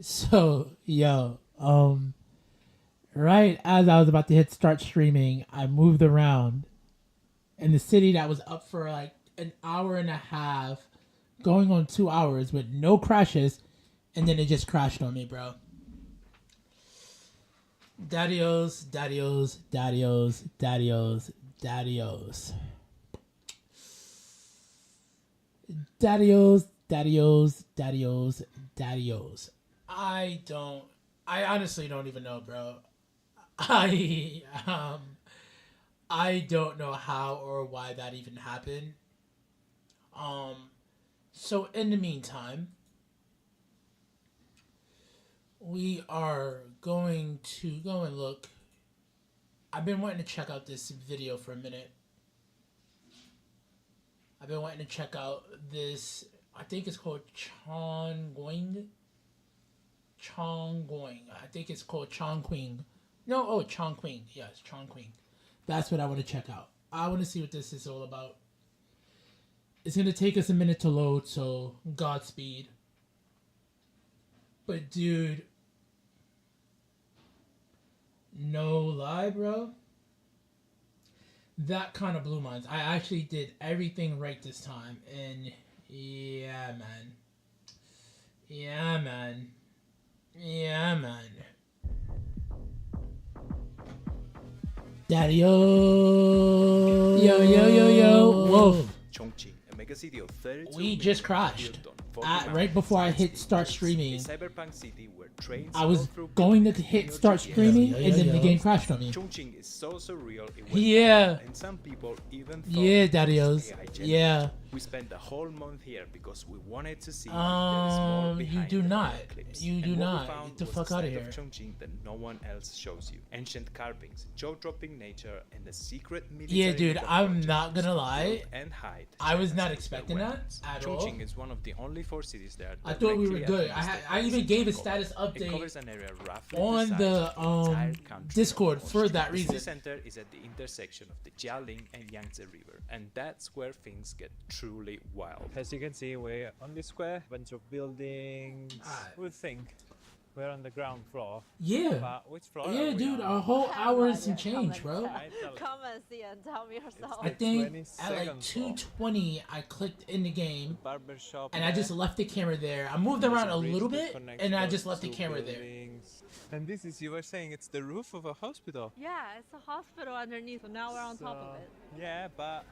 So, yo, right as I was about to hit start streaming, I moved around in the city that was up for like an hour and a half, going on 2 hours with no crashes, and then it just crashed on me, bro. Daddios, daddios, daddios, daddios, daddios. Daddios, daddios, daddios, daddios. I honestly don't even know, bro. I um I don't know how or why that even happened. Um so in the meantime, we are going to go and look. I've been wanting to check out this video for a minute. I've been wanting to check out this. I think it's called Chongqing. Chongqing. I think it's called Chongqing. No, oh Chongqing. Yes, Chongqing. That's what I want to check out. I want to see what this is all about. It's gonna take us a minute to load, so Godspeed. But dude, no lie, bro. That kind of blew minds. I actually did everything right this time, and yeah, man. Yeah, man. Yeah, man. Daddy-o. Yo, yo, yo, yo. Whoa. Chongqing, a mega city of 32 We just crashed. Right before I hit start streaming, cyberpunk city where trains I was going to hit start streaming, and then the game crashed on me. Chongqing is so surreal. It Yeah. And some people even thought Yeah, it was daddios. AI generated. Yeah. We spent the whole month here because we wanted to see if there is more You behind do the not. clips. You do And what we not. found Get the was fuck a outta side here. of Chongqing that no one else shows you. Ancient carvings, jaw-dropping nature, and the secret military. Yeah, dude, I'm project not gonna to lie. build and hide I was not China's expecting nuclear that weapons. at all. Chongqing is one of the only 4 cities that I thought we were directly good. administered I even by gave a China. status It update covers an area roughly on the the size of the entire country Discord of for Austria. that The city reason. center is at the intersection of the Jialing and Yangtze River, and that's where things get truly wild. As you can see, we're on this square, bunch of buildings. We think we're on the ground floor. Yeah. But which floor? Yeah, are we dude, on? a whole hour and some change, bro. Right, tell us. Come and see and tell me yourself. I think at 22nd like floor. 2:20, I clicked in the game, Barber shop. and I just left the camera there. I moved around a little bit, and I just left the camera there. And this is, you were saying, it's the roof of a hospital. Yeah, it's a hospital underneath, so now we're on top of it. Yeah, but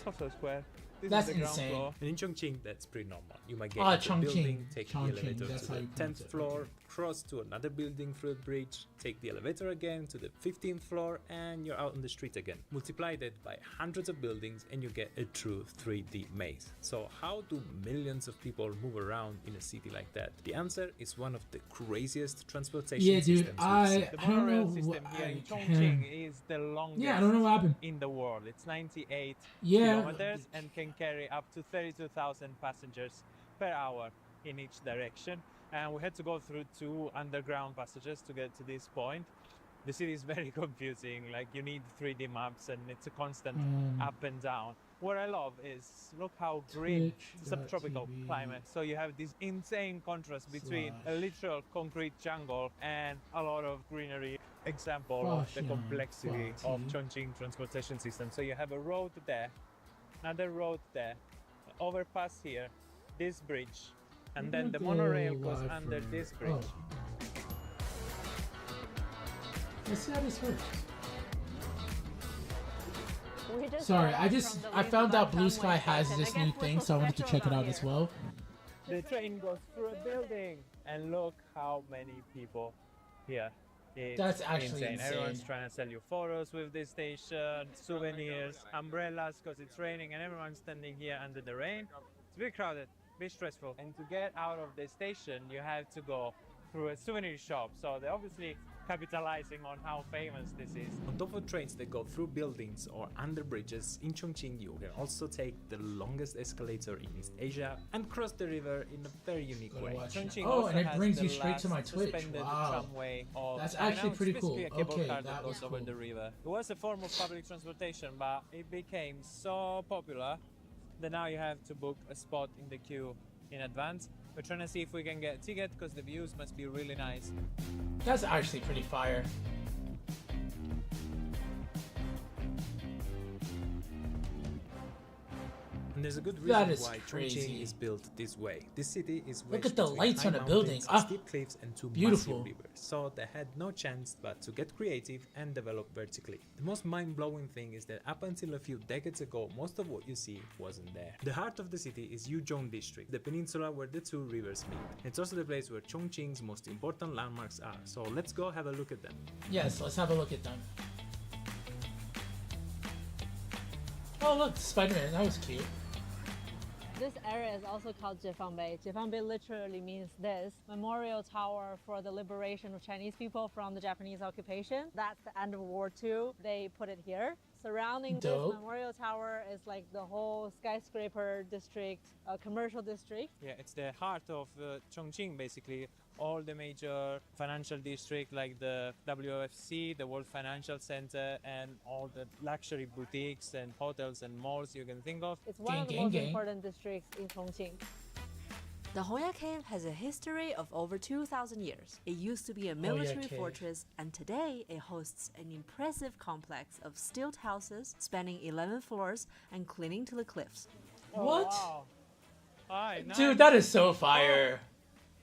Tosso Square. This That's is the insane. ground floor. And in Chongqing, that's pretty normal. You might get Ah, into a building, Chongqing. take Chongqing, the elevator that's to how the you pronounce 10th it, floor, okay. cross to another building through a bridge, take the elevator again to the 15th floor, and you're out on the street again. Multiply that by hundreds of buildings, and you get a true 3D maze. So how do millions of people move around in a city like that? The answer is one of the craziest transportation Yeah, dude, systems we've seen. The I don't know monorail system what here in I Chongqing can. is the longest Yeah, I don't know what happened. in the world. It's 98 Yeah. kilometers and can carry up to 32,000 passengers per hour in each direction. And we had to go through 2 underground passages to get to this point. The city is very confusing, like you need 3D maps and it's a constant up and down. What I love is, look how green, subtropical Twitch.tv. climate. So you have this insane contrast between a literal concrete jungle and a lot of greenery. Example of the Fashion complexity of party. Chongqing transportation system. So you have a road there, another road there, overpass here, this bridge, and then the monorail goes under this bridge. Oh. Let's see how this works. We just Sorry, got I off just from the I found out Blue Blue Sky has station. this I new guess we're thing, so I wanted to special check it out about as here. well. The train goes through a building, and look how many people here. It's That's actually Everyone's insane. trying to sell you photos with this station, souvenirs, umbrellas because it's raining, and everyone's standing here under the rain. It's a bit crowded, a bit stressful. And to get out of the station, you have to go through a souvenir shop. So they're obviously capitalizing on how famous this is. On top of trains that go through buildings or under bridges, in Chongqing you can also take the longest escalator in East Asia and cross the river in a very unique Gotta way. watch it. Chongqing Oh, also and it has brings the you straight to my last Twitch. suspended Wow. tramway of That's China, actually which pretty is basically cool. a cable Okay, car that goes was over cool. the river. It was a form of public transportation, but it became so popular that now you have to book a spot in the queue in advance. We're trying to see if we can get a ticket because the views must be really nice. That's actually pretty fire. And there's a good That reason is why crazy. Chongqing is built this way. This city is Look wedged at the between lights high on the building. mountains, Ah, steep cliffs, and two beautiful. massive rivers. So they had no chance but to get creative and develop vertically. The most mind-blowing thing is that up until a few decades ago, most of what you see wasn't there. The heart of the city is Yuzhong district, the peninsula where the two rivers meet. It's also the place where Chongqing's most important landmarks are. So let's go have a look at them. Yes, let's have a look at them. Oh look, Spider-Man, that was cute. This area is also called Jiefangbei. Jiefangbei literally means this memorial tower for the liberation of Chinese people from the Japanese occupation. That's the end of World War II. They put it here. Surrounding Dope. this memorial tower is like the whole skyscraper district, commercial district. Yeah, it's the heart of Chongqing, basically. All the major financial district like the WFC, the World Financial Center, and all the luxury boutiques and hotels and malls you can think of. It's one of the Gang, most gang. important districts in Chongqing. The Hoya Cave has a history of over 2,000 years. It used to be a military Cave. fortress, and today it hosts an impressive complex of stilt houses spanning 11 floors and clinging to the cliffs. Oh, What? wow. Hi, nice. Dude, that is so fire.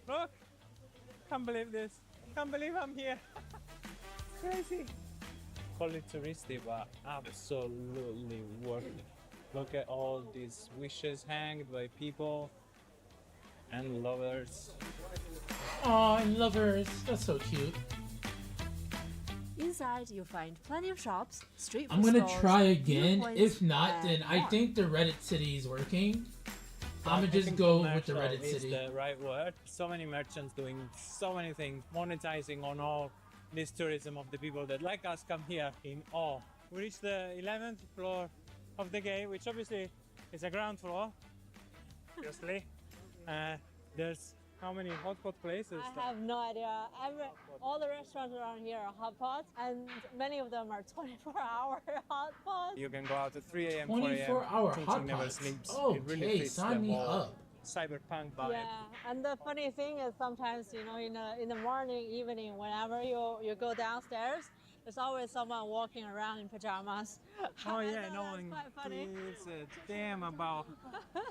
Look! Can't believe this. Can't believe I'm here. It's crazy. Call it touristy, but absolutely worth it. Look at all these wishes hanged by people and lovers. Aw, and lovers. That's so cute. Inside, you'll find plenty of shops, street I'm food gonna stalls, try again. viewpoints, If not, and then I more. think the Reddit city is working. I'm I gonna just think go with the commercial Reddit is city. the right word. So many merchants doing so many things, monetizing on all this tourism of the people that like us come here in awe. We reached the 11th floor of the gate, which obviously is a ground floor, obviously. There's how many hot pot places? I have no idea. All the restaurants around here are hot pots, and many of them are 24-hour hot pots. You can go out at 3 a.m., 4 a.m. 24-hour Chongqing hot never pots. sleeps. Okay, It really fits sign the me whole up. cyberpunk vibe. Yeah, and the funny thing is sometimes, you know, in the morning, evening, whenever you go downstairs, there's always someone walking around in pajamas. Oh I yeah, know, no that's one quite funny. gives a damn about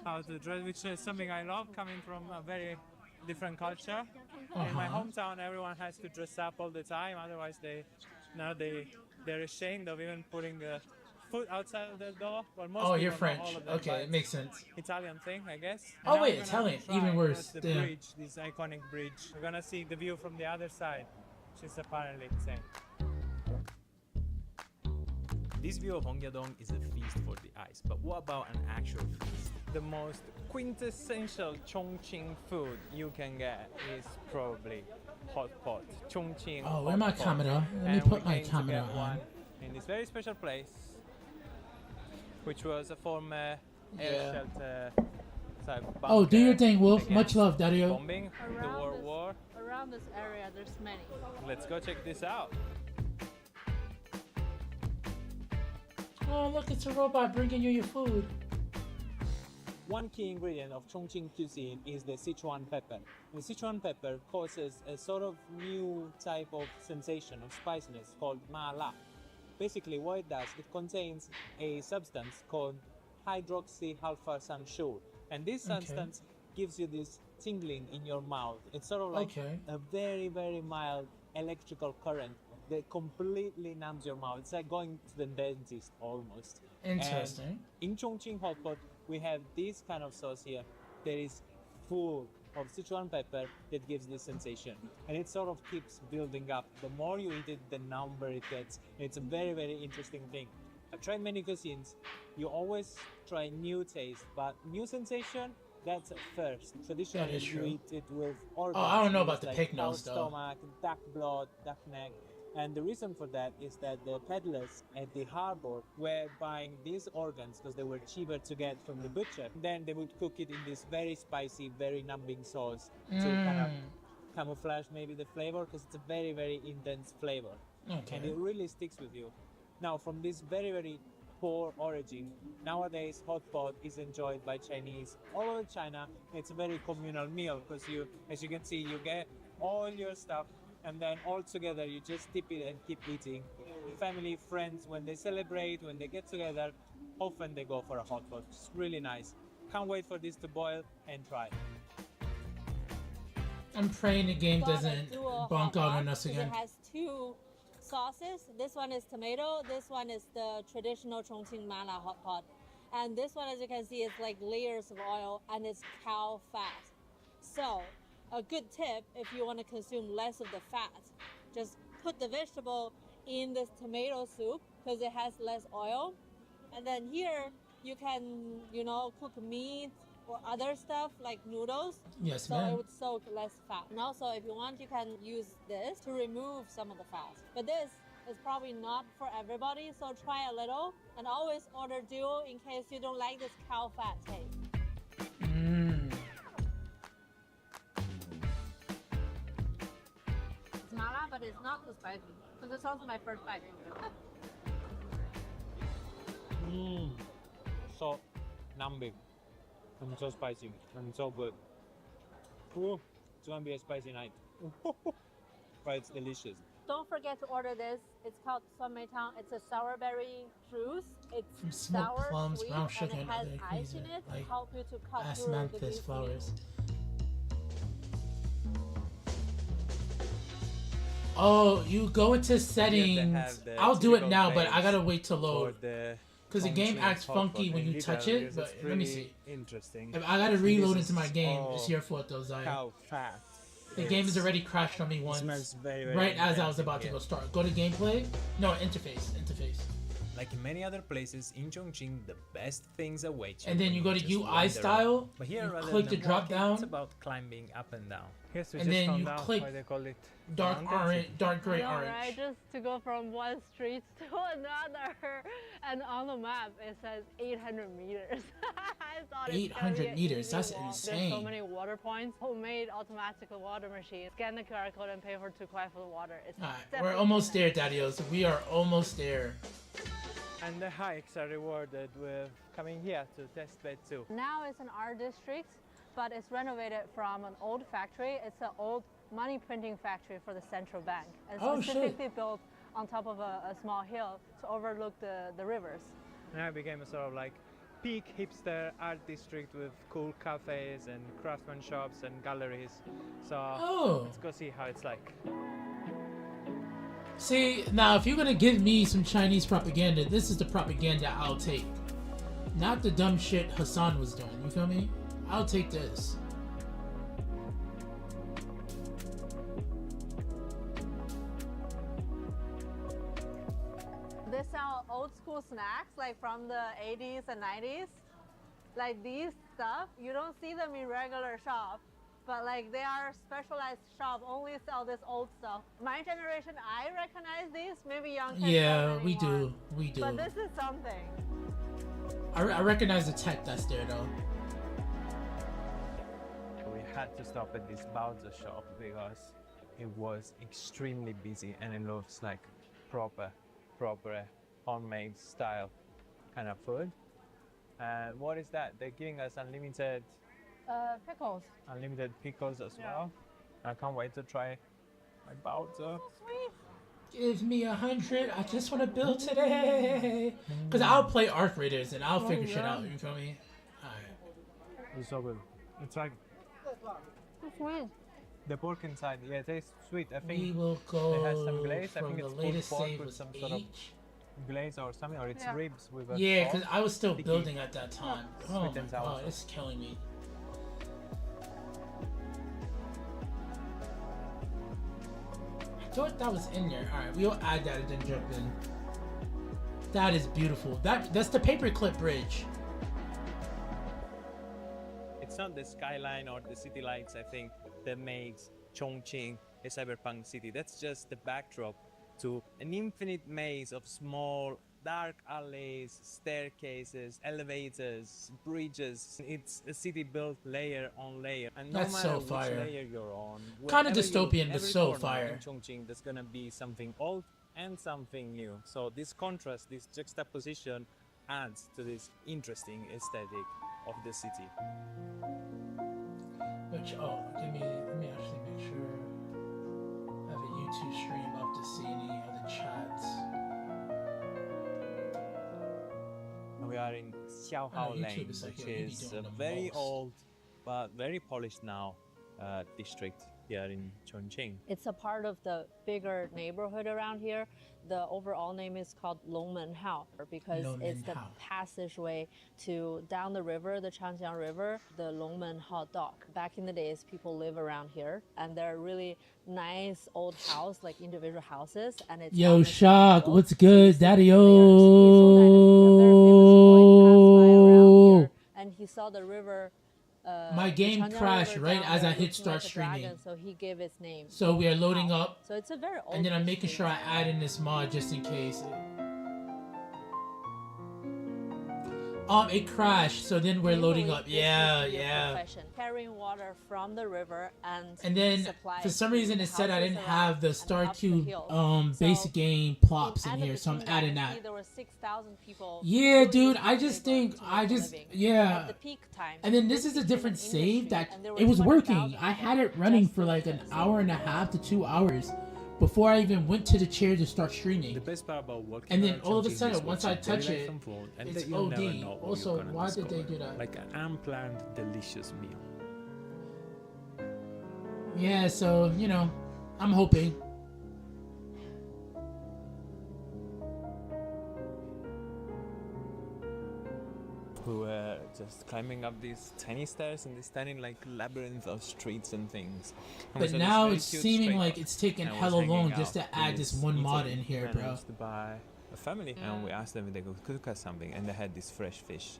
how to dress, which is something I love coming from a very different culture. In my hometown, everyone has to dress up all the time, otherwise they're ashamed of even putting a foot outside of their door. Well, most Oh, you're people know French. all of them, Okay, but it makes sense. Italian thing, I guess. Oh, And now wait, we're gonna Italian, try even worse, across the damn. bridge, this iconic bridge. We're gonna see the view from the other side, which is apparently insane. This view of Hongyadong is a feast for the eyes, but what about an actual feast? The most quintessential Chongqing food you can get is probably hot pot. Chongqing. Oh, where hot my pot. camera? Let me And put we my came to camera get on. one in this very special place, which was a former Yeah. air shelter. type Oh, do your bunker thing, Wolf. against Much love, Daddy. bombing, the Around World this- War. Around this area, there's many. Let's go check this out. Oh, look, it's a robot bringing you your food. One key ingredient of Chongqing cuisine is the Sichuan pepper. The Sichuan pepper causes a sort of new type of sensation of spiciness called ma la. Basically, what it does, it contains a substance called hydroxyalpha-sansure, and this Okay. substance gives you this tingling in your mouth. It's sort of like Okay. a very, very mild electrical current that completely numbs your mouth. It's like going to the dentist almost. Interesting. In Chongqing hot pot, we have this kind of sauce here that is full of Sichuan pepper that gives this sensation. And it sort of keeps building up. The more you eat it, the number it gets. It's a very, very interesting thing. I've tried many cuisines. You always try new taste, but new sensation, that's at first. Traditionally, That is you true. eat it with organs. I don't know It's about the like pig cow nose, though. stomach, duck blood, duck neck. And the reason for that is that the peddlers at the harbor were buying these organs because they were cheaper to get from the butcher. Then they would cook it in this very spicy, very numbing sauce to kind of camouflage maybe the flavor, because it's a very, very intense flavor. And Okay. it really sticks with you. Now, from this very, very poor origin. Nowadays, hot pot is enjoyed by Chinese all over China. It's a very communal meal because you, as you can see, you get all your stuff and then all together you just dip it and keep eating. Family, friends, when they celebrate, when they get together, often they go for a hot pot. It's really nice. Can't wait for this to boil and try. I'm praying the game Got a doesn't dual bonk hot out pot on us 'cause again. It has two sauces. This one is tomato. This one is the traditional Chongqing mala hot pot. And this one, as you can see, is like layers of oil and it's cow fat. So, a good tip if you want to consume less of the fat, just put the vegetable in this tomato soup because it has less oil. And then here you can, cook meat or other stuff like noodles. Yes, So it ma'am. would soak less fat. And also, if you want, you can use this to remove some of the fat. But this is probably not for everybody, so try a little. And always order duo in case you don't like this cow fat taste. Mm. It's mala, but it's not too spicy. Because it's also my first bite. So numbing and so spicy and so good. Ooh, it's gonna be a spicy night. But it's delicious. Don't forget to order this. It's called Suanmeitang. It's a sourberry juice. It's From smoked sour, plums, sweet, brown sugar, and it and has other ice crazy, in it to like help you to cut through the Asmanthus grease flowers. meat. Oh, you go into have settings. the I'll do it typical now, but I base gotta wait to For load. the Because the game Chongqing acts hot funky pot when in you touch detail, it, because but it's let me pretty see. Interesting. If I gotta So reload this into my is game, all it's your fault though, Zion. Cow fat. The game has already crashed on me It once. smells very, very Right as I was intense about to in go here. start. Go to gameplay. No, interface. Like in many other places in Chongqing, the best things await you. And then when you go to just UI wander style, around. But here, you rather click than the drop walking, down. It's about climbing up and down. Yes, we And just then found you out click why they call it dark mountain orange, city. dark gray I know, orange. right? Just to go from one street to another. And on the map, it says 800 meters. I thought it's gonna be 800 an meters, easy that's walk. There's so insane. many water points. Homemade automatic water machine. Scan the QR code and pay for 2 kwai for the water. It's Alright, we're definitely almost there, nice. Daddios. We are almost there. And the hikes are rewarded with coming here to test bed 2. Now it's an art district, but it's renovated from an old factory. It's an old money printing factory for the central bank. And Oh, shit. specifically built on top of a small hill to overlook the rivers. Now it became a sort of like peak hipster art district with cool cafes and craftsman shops and galleries. So Oh. let's go see how it's like. See, now if you're gonna give me some Chinese propaganda, this is the propaganda I'll take. Not the dumb shit Hassan was doing, you feel me? I'll take this. They sell old school snacks like from the 80s and 90s. Like these stuff, you don't see them in regular shop, but like they are specialized shop, only sell this old stuff. My generation, I recognize these, maybe young kids Yeah, don't we anymore. do. We do. But this is something. I recognize the tech that's there though. We had to stop at this Baozi shop because it was extremely busy and it looks like proper homemade style kind of food. And what is that? They're giving us unlimited Pickles. pickles as Yeah. well. I can't wait to try my Baozi. Sweet. Give me 100. I just want to build today. Cause I'll play Arc Raiders and I'll figure shit yeah. out. You feel me? Alright. It's so good. It's like So sweet. the pork inside. Yeah, it tastes sweet. I We think will it has some go glaze. I from think the it's pulled latest pork save with was some sort of H. glaze or something, or it's Yeah. ribs with a Yeah, sauce. because I was still Sticky. building at that time. Oh Sweet my and sour god, sauce. it's killing me. I thought that was in there. Alright, we'll add that and then jump in. That is beautiful. That's the paperclip bridge. It's not the skyline or the city lights, I think, that makes Chongqing a cyberpunk city. That's just the backdrop to an infinite maze of small, dark alleys, staircases, elevators, bridges. It's a city built layer on layer. And no That's matter so which fire. layer you're on, Kinda wherever you look, dystopian, but every so corner fire. in Chongqing, there's gonna be something old and something new. So this contrast, this juxtaposition adds to this interesting aesthetic of the city. Which, let me actually make sure I have a YouTube stream up to see any of the chats. We are in Xiaohao YouTube Lane, is like, which yeah, you be is doing a the very most. old but very polished now district here in Chongqing. It's a part of the bigger neighborhood around here. The overall name is called Longmenhao because it's the Longmenhao. passageway to down the river, the Changjiang River, the Longmenhao dock. Back in the days, people live around here, and they're really nice old house, like individual houses. And it's Yo, on a Shock, hill. what's So good, you see Daddy? the Song Dynasty, a very famous boy, passed by around here, and he saw the river. My the game Changjiang crashed River right down as there I hit looking start like a dragon, streaming. so he gave its name. So we are loading Wow. up, So it's a very old and then I'm making history. sure I add in this mod just in case. It crashed, so then we're loading Usually up. this Yeah, used to be a yeah. profession, carrying water from the river and then supply for some to reason the it said I houses didn't around have the and Star up the Cube hill. basic So game plops in end of here, the so I'm Qing adding Dynasty, that. There were 6,000 people. Yeah, doing dude, this I just labor think to make a living. yeah. At the peak time, And then this is a became different an save industry, that and there it was 200,000 working. I people had it running just for like doing an this. hour and a half to 2 hours before I even went to the chair to start streaming. The best part about working And then around all of a Chongqing sudden, is once watching I touch daily life it, unfold, and it's that you'll never OD. know what Also, you're gonna why did they discover. do that? Like an unplanned, delicious meal. Yeah, so, you know, I'm hoping. We were just climbing up these tiny stairs in this tiny like labyrinth of streets and things. And we But saw this now very it's cute seeming stray like dog, it's taken and was hella hanging long out just to with add this one mod Italy. in here, bro. Managed by a family, and we asked them if they could cook us something, and they had this fresh fish,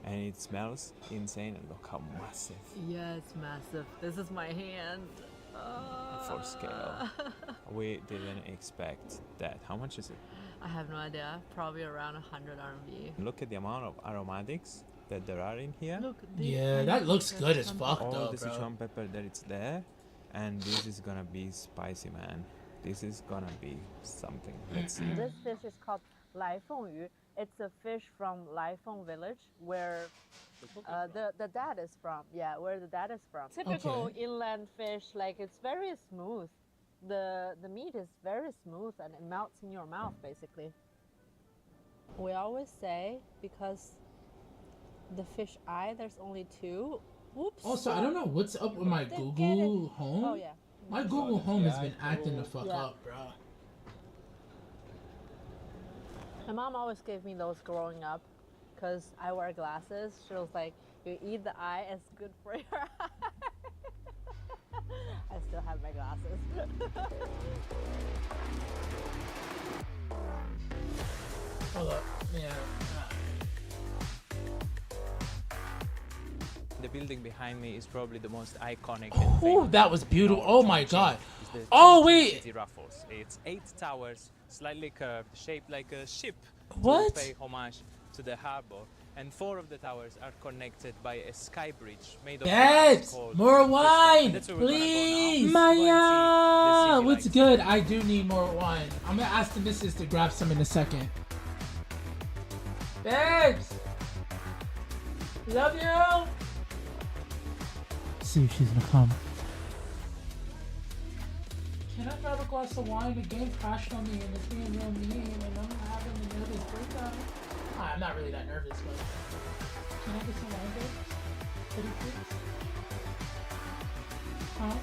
and it smells insane. And look how massive Yeah, it's massive. This is my hand. for scale. We didn't expect that. How much is it? I have no idea. Probably around 100 RMB. Look at the amount of aromatics that there are in here. Look. Yeah, that looks good as fuck, All though, the bro. Sichuan pepper that it's there, and this is gonna be spicy, man. This is gonna be something. Let's see. This fish is called Lai Feng Yu. It's a fish from Lai Feng village where the dad is from. Yeah, where the dad is from. Typical Okay. inland fish, like it's very smooth. The meat is very smooth and it melts in your mouth basically. We always say because the fish eye there's only two. Whoops. Also, I don't know what's up with my Get Google it. Home. Oh yeah. My Google Home has been acting the fuck Yeah. up, bro. My mom always gave me those growing up because I wear glasses. She was like, you eat the eye, it's good for your eye. I still have my glasses. Hold up. Yeah. The building behind me is probably the most iconic. Oh, that was beautiful. Oh my god. It's the Oh, Chongqing wait. City Raffles. It's 8 towers, slightly curved, shaped like a ship. What? To pay homage to the harbor. And 4 of the towers are connected by a sky bridge made of glass Babes, called more crystal. wine, And that's where we're gonna go now. please. Go and see the Maya, city what's lights. good? I do need more wine. I'm gonna ask the missus to grab some in a second. Babes, love you. See if she's gonna come. Can I grab a glass of wine? The game crashed on me and it's being real mean and I'm having a nervous breakdown. I'm not really that nervous, but can I get some wine, babe? Pretty please? Huh?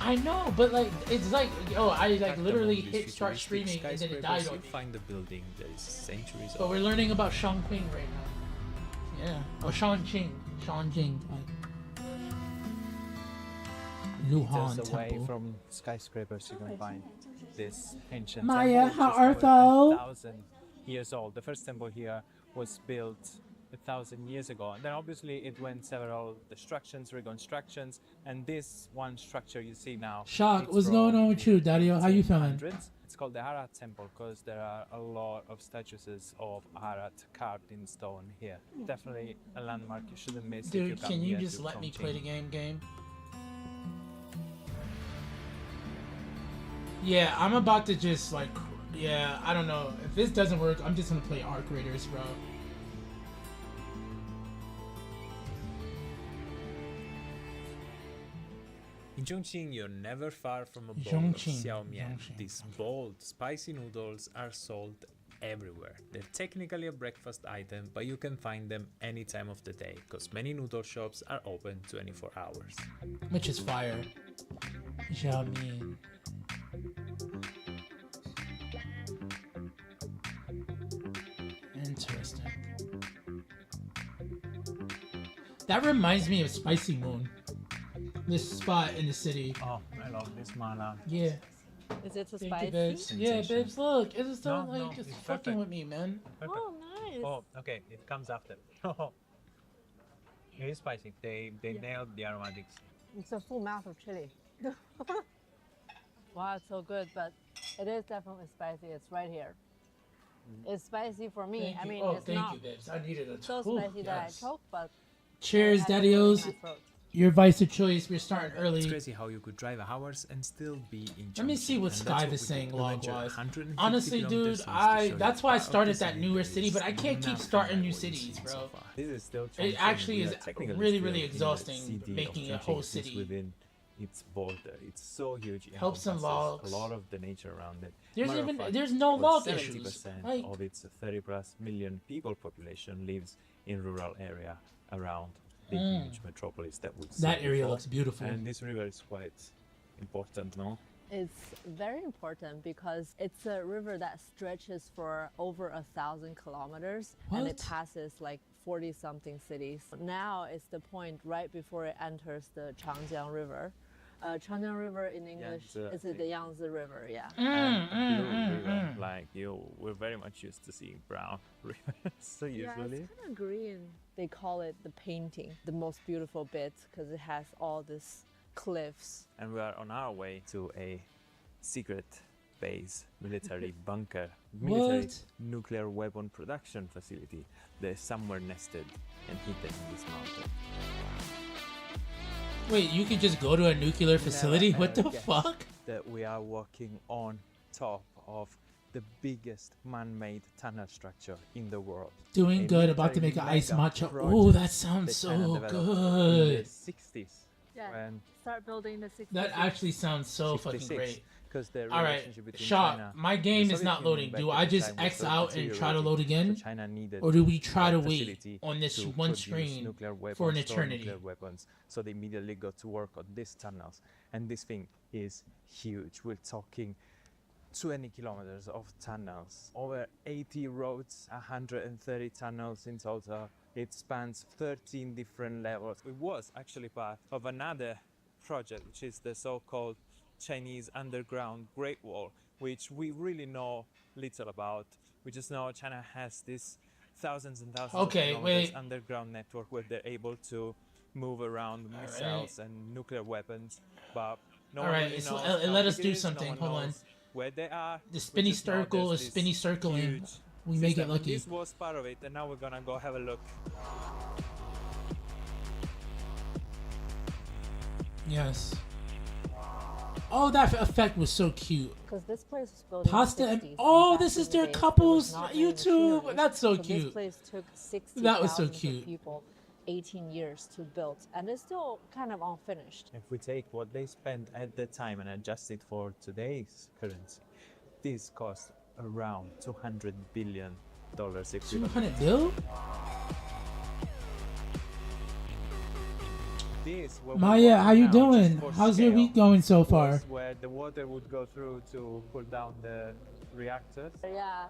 I know, but like it's like I like Tucked literally among these hit start futuristic streaming and then it skyscrapers, died on you me. find a building that is centuries But old. we're learning about Shangqing right now. Yeah. Oh, Shanqing. Luhan Meters away Temple. from skyscrapers, you can find this ancient Maya, temple, how which is are over thou? 1,000 years old. The first temple here was built 1,000 years ago. And then obviously it went several destructions, reconstructions, and this one structure you see now. Shock, it's what's from going on with the you, Dario? How you feeling? 1800s. It's called the Harat Temple because there are a lot of statues of Harat carved in stone here. Definitely a landmark you shouldn't miss if you Dude, come can you here just to let me Chongqing. play the game? Yeah, I'm about to just like Yeah, I don't know. If this doesn't work, I'm just gonna play Arc Raiders, bro. In Chongqing, you're never far from a bowl of Chongqing, xiaomian. Chongqing, These okay. bold, spicy noodles are sold everywhere. They're technically a breakfast item, but you can find them any time of the day, because many noodle shops are open 24 hours. Which is fire. Xiaomi. Interesting. That reminds me of Spicy Moon. This spot in the city. Oh, I love this mala. Yeah. Is it too Thank you, spicy? babes. Yeah, babes, look. It's just No, like no, just it's fucking perfect. with me, man. Perfect. Oh, nice. Oh, okay, it comes after. It is spicy. They nailed the aromatics. It's a full mouth of chili. Wow, it's so good, but it is definitely spicy. It's right here. It's spicy for me. Thank I you. mean, Oh, it's thank not you, babes. I needed a so Ooh, spicy that I yes. choke, but Cheers, I have it in daddy-os. my throat. Your vice of choice. We're starting It's early. crazy how you could drive hours and still be in Let me Chongqing, see what and that's Skype we is saying did. We ventured log-wise. 150 Honestly, dude, kilometers east to show you that's why I part of started the that city newer that city, is but I can't keep nothing starting like new what you've cities, seen bro. so far. This is still It Chongqing. actually We is are technically really, still really in the exhausting city making of a whole Chongqing, since city. within its border. It's so huge. It Helps and encompasses logs. a lot of the nature around it. There's Matter of even fact, there's no about log 70% issues. Like, of its 30+ million people population lives in rural area around the huge metropolis that we see that area before. looks beautiful. And this river is quite important, no? It's very important because it's a river that stretches for over 1,000 kilometers and it What? passes like 40 something cities. Now it's the point right before it enters the Changjiang River. Changjiang River in English Yangtze, is it the Yangtze River? Yeah. And blue river, like we're very much used to seeing brown rivers. So Yeah, usually. it's kind of green. They call it the painting, the most beautiful bit because it has all these cliffs. And we are on our way to a secret base, military bunker, military What? nuclear weapon production facility that is somewhere nested and hidden in this mountain. Wait, you can just go to a nuclear facility? Never What the ever guessed fuck? That we are walking on top of the biggest man-made tunnel structure in the world. Doing A good, about to make military an ice mega matcha. project Oh, that sounds that China so developed in good. the 60s. Yeah. When Start building the 60s. That actually sounds so fucking 66, great. because the All right, relationship between Shaw, China my and game the is Soviet not Union loading. back Do at I the just time was X so out and try to deteriorating, load again? so China needed Or do we try a to wait facility on this to one produce screen nuclear weapons, for an store eternity? nuclear weapons. So they immediately got to work on these tunnels, and this thing is huge. We're talking 20 kilometers of tunnels, over 80 roads, 130 tunnels in total. It spans 13 different levels. It was actually part of another project, which is the so-called Chinese underground Great Wall, which we really know little about. We just know China has this thousands and thousands Okay, of kilometers wait. underground network where they're able to move around missiles and nuclear weapons, but no All one right, really so, knows let how us big do it is, no something. one Hold on. knows where they are. The We spinny just know circle there's is this spinny circling. huge We may get system. lucky. This was part of it, and now we're gonna go have a look. Yes. Oh, that effect was so cute. Because this place was built Pasta in the and 60s, oh, and this back is in the their days, there couples was not many YouTube. machinery. That's so This cute. place took 60,000 That was so cute. people 18 years to build, and it's still kind of unfinished. If we take what they spent at the time and adjust it for today's currency, this cost around $200 billion equivalent. 200 bill? This, where we're Maya, walking how you now, doing? just for How's your scale, week going so far? was where the water would go through to cool down the reactors. Yeah,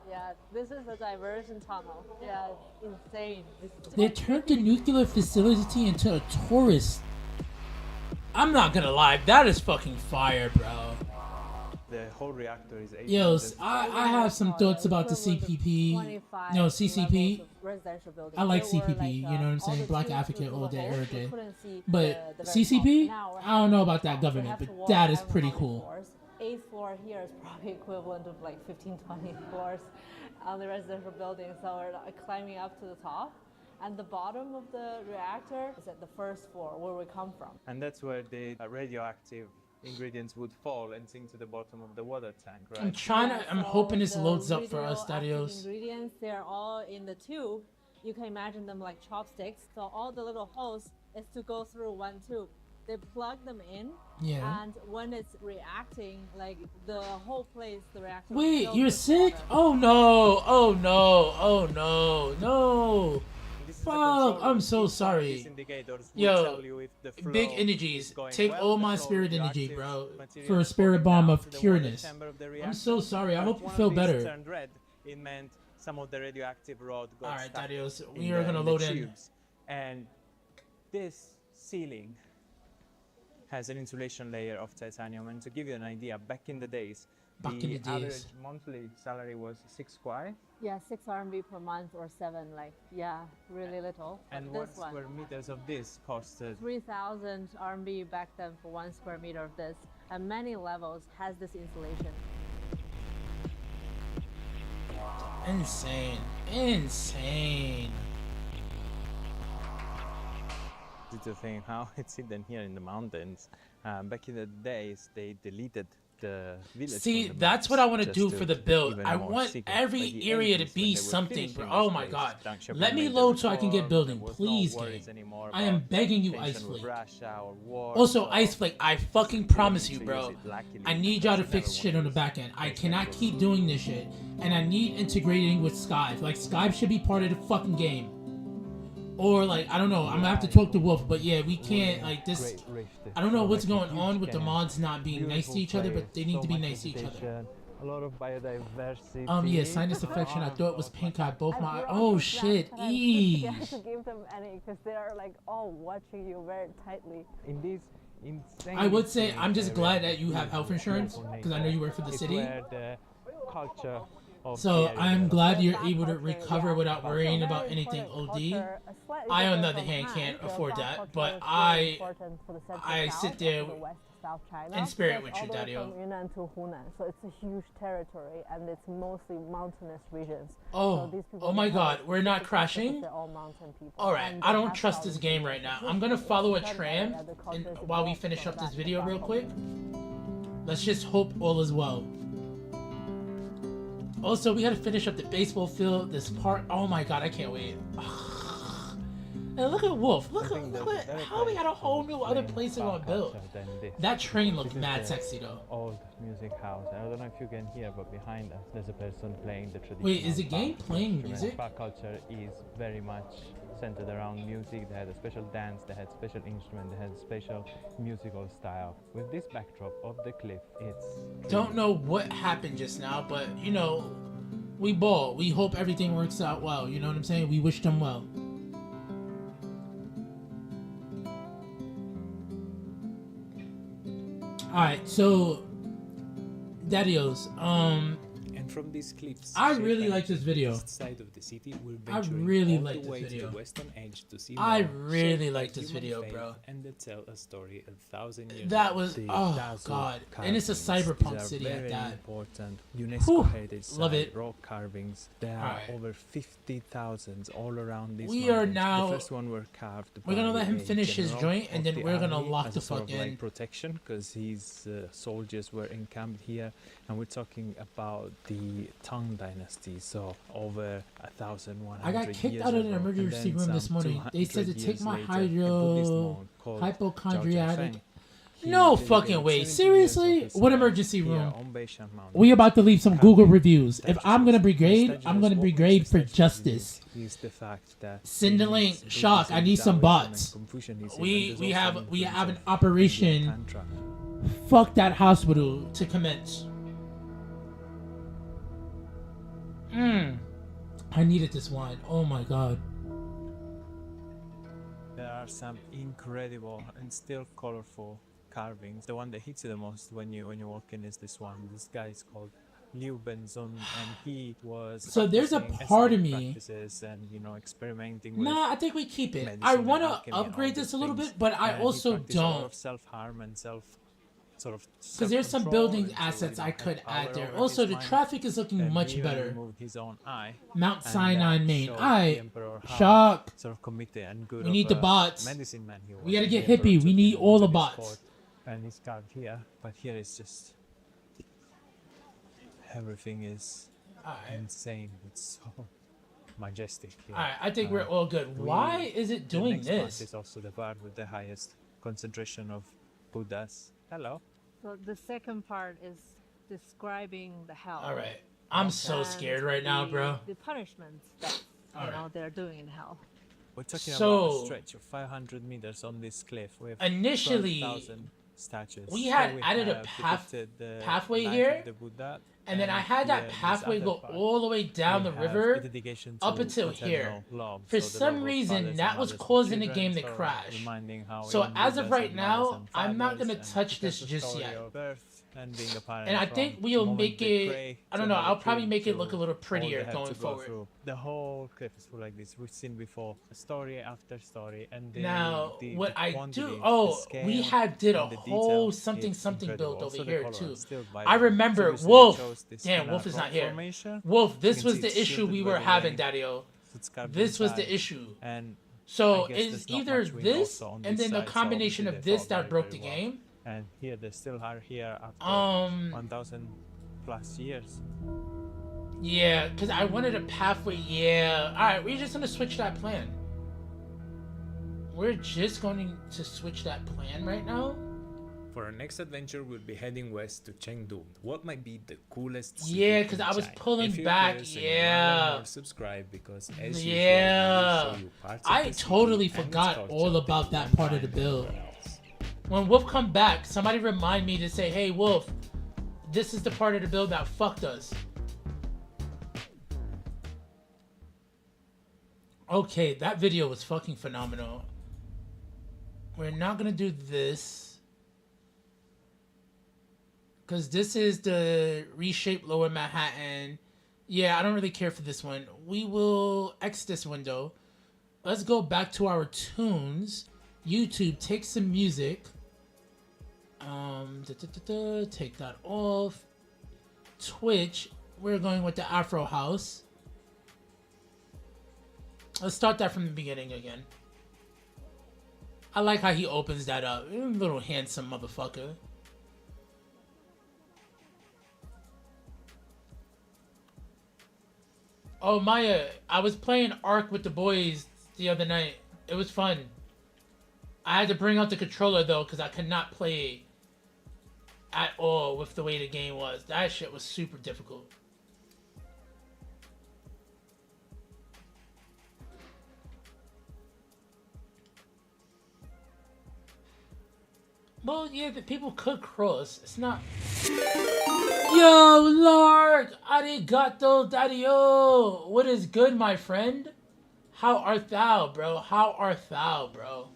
this is a diversion tunnel. Yeah, it's insane. They turned the nuclear facility into a tourist. I'm not gonna lie, that is fucking fire, bro. The whole reactor is 800. Yo, I have some thoughts about the CPP. No, CCP. I like CPP, you know what I'm saying? Black advocate all day, every day. But CCP, I don't know about that government, but that is pretty cool. 8th floor here is probably equivalent of like 15, 20 floors on the residential building. So we're like climbing up to the top. And the bottom of the reactor is at the first floor where we come from. And that's where the radioactive ingredients would fall and sink to the bottom of the water tank, right? I'm hoping this the loads up for us, radioactive Dadios. Ingredients, they're all in the tube. You can imagine them like chopsticks. So all the little holes is to go through one tube. They plug them in, Yeah. and when it's reacting, like the whole place, the reactor. Wait, fills you're with sick? water. Oh no! Oh no! Oh no! No! This is the Fuck! control I'm room. so These sorry. indicators will Yo, tell you if the flow Big is energies, going take well, all the my flow spirit of energy, radioactive bro, material for a is spirit falling bomb down of to the water cureness. chamber of the I'm reactor. so sorry. I But hope you one feel of these better. turned red. It meant some of the radioactive rod got All right, stuck Dadios, in we are gonna the load in. tubes. And this ceiling has an insulation layer of titanium. And to give you an idea, back in the days, the average monthly salary was 6 kwai. Yeah, 6 RMB per month or 7, like, yeah, really little. But And this 1 one, square meters of this costed 3,000 RMB back then for 1 square meter of this. At many levels has this insulation. Insane. Insane. to think how it's hidden here in the mountains. Back in the days, they deleted the village. See, from the that's maps what I want to just do for the build. even I more want secret. every By the area to 80s, be when they were something, bro. finishing Oh this my place, god. Deng Xiaoping Let me made the load so I can get reform. building, There was please, no worries game. anymore I am about begging you, tension Ice with Flake. Russia or war, Also, so Ice Flake, I fucking they promise need you, to bro. use it luckily I need y'all to because you fix never shit want on the to back use end. I things cannot like keep this. doing this shit. And I need integrating with Skype. Like, Skype should be part of the fucking game. Or, like, I don't know. I'm gonna have to talk to Wolf. But yeah, we can't, like, this. I don't know what's going on with the mods not being nice to each other, but they need to be nice to each other. A lot of biodiversity. Yeah, sinus affection. I thought it was pink eye. Both my. brought Oh the shit. snacks, but I'm too scared Eesh. to give them any because they are like all watching you very tightly. In this insane I would say I'm just area, glad that you have health insurance because I know you work for the it's city. where the culture of So the area I'm developed. glad you're That able to culture, recover yeah. without worrying Very about anything important OD. culture, slightly I, on the different other from hand, Han. can't The afford Far that, culture but is very I important for the Central sit South, there for the West South China. in spirit That's with all you, the way Daddy-o. from Yunnan to Hunan, so it's a huge territory and it's mostly mountainous regions. Oh, so these people oh my have God, we're not specific crashing? They're all mountain people. All right, And I they don't have trust this problems game with right now. this. I'm gonna follow a It's tram the culture and is while we evolved finish from up this that video real culture. quick. Let's just hope all is well. Also, we gotta finish up the baseball field. This part. Oh my God, I can't wait. And look at Wolf. Look at how we got a whole new other place to go and build. That train looked mad sexy though. Old music house. I don't know if you can hear, but behind us there's a person playing the traditional. Wait, is the game Bach playing instrument. music? Bach culture is very much centered around music. They had a special dance, they had special instrument, they had special musical style. With this backdrop of the cliff, it's Don't know what happened just now, but you know, we ball. We hope everything works out well. You know what I'm saying? We wish them well. Alright, so Daddios, And from these cliffs, I shaped really by like the this video. east side of the city, we're I venturing really all like the this way video. to the western edge to see I more, really shaped by like this human video, faith bro. And they tell a story 1,000 years That ago. was the oh dazzle god, and it's a carvings. cyberpunk These are city very at that. important UNESCO Whew, heritage love site, it. rock carvings. There are Alright. over 50,000 all around these We are mountains. now- The first one were carved. We're gonna by let him a finish his general joint, and of then the we're gonna army lock as the a sort fuck of like in. protection, because his soldiers were encamped here, and we're talking about the Tang Dynasty, so over 1,100 I got kicked years out of the ago. And emergency then room this some morning. They said to 200 take years my later, a Buddhist monk called hypochondriatic. Zhao Zhengfeng, he No dedicated fucking way. 70 years of Seriously? his What life emergency here room? on Beishan Mountain. We about to leave some Google reviews. If I'm gonna Statues. brigade, Statues. I'm gonna What brigade makes for the statues justice. unique is the fact that Send the in link. Buddhism, Shock, I need some Taoism, bots. and Confucianism, We and there's have also we have an influence of operation. Indian Tantra. Fuck that hospital to commence. I needed this wine. Oh my god. There are some incredible and still colorful carvings. The one that hits you the most when you walk in is this one. This guy is called Liu Benzun, and he was So there's a practicing part of Islamic me- practices and experimenting with Nah, I think we keep it. medicine I and want to alchemy and all upgrade these this a little things. bit, but I And he also practiced a lot don't. of self-harm and because Because there's some building assets I could add there. Also, the traffic is looking much better. Removed his own eye. Mount And Sinai that main. showed the Alright. emperor how Shock. sort of committed and good We of need the a bots. medicine man he was. We gotta And get the emperor hippie. We took need him all to the this bots. court and it's carved here, but here it's just everything is insane. It's so majestic here. All right, I think we're all good. Why is it doing the next this? part is also the part with the highest concentration of Buddhas. Hello. So the second part is describing the hell. All right, I'm so and scared right now, bro. The punishments that they're doing in hell. We're talking about So- a stretch of 500 meters on this cliff. We have Initially, 12,000 statues. we had Here added a have depicted the pathway life here, of the Buddha, and then I had here, that this pathway other go part, all the way down we the have river the dedication up to until maternal here. love, For so the some love of reason, fathers that and was mothers for causing the children, game to so crash. reminding how So even as of Buddhas right had now, mothers and I'm not fathers, gonna and touch that's this the just story yet. of birth and being a parent And I from think the we'll moment make they it. pray I don't to know. have a I'll probably kid make it to look a little all prettier they have going to go forward. through. The whole cliff is full like this. We've seen before, story after story, and Now, what I quantity, do, the we scale, had did a and the whole detail something is something incredible. built over Also, the here color too. is still I vibrant. remember Previously, they Wolf. chose this Damn, kind of Wolf is not rock here. formation. Wolf, this You can was see the it's issue shielded we by were the having, rain, Daddy-O. so it's carved This was inside. the issue. And So I guess it's there's not either much wind this also on and this then the side, so combination obviously of they this fought that very, broke the very well. game. And here they still are here after 1,000 plus years. Yeah, because I wanted a pathway. Yeah. All right, we're just gonna switch that plan. We're just going to switch that plan right now. For our next adventure, we'll be heading west to Chengdu, what might be the coolest city Yeah, 'cause in I was China. pulling If you're back, curious and you wanna yeah. learn more, subscribe because as Yeah. usual, we will show you parts of I the city totally and its forgot culture all that about you that won't part of the find build. anywhere else. When Wolf come back, somebody remind me to say, hey, Wolf, this is the part of the build that fucked us. Okay, that video was fucking phenomenal. We're not gonna do this. Because this is the reshaped lower Manhattan. Yeah, I don't really care for this one. We will X this window. Let's go back to our tunes. YouTube, take some music. Take that off. Twitch, we're going with the Afro House. Let's start that from the beginning again. I like how he opens that up. Little handsome motherfucker. Oh, Maya, I was playing Ark with the boys the other night. It was fun. I had to bring out the controller, though, because I could not play at all with the way the game was. That shit was super difficult. Well, yeah, the people could cross. It's not... Yo, Lord! Arigato, daddy-o! What is good, my friend? How art thou, bro? How art thou, bro?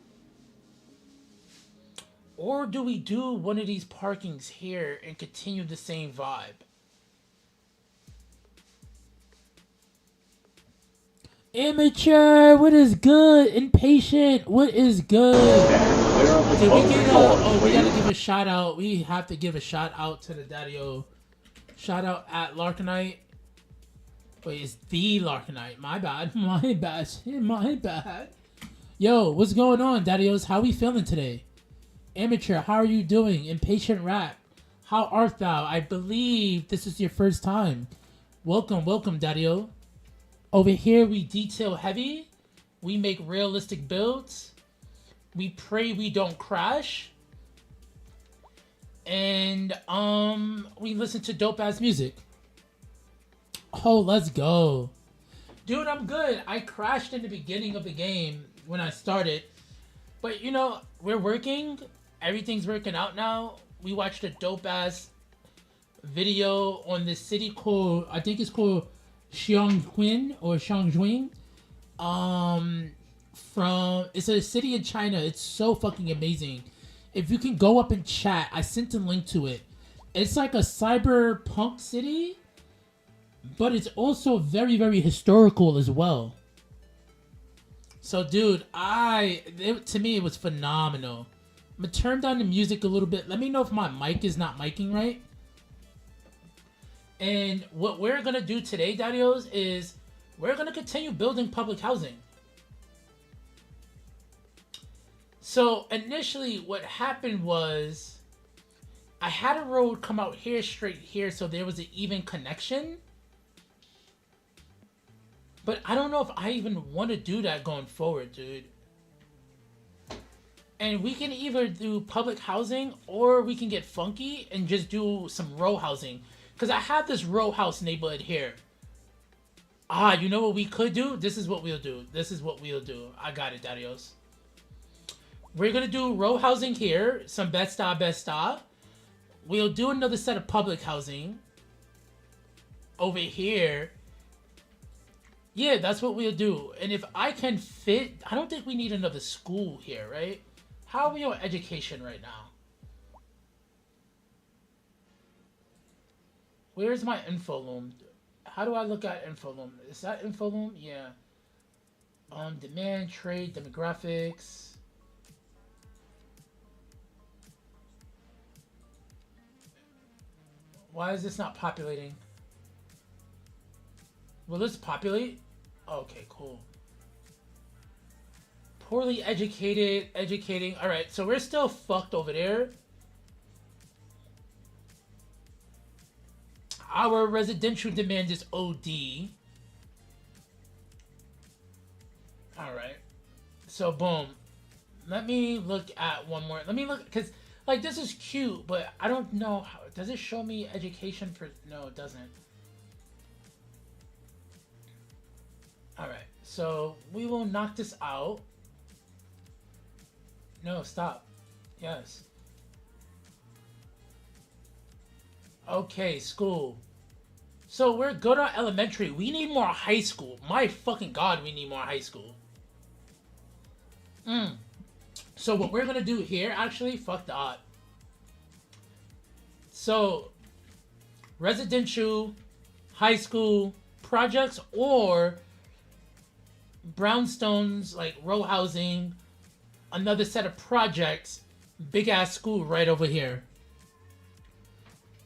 Or do we do one of these parkings here and continue the same vibe? Amateur, what is good? Impatient, what is good? Did we get we gotta give a shout out. We have to give a shout out to the Daddy-O. Shout out at Larkanite. Wait, it's the Larkanite. My bad. My bad. My bad. Yo, what's going on, Daddy-Os? How we feeling today? Amateur, how are you doing? Impatient Rat, how art thou? I believe this is your first time. Welcome, welcome, Daddy-O. Over here, we detail heavy. We make realistic builds. We pray we don't crash. And, we listen to dope-ass music. Oh, let's go. Dude, I'm good. I crashed in the beginning of the game when I started. But, you know, we're working. Everything's working out now. We watched a dope-ass video on this city called, I think it's called Xiangquin or Shangjuing. It's a city in China. It's so fucking amazing. If you can go up and chat, I sent a link to it. It's like a cyberpunk city, but it's also very, very historical as well. So, dude, to me, it was phenomenal. I'm gonna turn down the music a little bit. Let me know if my mic is not micing right. And what we're gonna do today, Daddy-Os, is we're gonna continue building public housing. So initially what happened was I had a road come out here straight here so there was an even connection. But I don't know if I even want to do that going forward, dude. And we can either do public housing or we can get funky and just do some row housing. Because I have this row house neighborhood here. Ah, you know what we could do? This is what we'll do. This is what we'll do. I got it, Darius. We're going to do row housing here. Some besta. We'll do another set of public housing over here. Yeah, that's what we'll do. And if I can fit... I don't think we need another school here, right? How are we on education right now? Where's my info loom? How do I look at info loom? Is that info loom? Yeah. Demand, trade, demographics. Why is this not populating? Will this populate? Okay, cool. Poorly educated, educating. Alright, so we're still fucked over there. Our residential demand is OD. Alright. So, boom. Let me look at one more. Let me look, because, like, this is cute, but I don't know how. Does it show me education for... No, it doesn't. Alright, so we will knock this out. No, stop. Yes. Okay, school. So we're good on elementary. We need more high school. My fucking god, we need more high school. So what we're gonna do here, actually, fuck that. So, residential, high school, projects, or brownstones, like row housing, another set of projects, big ass school right over here.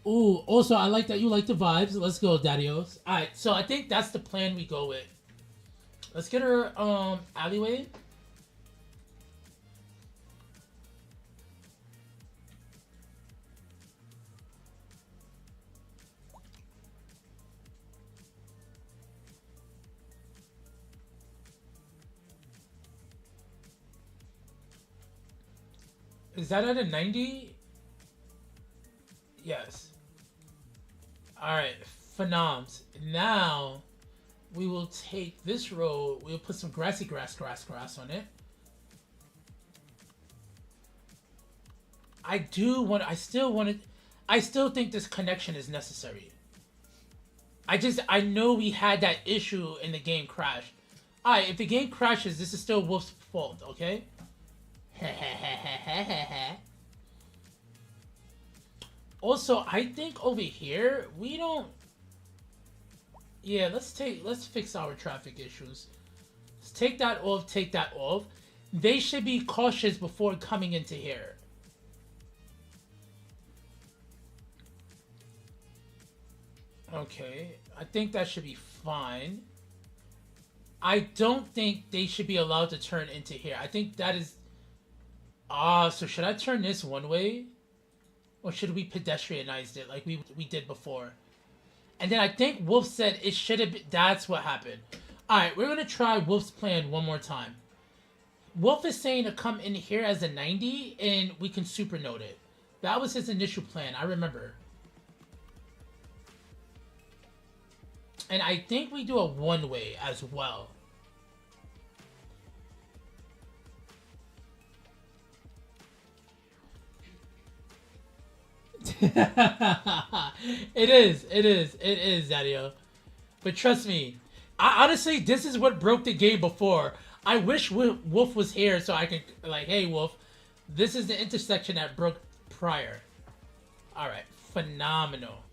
Ooh, also I like that you like the vibes. Let's go, Daddios. Alright, so I think that's the plan we go with. Let's get her alleyway. Is that at a 90? Yes. Alright, phenoms. Now, we will take this road. We'll put some grass on it. I still think this connection is necessary. I know we had that issue in the game crashed. Alright, if the game crashes, this is still Wolf's fault, okay? Also, I think over here we don't. Yeah, let's fix our traffic issues. Let's take that off. Take that off. They should be cautious before coming into here. Okay, I think that should be fine. I don't think they should be allowed to turn into here. I think that is. So should I turn this one way? Or should we pedestrianize it like we did before? And then I think Wolf said it should have been... That's what happened. Alright, we're going to try Wolf's plan one more time. Wolf is saying to come in here as a 90 and we can supernote it. That was his initial plan, I remember. And I think we do a one-way as well. It is, Daddy-o. But trust me, honestly, this is what broke the game before. I wish Wolf was here so I could, like, hey, Wolf, this is the intersection that broke prior. Alright, phenomenal.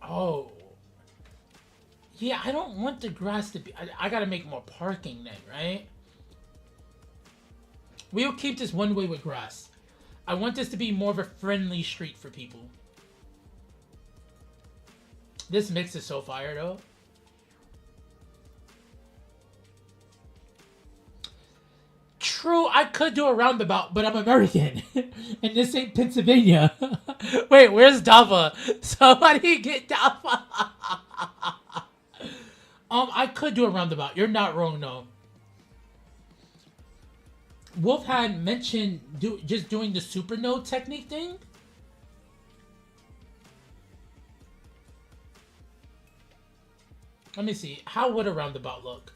Oh. Yeah, I don't want the grass to be... I gotta make more parking then, right? We'll keep this one way with grass. I want this to be more of a friendly street for people. This mix is so fire, though. True, I could do a roundabout, but I'm American. And this ain't Pennsylvania. Wait, where's Dava? Somebody get Dava. I could do a roundabout. You're not wrong, no. Wolf had mentioned just doing the supernode technique thing. Let me see. How would a roundabout look?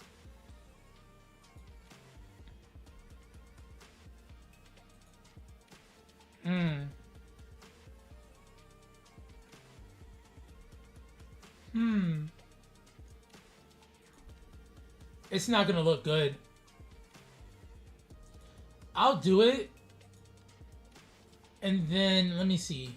It's not gonna look good. I'll do it. And then, let me see.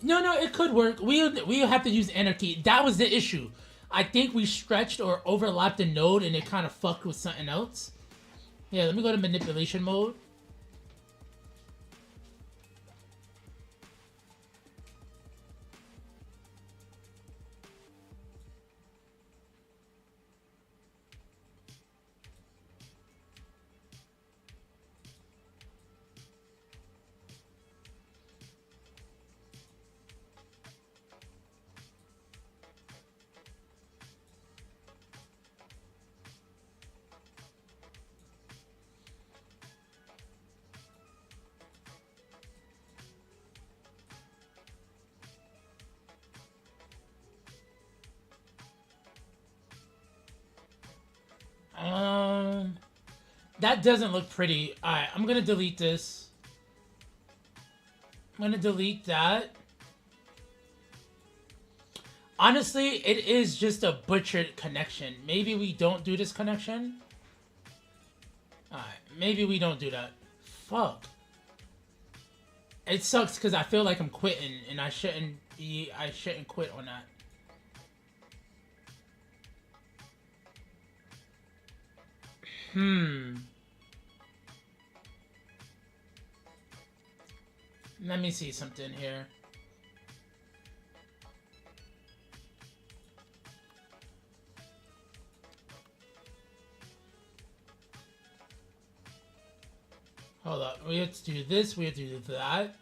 No, it could work. We'll have to use anarchy. That was the issue. I think we stretched or overlapped the node and it kind of fucked with something else. Yeah, let me go to manipulation mode. That doesn't look pretty. Alright, I'm gonna delete this. I'm gonna delete that. Honestly, it is just a butchered connection. Maybe we don't do this connection. Alright, maybe we don't do that. Fuck. It sucks because I feel like I'm quitting and I shouldn't quit on that. Let me see something here. Hold up. We have to do this. We have to do that.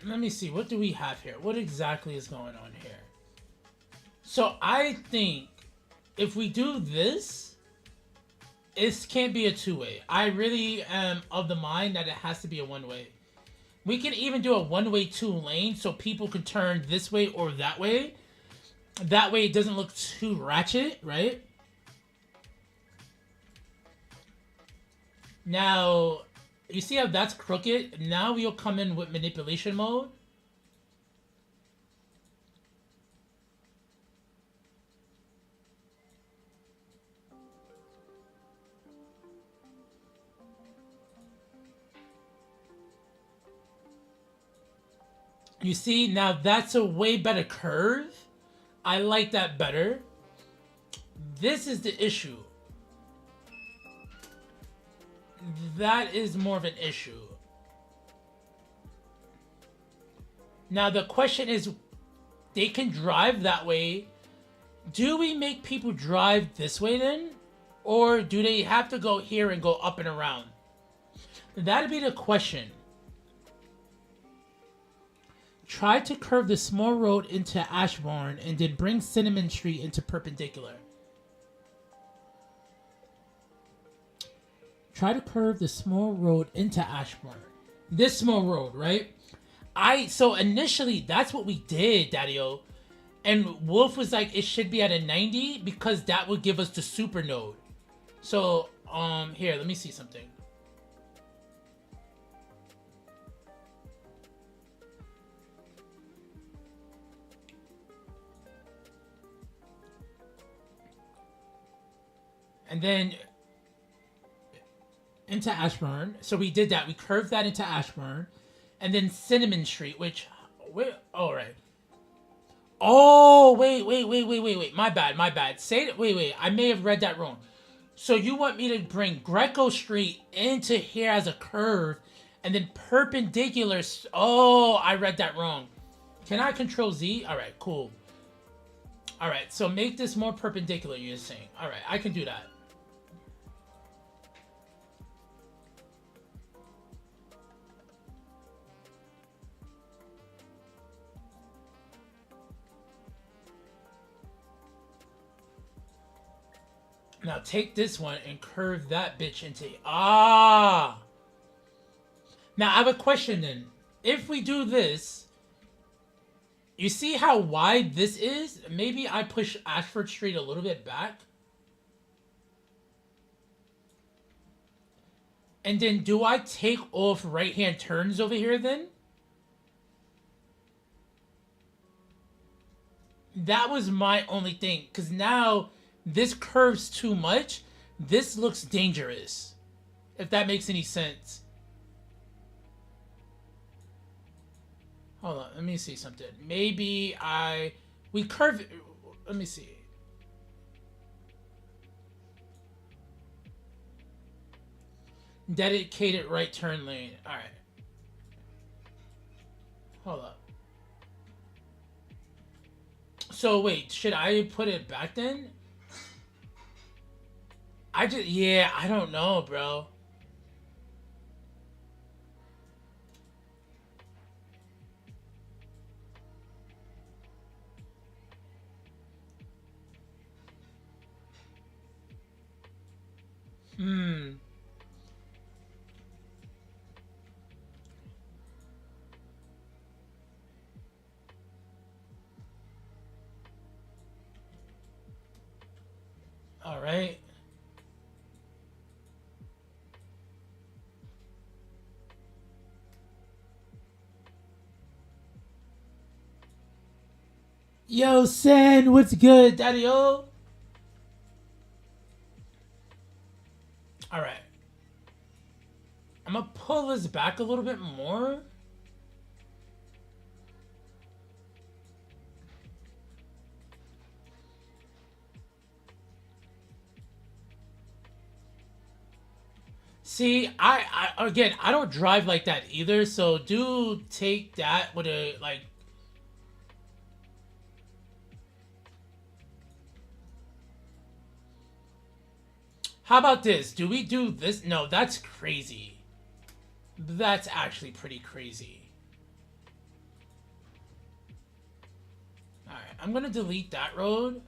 Let me see. What do we have here? What exactly is going on here? So I think if we do this, it can't be a two-way. I really am of the mind that it has to be a one-way. We can even do a one-way two-lane so people can turn this way or that way. That way it doesn't look too ratchet, right? Now, you see how that's crooked? Now we'll come in with manipulation mode. You see, now that's a way better curve. I like that better. This is the issue. That is more of an issue. Now the question is, they can drive that way. Do we make people drive this way then? Or do they have to go here and go up and around? That'd be the question. Try to curve the small road into Ashbourne and then bring Cinnamon Street into perpendicular. Try to curve the small road into Ashbourne. This small road, right? So initially, that's what we did, Daddy-O. And Wolf was like, it should be at a 90 because that would give us the super node. So, here, let me see something. And then into Ashburn. So we did that. We curved that into Ashburn. And then Cinnamon Street, which... all right. Oh, wait. My bad. Say it. Wait. I may have read that wrong. So you want me to bring Greco Street into here as a curve and then perpendicular. Oh, I read that wrong. Can I control Z? All right, cool. All right, so make this more perpendicular, you're saying. All right, I can do that. Now take this one and curve that bitch into... Ah! Now I have a question then. If we do this... You see how wide this is? Maybe I push Ashford Street a little bit back. And then do I take off right-hand turns over here then? That was my only thing. Because now this curves too much. This looks dangerous. If that makes any sense. Hold on, let me see something. Maybe we curve it. Let me see. Dedicated right turn lane. All right. Hold up. So wait, should I put it back then? Yeah, I don't know, bro. All right. Yo, Sen, what's good, Daddy-o? All right. I'm gonna pull this back a little bit more. See, again, I don't drive like that either, so do take that with a, like... How about this? Do we do this? No, that's crazy. That's actually pretty crazy. Alright, I'm gonna delete that road.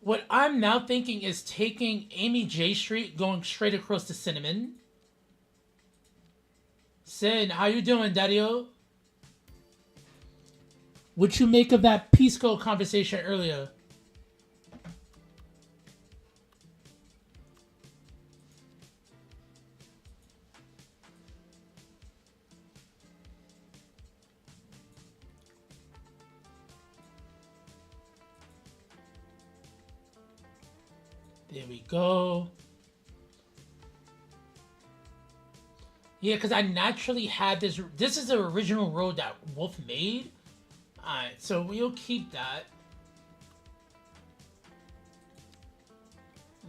What I'm now thinking is taking Amy J Street, going straight across to Cinnamon. Sin, how you doing, Daddy-o? What'd you make of that Pisco conversation earlier? There we go. Yeah, because I naturally had this. This is the original road that Wolf made. Alright, so we'll keep that.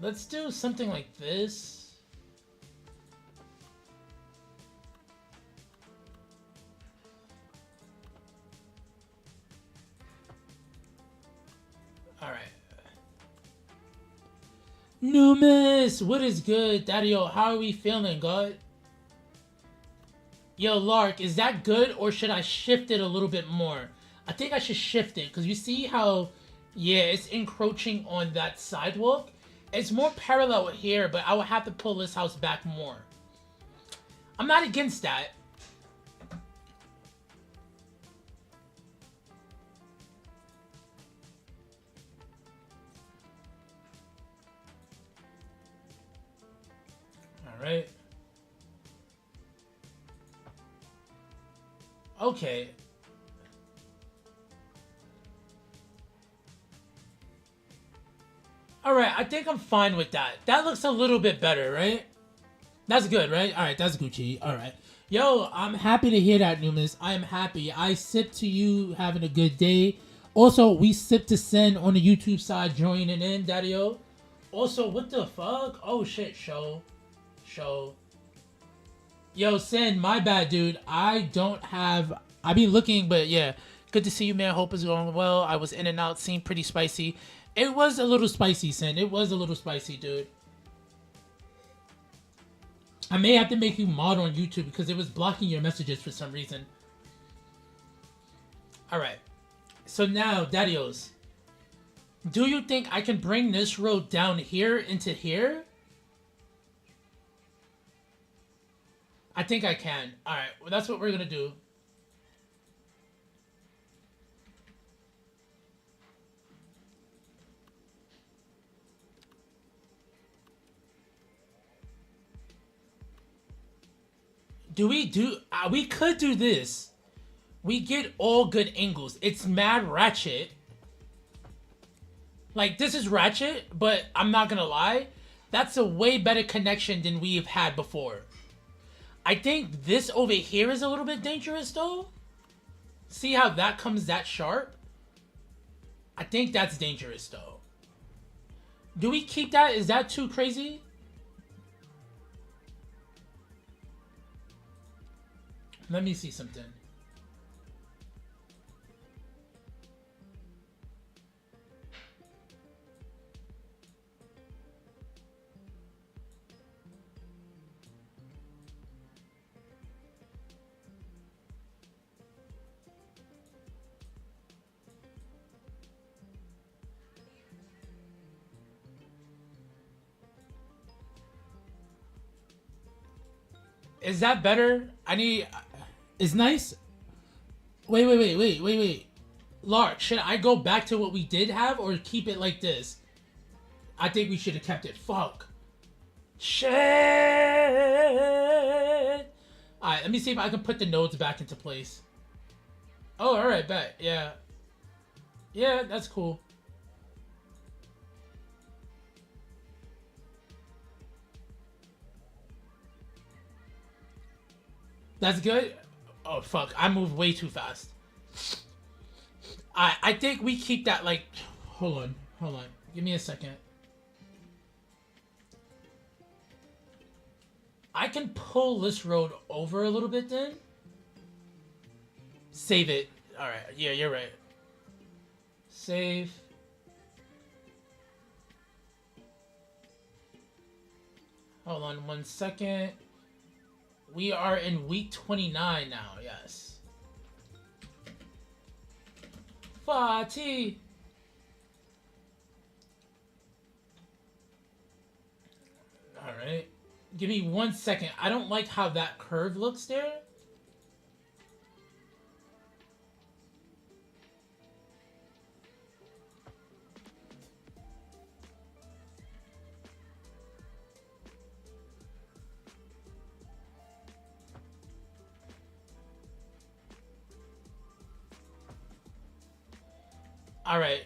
Let's do something like this. Alright. Numis, what is good? Daddy-o, how are we feeling, God? Yo, Lark, is that good or should I shift it a little bit more? I think I should shift it because you see how, yeah, it's encroaching on that sidewalk. It's more parallel here, but I will have to pull this house back more. I'm not against that. All right. Okay. Alright, I think I'm fine with that. That looks a little bit better, right? That's good, right? Alright, that's Gucci. Alright. Yo, I'm happy to hear that, Numis. I am happy. I sip to you having a good day. Also, we sip to Sen on the YouTube side joining in, Daddy-O. Also, what the fuck? Oh, shit, show. Yo, Sen, my bad, dude. I don't have... I be looking, but yeah. Good to see you, man. Hope it's going well. I was in and out. Seemed pretty spicy. It was a little spicy, Sen. It was a little spicy, dude. I may have to make you mod on YouTube because it was blocking your messages for some reason. Alright. So now, Daddy-O's. Do you think I can bring this road down here into here? I think I can. Alright, well, that's what we're gonna do. We could do this. We get all good angles. It's mad ratchet. Like, this is ratchet, but I'm not gonna lie. That's a way better connection than we've had before. I think this over here is a little bit dangerous, though. See how that comes that sharp? I think that's dangerous, though. Do we keep that? Is that too crazy? Let me see something. Is that better? It's nice. Wait. Lark, should I go back to what we did have or keep it like this? I think we should have kept it. Fuck. Shit. Alright, let me see if I can put the nodes back into place. Oh, alright, bet. Yeah. Yeah, that's cool. That's good. Oh, fuck. I moved way too fast. I think we keep that, like... Hold on. Give me a second. I can pull this road over a little bit then. Save it. Alright. Yeah, you're right. Save. Hold on 1 second. We are in week 29 now, yes. Fatih. Alright. Give me 1 second. I don't like how that curve looks there. All right,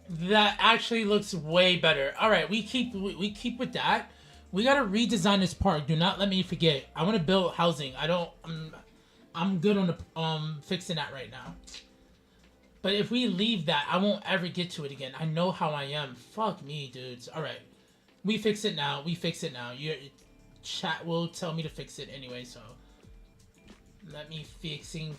that actually looks way better. All right, we keep with that. We gotta redesign this park. Do not let me forget. I want to build housing. I'm good on the fixing that right now. But if we leave that, I won't ever get to it again. I know how I am. Fuck me, dudes. All right, we fix it now. Your chat will tell me to fix it anyway. So let me fixing.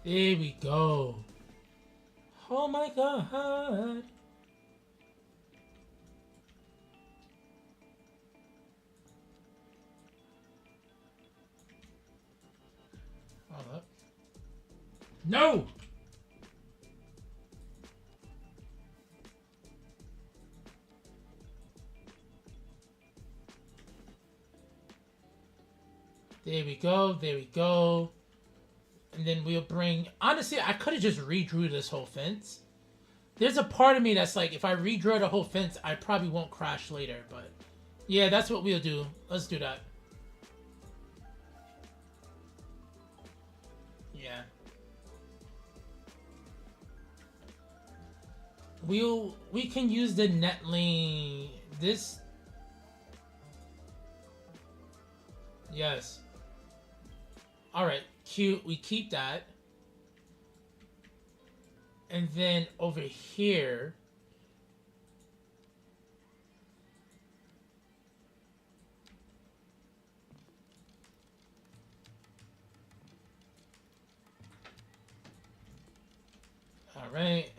There we go. Oh my god. Hold up. No! There we go. There we go. And then we'll bring... Honestly, I could have just redrew this whole fence. There's a part of me that's like, if I redraw the whole fence, I probably won't crash later. But yeah, that's what we'll do. Let's do that. Yeah. We can use the netling. This... Yes. Alright, cute. We keep that. And then over here... Alright.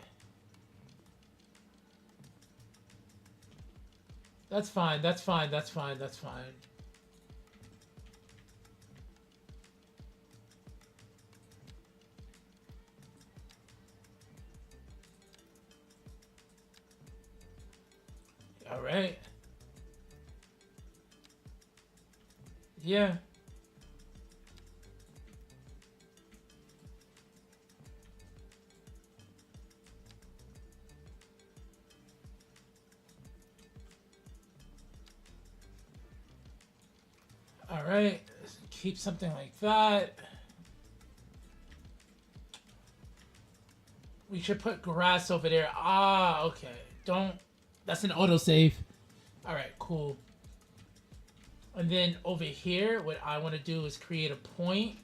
That's fine, that's fine, that's fine, that's fine. All right. Yeah. All right. Keep something like that. We should put grass over there. Ah, okay. Don't... That's an autosave. Alright, cool. And then over here, what I want to do is create a point.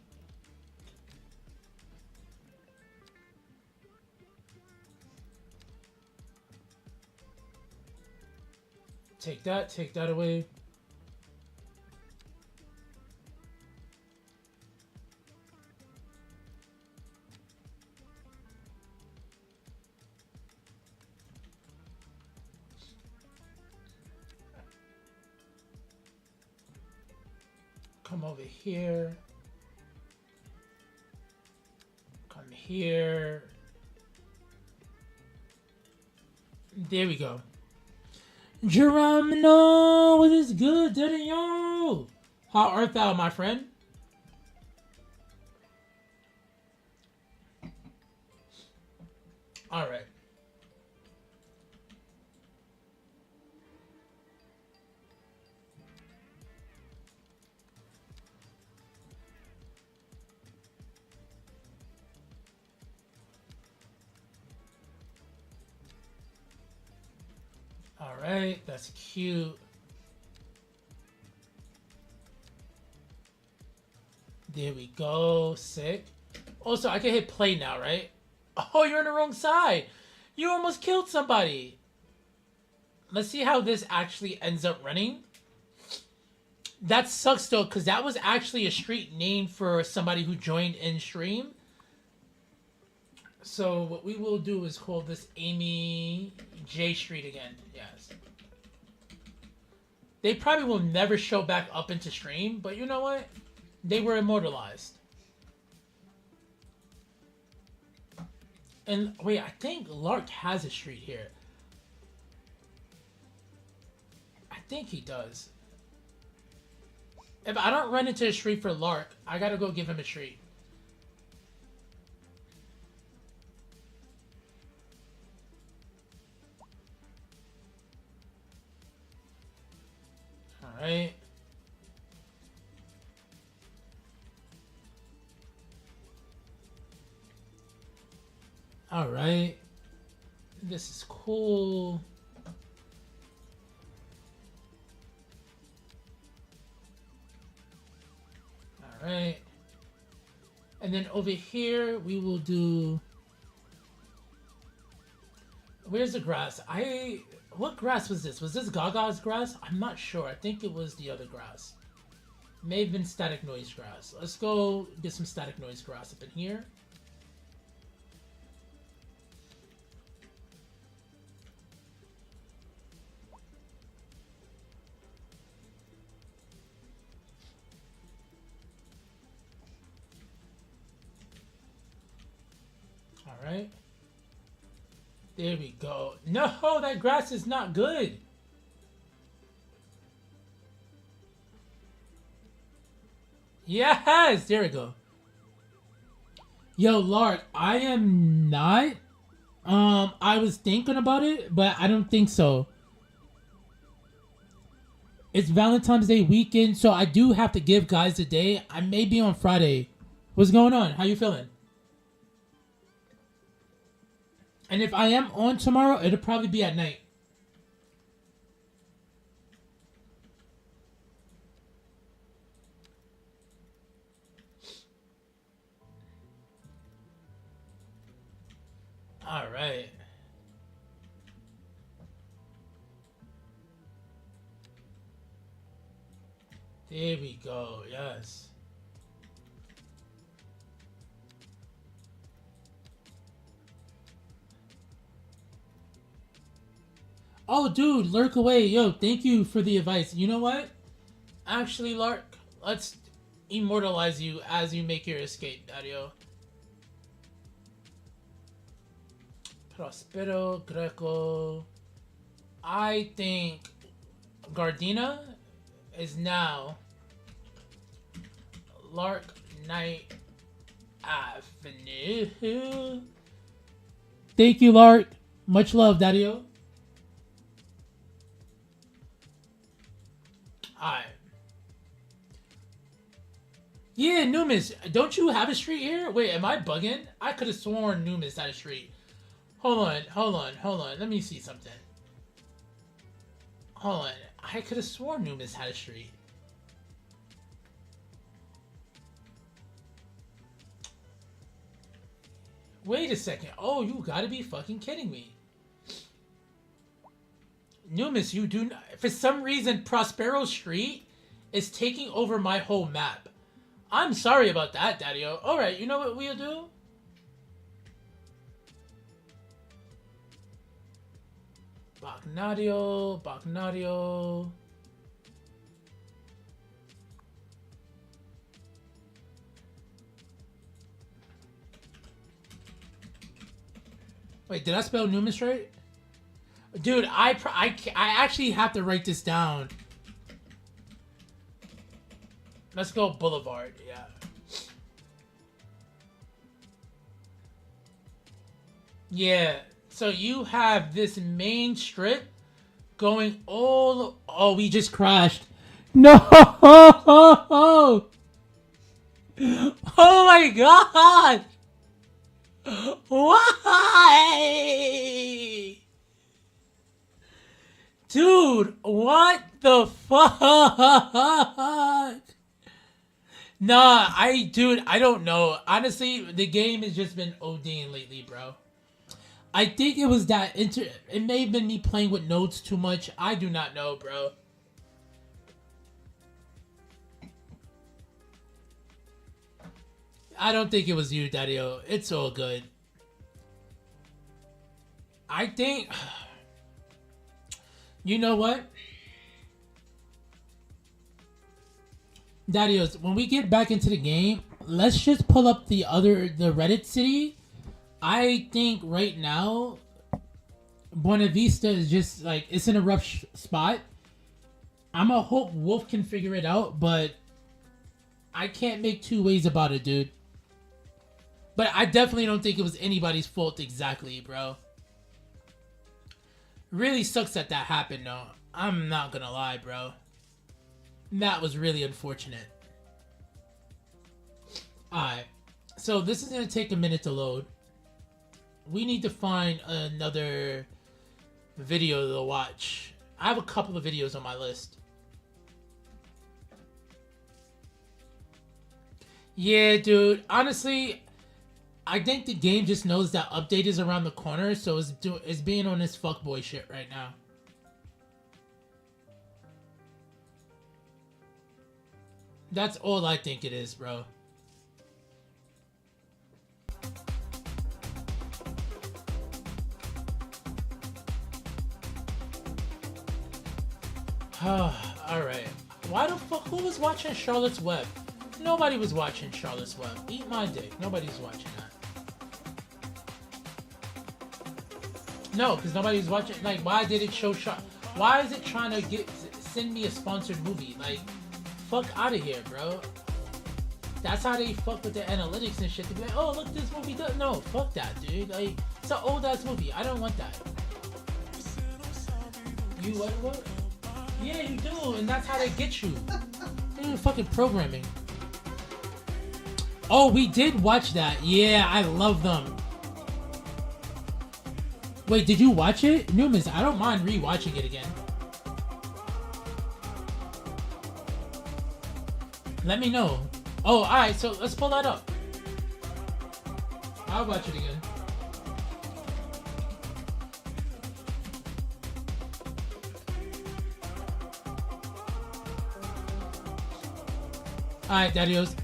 Take that away. Come over here. Come here. There we go. Geronimo, what is good, Daddy yo? How art thou, my friend? All right. Alright, that's cute. There we go, sick. Also, I can hit play now, right? Oh, you're on the wrong side. You almost killed somebody. Let's see how this actually ends up running. That sucks though, because that was actually a street named for somebody who joined in stream. So what we will do is call this Amy J Street again. Yes. They probably will never show back up into stream, but you know what? They were immortalized. And wait, I think Lark has a street here. I think he does. If I don't run into a street for Lark, I gotta go give him a street. Alright. Alright. This is cool. Alright. And then over here, we will do... Where's the grass? What grass was this? Was this Gaga's grass? I'm not sure. I think it was the other grass. May have been static noise grass. Let's go get some static noise grass up in here. Alright. There we go. No, that grass is not good. Yes, there we go. Yo, Lark, I am not. I was thinking about it, but I don't think so. It's Valentine's Day weekend, so I do have to give guys a day. I may be on Friday. What's going on? How you feeling? And if I am on tomorrow, it'll probably be at night. All right. There we go. Yes. Oh, dude, lurk away. Yo, thank you for the advice. You know what? Actually, Lark, let's immortalize you as you make your escape, Dario. Prospero Greco. I think Gardena is now Lark Knight Avenue. Thank you, Lark. Much love, Dario. Alright. Yeah, Numis. Don't you have a street here? Wait, am I bugging? I could have sworn Numis had a street. Hold on. Let me see something. Hold on. I could have sworn Numis had a street. Wait a second. Oh, you gotta be fucking kidding me. Numis, you do not... For some reason, Prospero Street is taking over my whole map. I'm sorry about that, Daddy-O. Alright, you know what we'll do? Bagnadio. Wait, did I spell Numis right? Dude, I actually have to write this down. Let's go Boulevard, yeah. Yeah, so you have this main strip going all... Oh, we just crashed. No! Oh my god! Why? Dude, what the fuck? Nah, I don't know. Honestly, the game has just been ODing lately, bro. I think it was that it may have been me playing with nodes too much. I do not know, bro. I don't think it was you, Daddy-O. It's all good. I think... You know what? Daddy-O's, when we get back into the game, let's just pull up the Reddit city. I think right now, Buena Vista is just like, it's in a rough spot. I'ma hope Wolf can figure it out, but I can't make two ways about it, dude. But I definitely don't think it was anybody's fault exactly, bro. Really sucks that happened, though. I'm not gonna lie, bro. That was really unfortunate. Alright. So this is gonna take a minute to load. We need to find another video to watch. I have a couple of videos on my list. Yeah, dude. Honestly, I think the game just knows that update is around the corner, so it's being on this fuckboy shit right now. That's all I think it is, bro. Alright. Why the fuck? Who was watching Charlotte's Web? Nobody was watching Charlotte's Web. Eat my dick. Nobody's watching that. No, because nobody's watching. Like, why did it show Why is it trying to send me a sponsored movie? Like, fuck out of here, bro. That's how they fuck with the analytics and shit. To be like, oh look, this movie does. No, fuck that, dude. Like, it's an old ass movie. I don't want that. You what? Yeah, you do, and that's how they get you. They're fucking programming. Oh, we did watch that. Yeah, I love them. Wait, did you watch it? Newman's, I don't mind rewatching it again. Let me know. Oh, alright, so let's pull that up. I'll watch it again. Alright, Daddios.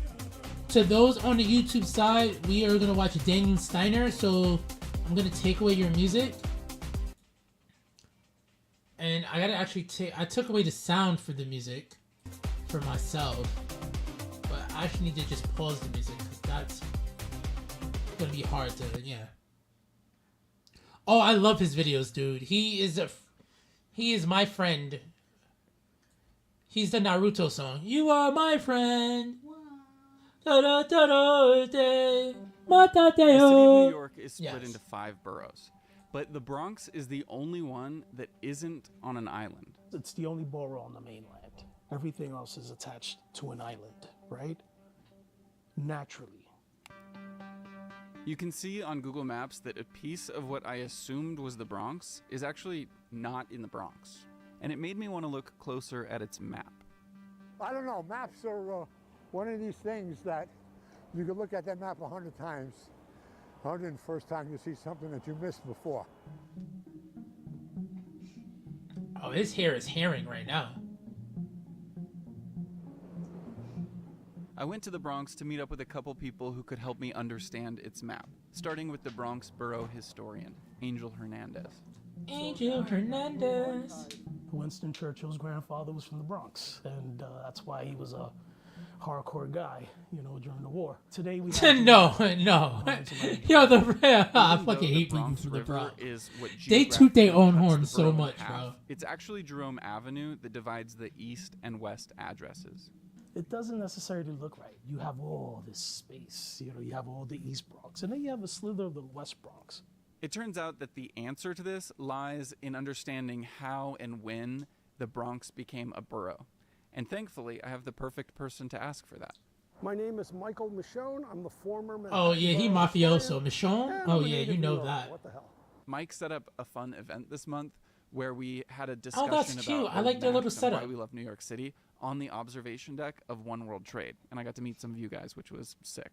To those on the YouTube side, we are gonna watch Daniel Steiner, so I'm gonna take away your music. And I gotta actually I took away the sound for the music for myself. But I actually need to just pause the music because that's gonna be hard to, yeah. Oh, I love his videos, dude. He is my friend. He's the Naruto song. You are my friend. The city of New York is split into 5 boroughs, but the Bronx is the only one that isn't on an island. It's the only borough on the mainland. Everything else is attached to an island, right? Naturally. You can see on Google Maps that a piece of what I assumed was the Bronx is actually not in the Bronx. And it made me want to look closer at its map. I don't know, maps are one of these things that you could look at that map 100 times. 101st time you see something that you missed before. Oh, his hair is herring right now. I went to the Bronx to meet up with a couple people who could help me understand its map, starting with the Bronx borough historian, Angel Hernandez. Angel Hernandez. Winston Churchill's grandfather was from the Bronx, and that's why he was a hardcore guy, you know, during the war. Today we no. Yo, I fucking hate people from the Bronx. They toot their own horn so much, bro. It's actually Jerome Avenue that divides the east and west addresses. It doesn't necessarily look right. You have all this space, you know, you have all the East Bronx, and then you have a slither of the West Bronx. It turns out that the answer to this lies in understanding how and when the Bronx became a borough. And thankfully, I have the perfect person to ask for that. My name is Michael Michonne. I'm the former Oh yeah, he mafioso. Michonne? Oh yeah, you know that. What the hell? Mike set up a fun event this month where we had a discussion that's cute. about I like their little and setup. why we love New York City on the observation deck of One World Trade. And I got to meet some of you guys, which was sick.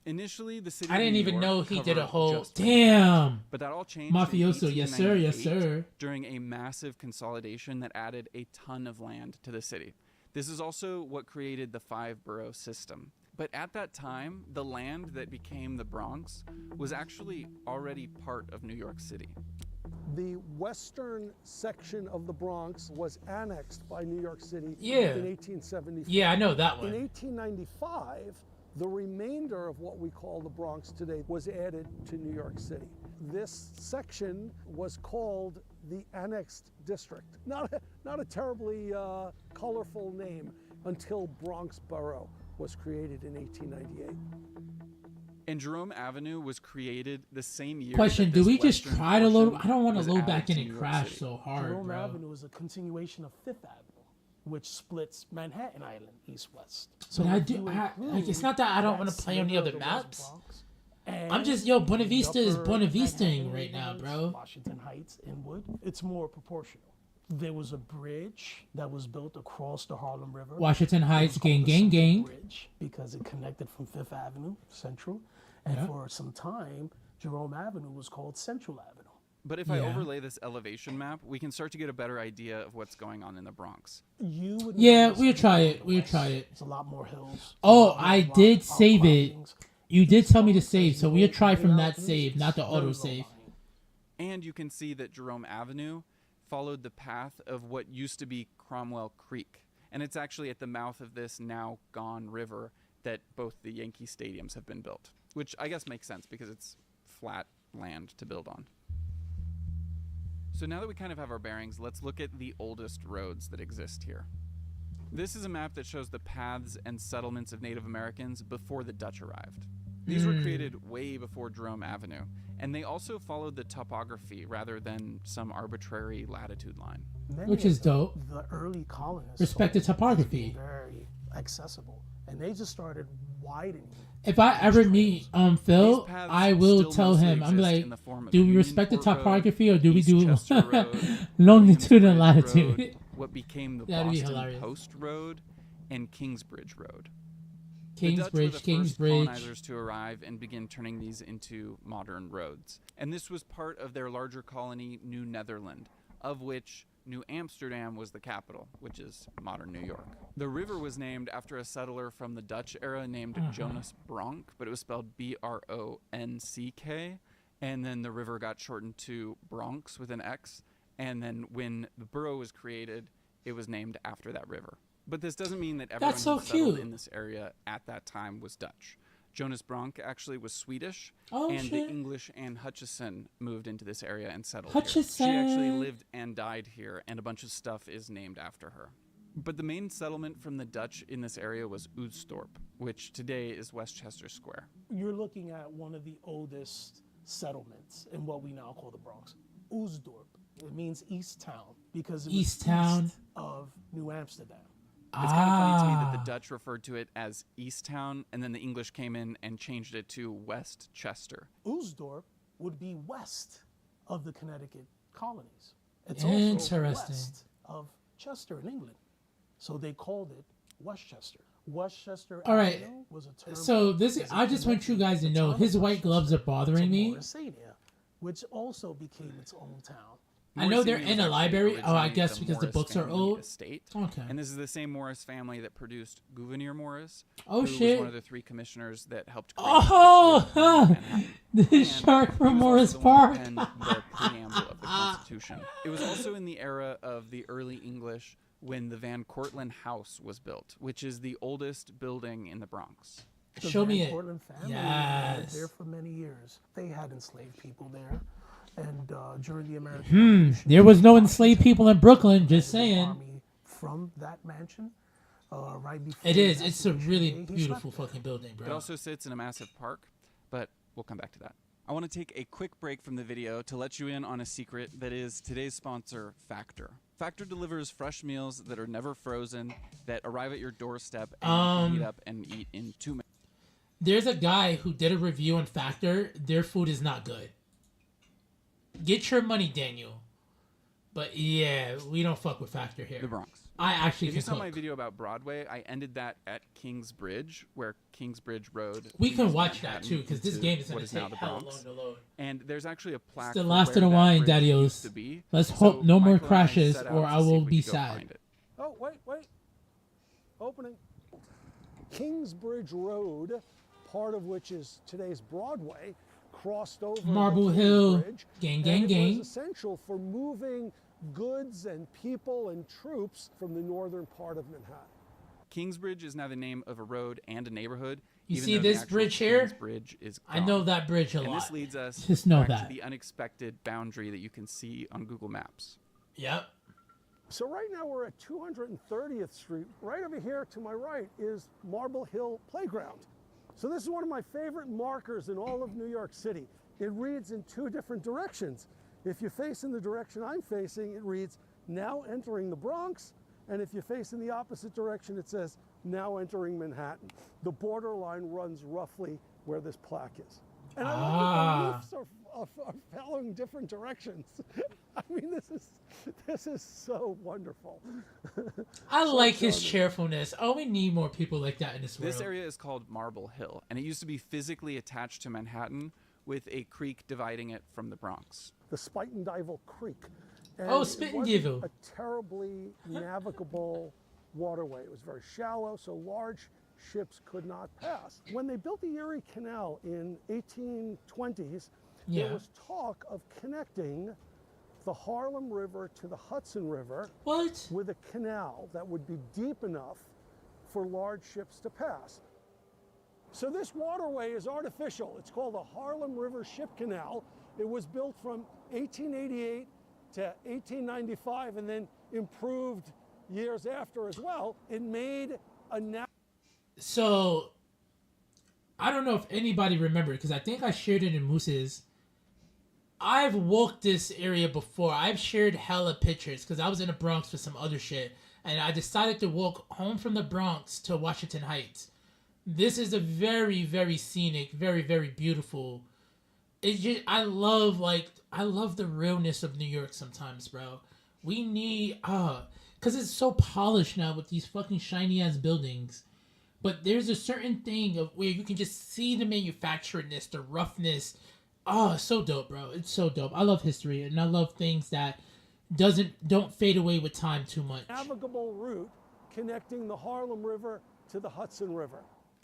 Initially, the city I didn't of New even York know he did a covered whole just damn. But that all changed Mafioso, in yes sir, yes 1898 sir. during a massive consolidation that added a ton of land to the city. This is also what created the 5-borough system. But at that time, the land that became the Bronx was actually already part of New York City. The western section of the Bronx was annexed by New York City Yeah. in 1875. Yeah, I know that In one. 1895, the remainder of what we call the Bronx today was added to New York City. This section was called the Annexed District. Not a terribly colorful name until Bronx Borough was created in 1898. And Jerome Avenue was created the same year. Question, that do this we just western try to load? portion I don't want was to load added back in to and New York crash City. so hard, Jerome bro. Avenue is a continuation of Fifth Avenue, which splits Manhattan Island east-west. But I do, like, it's not that I don't want to play on the other maps. I'm just, yo, Buena Vista is Buena Vistaing right now, bro. Washington Heights, Inwood, it's more proportional. There was a bridge that was built across the Harlem River. Washington Heights, It was called gang, the gang, Central gang. Bridge because it connected from Fifth Avenue, Central, and for some time, Jerome Avenue was called Central Avenue. But if I Yeah. overlay this elevation map, we can start to get a better idea of what's going on in the Bronx. You would Yeah, notice we'll try on it. the We'll west, try it. It's a lot more hills. Oh, a lot more I did save it. outcroppings. You did tell me to save, so we'll Those try from that avenues, save, not the very auto low save. lying. And you can see that Jerome Avenue followed the path of what used to be Cromwell Creek. And it's actually at the mouth of this now gone river that both the Yankee stadiums have been built, which I guess makes sense because it's flat land to build on. So now that we kind of have our bearings, let's look at the oldest roads that exist here. This is a map that shows the paths and settlements of Native Americans before the Dutch arrived. These were created way before Jerome Avenue, and they also followed the topography rather than some arbitrary latitude line. Which is dope. The early colonists Respect the saw it as topography. being very accessible, and they just started widening. If I ever meet Phil, These paths I will still tell mostly him. I'm exist like, in the form of do we Union respect the Court Road, topography or do we East do Chester Road, longitude and Williamsbridge latitude? Road, what became the That'd be Boston hilarious. Post Road, and Kingsbridge Road. The Dutch were the first Kingsbridge. colonizers to arrive and begin turning these into modern roads. And this was part of their larger colony, New Netherland, of which New Amsterdam was the capital, which is modern New York. The river was named after a settler from the Dutch era named Jonas Bronck, but it was spelled B-R-O-N-C-K. And then the river got shortened to Bronx with an X. And then when the borough was created, it was named after that river. But this doesn't mean that everyone That's so who settled cute. in this area at that time was Dutch. Jonas Bronck actually was Swedish, Oh, and shit. the English Anne Hutchison moved into this area and settled Hutchison. here. She actually lived and died here, and a bunch of stuff is named after her. But the main settlement from the Dutch in this area was Oostdorp, which today is Westchester Square. You're looking at one of the oldest settlements in what we now call the Bronx. Oostdorp. It means East Town because it was East Town. east of New Amsterdam. It's kind of funny to me that the Dutch referred to it as Easttown, and then the English came in and changed it to Westchester. Oostdorp would be west of the Connecticut colonies. It's Interesting. also west of Chester in England. So they called it Westchester. Westchester All right. Avenue was a term. So this, as a I just want you guys to know, his white gloves are bothering me. Morrisania, which also became its own town. I know they're Morrisania in was a actually library. Oh, I originally guess because the Morris books are family old. Estate. Okay. And this is the same Morris family that produced Gouverneur Morris. Oh, who shit. was one of the 3 commissioners that helped create Oh, the Manhattan. the And shark he from was also Morris the one Park. who penned the preamble of the Constitution. It was also in the era of the early English when the Van Cortlandt House was built, which is the oldest building in the Bronx. The Show me Van it. Cortlandt family Yes. lived there for many years. They had enslaved people there. And during the American Revolution, There was no enslaved people in Brooklyn. Just the saying. army from that mansion, right before It the is. It's a really assassination, he beautiful slept there. fucking building, It bro. also sits in a massive park, but we'll come back to that. I want to take a quick break from the video to let you in on a secret that is today's sponsor, Factor. Factor delivers fresh meals that are never frozen, that arrive at your doorstep and you can heat up and eat in 2 minutes. There's a guy who did a review on Factor. Their food is not good. Get your money, Daniel. But yeah, we don't fuck with Factor here. The Bronx. I actually If can you saw cook. my video about Broadway, I ended that at Kingsbridge, where Kingsbridge Road. We can leads watch that Manhattan too, because this into game is what going to now take the hella Bronx. long to load. And there's actually a plaque. the for last where of the that wine, bridge Daddy-os. used to be. Let's So hope no more Michael and I crashes set out or to I see if will we be could go sad. find it. Oh, wait. Opening. Kingsbridge Road, part of which is today's Broadway, crossed over Marble the Hill. Kingsbridge, Gang, and gang, it gang. was essential for moving goods and people and troops from the northern part of Manhattan. Kingsbridge is now the name of a road and a neighborhood. You even see though the this actual bridge here? Kingsbridge is I know gone. that bridge a And lot. this leads us Just know back that. to the unexpected boundary that you can see on Google Maps. Yep. So right now we're at 230th Street. Right over here to my right is Marble Hill Playground. So this is one of my favorite markers in all of New York City. It reads in 2 different directions. If you face in the direction I'm facing, it reads, now entering the Bronx. And if you face in the opposite direction, it says, now entering Manhattan. The borderline runs roughly where this plaque is. And I love that the roofs are following different directions. I mean, this is so wonderful. I like his cheerfulness. Oh, we need more people like that in this world. This area is called Marble Hill, and it used to be physically attached to Manhattan with a creek dividing it from the Bronx. The Spuytendival Creek. And Oh, it wasn't Spuytendival. a terribly navigable waterway. It was very shallow, so large ships could not pass. When they built the Erie Canal in 1820s, Yeah. there was talk of connecting the Harlem River to the Hudson River What? with a canal that would be deep enough for large ships to pass. So this waterway is artificial. It's called the Harlem River Ship Canal. It was built from 1888 to 1895 and then improved, years after as well, it made a So, I don't know if anybody remembered, because I think I shared it in Moose's. I've walked this area before. I've shared hella pictures, because I was in the Bronx for some other shit. And I decided to walk home from the Bronx to Washington Heights. This is a very, very scenic, very, very beautiful. It's just, I love the realness of New York sometimes, bro. We need, because it's so polished now with these fucking shiny ass buildings. But there's a certain thing of where you can just see the manufacturedness, the roughness. Oh, it's so dope, bro. It's so dope. I love history, and I love things that don't fade away with time too much. navigable route connecting the Harlem River to the Hudson River.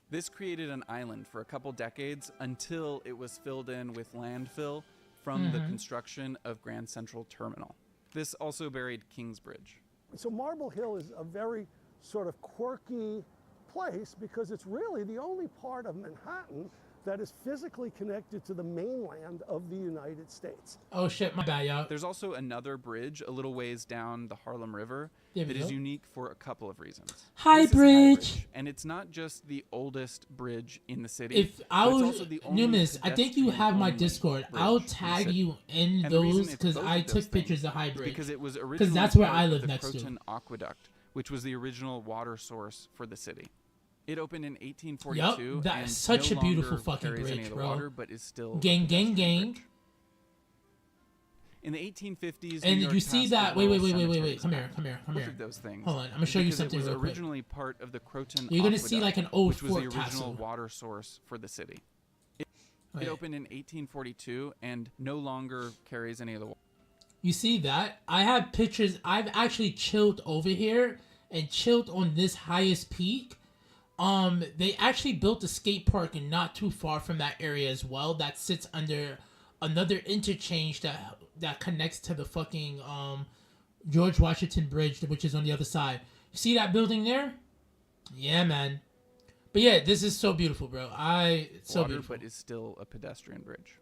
This created an island for a couple decades until it was filled in with landfill from the construction of Grand Central Terminal. This also buried Kingsbridge. So Marble Hill is a very sort of quirky place because it's really the only part of Manhattan that is physically connected to the mainland of the United States. Oh shit, my bad, y'all. There's also another bridge a little ways down the Harlem River There we that is go. unique for a couple of reasons. High This is Bridge. And it's not just the oldest bridge in the city. If I but it's was also the only Numis, I think you have my pedestrian-only Discord. bridge I'll in the tag city. you in And the reason those it's because both I of those took pictures things of High is Bridge. because it was originally that's where part I of live the next to. Croton Aqueduct, which was the original water source for the city. It opened in 1842. Yup, that's and such no a beautiful longer fucking carries any bridge, of the bro. water, but is still a Gang, gang, pedestrian gang. bridge. In the 1850s, And New York you see passed that? the Wait. Rural Come Cemeteries here, Act. come here. Both of those things. Hold on, I'm gonna show you because something it was real quick. originally part of the Croton You're gonna see Aqueduct, like an old which was the fort original castle. water source for the city. It Wait. opened in 1842 and no longer carries any of the water. You see that? I have pictures. I've actually chilled over here and chilled on this highest peak. They actually built a skate park and not too far from that area as well. That sits under another interchange that connects to the fucking George Washington Bridge, which is on the other side. You see that building there? Yeah, man. But yeah, this is so beautiful, bro. It's so Water, beautiful. but is still a pedestrian bridge.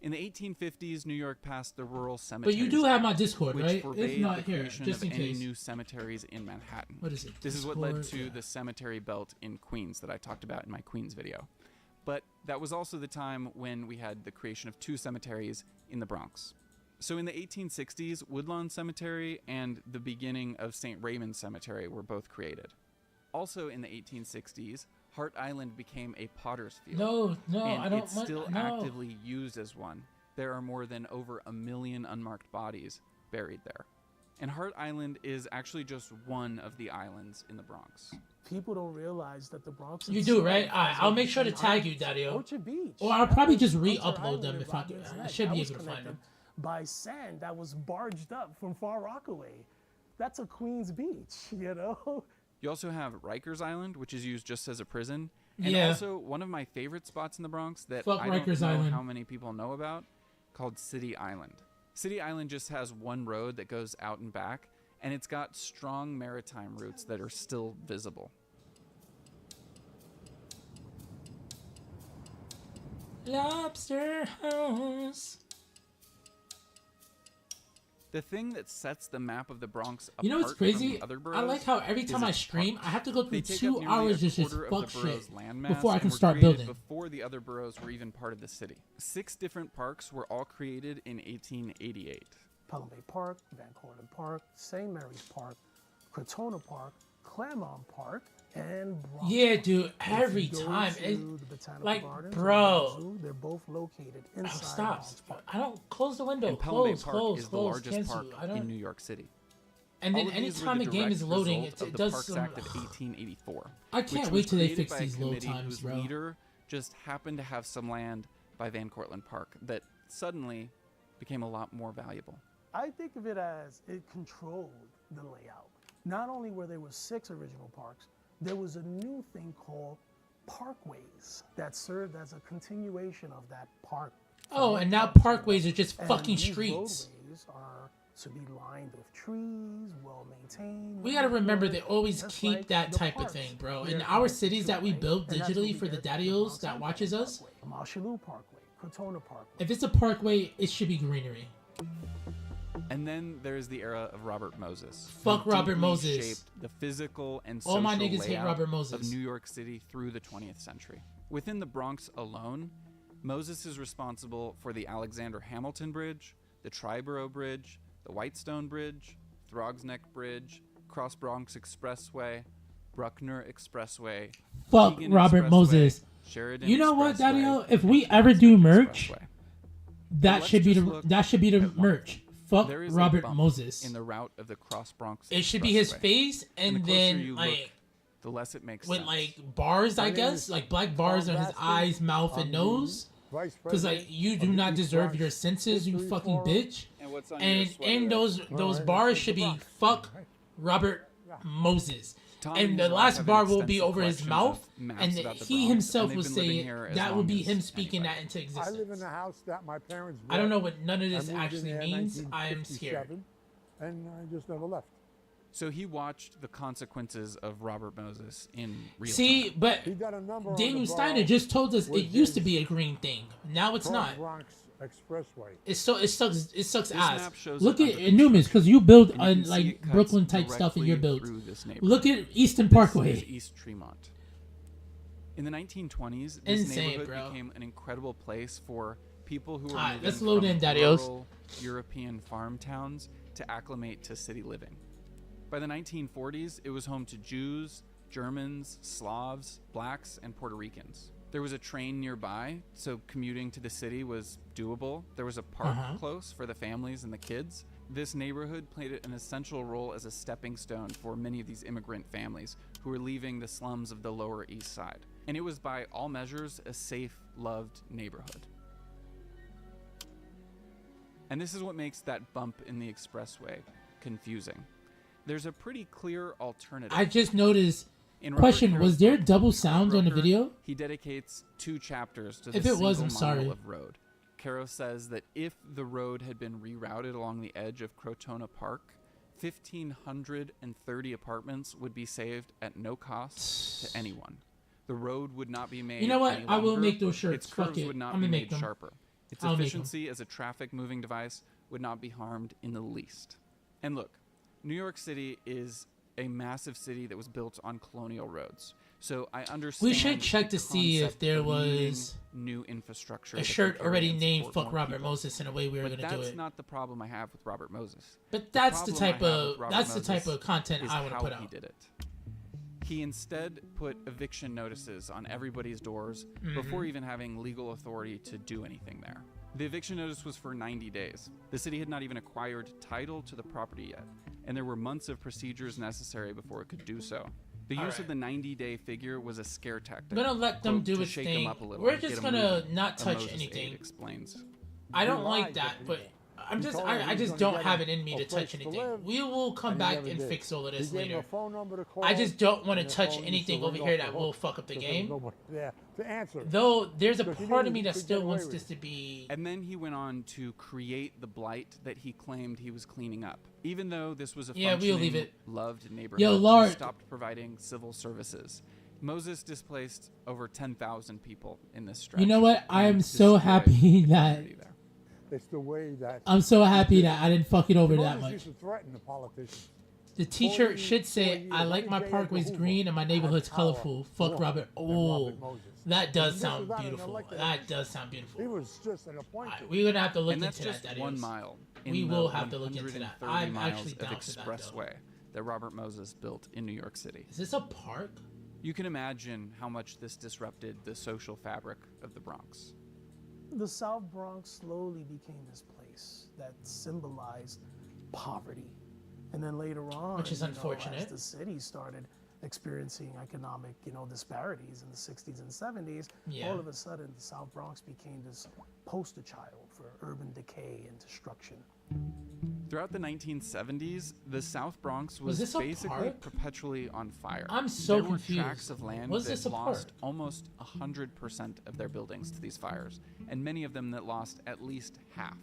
In the 1850s, New York passed the Rural But Cemeteries you do have my Act, Discord, which right? If forbade not, the here, creation just of in any case. new cemeteries in Manhattan. What is it? This is what led Discord? to Yeah. the cemetery belt in Queens that I talked about in my Queens video. But that was also the time when we had the creation of two cemeteries in the Bronx. So in the 1860s, Woodlawn Cemetery and the beginning of St. Raymond Cemetery were both created. Also in the 1860s, Hart Island became a potter's field. No, and I don't it's want. still No. actively used as one. There are more than over 1 million unmarked bodies buried there. And Hart Island is actually just one of the islands in the Bronx. People don't realize that the Bronx. You do, right? itself Alright, has I'll a make sure to giant tag you, Daddy-o. Orchard Beach. Or I'll probably That just was re-upload Hunter them Island if I in could. Robbins I Neck. should That be was able to find connected them. by sand that was barged up from Far Rockaway. That's a Queens Beach, you know? You also have Rikers Island, which is used just as a prison. And Yeah. also one of my favorite spots in the Bronx that Fuck I don't Rikers know Island. how many people know about, called City Island. City Island just has one road that goes out and back, and it's got strong maritime routes that are still visible. Lobster House. The thing that sets the map of the Bronx apart You know what's from crazy? the other I boroughs like how every is time I its stream, parks. I have to go They through take 2 up nearly hours a just quarter fuck of the borough's shit landmass before I and can were start created building. Before the other boroughs were even part of the city. 6 different parks were all created in 1888. Pelham Bay Park, Van Cortlandt Park, St. Mary's Park, Crotona Park, Claremont Park, and Bronx Yeah, Park. dude, If every you go time. to It, the Botanical like, Gardens bro. and the zoo, they're both located oh, inside stop. Bronx Park. I don't close the window. And Pelham Bay Close, Park close, is the close. largest Cancel. park I don't. in New York City. And then All of these were anytime the a game is direct loading, result it of the does Parks some. Act of 1884. I can't which wait was till they created fix by a these load committee times, whose bro. leader just happened to have some land by Van Cortlandt Park that suddenly became a lot more valuable. I think of it as it controlled the layout. Not only were there 6 original parks, there was a new thing called parkways that served as a continuation of that park. Oh, and now park parkways are just And fucking these streets. roadways are to be lined with trees, well maintained. We gotta remember they always just keep like that the type of parks thing, bro. here In in our Bronx cities too, that we right? build And that's what digitally we for the get with daddios Bronx that Empire watches us, Parkway, Marshallou Parkway, Crotona Parkway. if it's a parkway, it should be greenery. And then there's the era of Robert Moses. Fuck who Robert deeply Moses. Shaped the physical and All social my niggas hate layout Robert Moses. of New York City through the 20th century. Within the Bronx alone, Moses is responsible for the Alexander Hamilton Bridge, the Triborough Bridge, the Whitestone Bridge, Throgs Neck Bridge, Cross Bronx Expressway, Bruckner Expressway. Fuck Keegan Robert Expressway, Moses. Sheridan You know what, Expressway, Daddy-O? If and we ever Prospect do merch, Expressway. that Let's should be just the look that should be the at one. merch. Fuck There is a Robert bump Moses. in the route of the Cross Bronx It should be his Expressway. face and the closer then you like look, the less it makes with sense. like bars, I My name guess, is like black bars on his Tom eyes, Baskin. mouth, I'm and the nose. Vice Because like President you do of the not East deserve Bronx your senses, you History fucking Forum. bitch. And what's on And in those Alright, bars that's should the be Bronx. fuck Robert Moses. Tom And his the wife last have bar an will be extensive over his collection mouth, of maps and about the he Bronx, himself and will they've been living say here as that will long be as him speaking anybody. that into I existence. live in a house that my parents I don't know built. what none of I this moved in actually there in means. I am scared. 1957, and I just never left. So he watched the consequences of Robert Moses in real See, time. but He got a number on Daniel the Steiner borough just told us with it used to his be a green thing. Now it's Cross not. Bronx Expressway. It sucks. It sucks This ass. map shows Look it at under Newman's because you build And you on can see like it cuts Brooklyn type stuff in your directly builds. through this Look neighborhood. at Easton This Parkway. is East Tremont. In the 1920s, this Insane, neighborhood bro. became an incredible place for people who were Alright, moving let's load from in, Daddy-Os. rural European farm towns to acclimate to city living. By the 1940s, it was home to Jews, Germans, Slavs, blacks, and Puerto Ricans. There was a train nearby, so commuting to the city was doable. There was a park close for the families and the kids. This neighborhood played an essential role as a stepping stone for many of these immigrant families who were leaving the slums of the Lower East Side. And it was by all measures a safe, loved neighborhood. And this is what makes that bump in the expressway confusing. There's a pretty clear alternative. I just noticed. In Question: Robert was there Caro's book, double sound on the Broker, video? He dedicates 2 chapters to the If it was, I'm single mile sorry. of road. Caro says that if the road had been rerouted along the edge of Crotona Park, 1,530 apartments would be saved at no cost to anyone. The road would not be made. You know what? any I will longer. make those shirts. Its Fuck curves it. would not I'm be gonna made make them. sharper. Its I'll make 'em. efficiency as a traffic moving device would not be harmed in the least. And look, New York City is a massive city that was built on colonial roads. So I understand. We should check the to see if concept there of needing was new infrastructure. a that can shirt carry already and named support "Fuck more Robert people. Moses" in a way we were But gonna do that's it. not the problem I have with Robert Moses. But that's the problem type I have with of Robert that's the type Moses of content is I want to how put he out. did it. He instead put eviction notices on everybody's doors Mm-hmm. before even having legal authority to do anything there. The eviction notice was for 90 days. The city had not even acquired title to the property yet, and there were months of procedures necessary before it could do so. The use of the 90-day figure was a scare tactic. I'm gonna let them quote, do to its shake thing. them up a little We're and get just them gonna moving, not a touch Moses anything. aide explains. I don't He like lied, that, but but he told him he I was just gonna don't get have him it in me a to place touch to anything. live, We will come and he back never and did. fix all of this He gave him later. a phone number to call, I just don't want to and the touch phone used anything to over ring here off that the will hook fuck up the because there was game. nobody there to answer. Though there's a Because he part knew of me he that could still get away wants with this it. to be. And then he went on to create the blight that he claimed he was cleaning up. Even though this was a Yeah, we'll leave functioning, it. loved neighborhood, Yo, he Lord. stopped providing civil services. Moses displaced over 10,000 people in this stretch. You know what? I and am so destroyed happy the that community there. It's the way that I'm so happy that I didn't fuck it over Moses that much. used to threaten the politicians. The T-shirt 40 should say, years. "I like my J. Edgar parkways Hoover green and my had neighborhood's power colorful." Fuck more Robert. than Oh, Robert Moses. that does This sound is not an beautiful. elected That office. does sound He beautiful. was just an appointed. We're gonna have to look And that's into just that. 1 mile. In We the will have to look into that. 130 I'm miles actually of down for that, though. expressway that Robert Moses built in New York City. Is this a park? You can imagine how much this disrupted the social fabric of the Bronx. The South Bronx slowly became this place that symbolized poverty. And then later on, Which is unfortunate. as the city started experiencing economic, disparities in the 60s and 70s, Yeah. all of a sudden the South Bronx became this poster child for urban decay and destruction. Throughout the 1970s, the South Bronx Was was this a basically park? perpetually on fire. I'm so there were confused. tracts of land Was that this a lost park? almost 100% of their buildings to these fires, and many of them that lost at least half.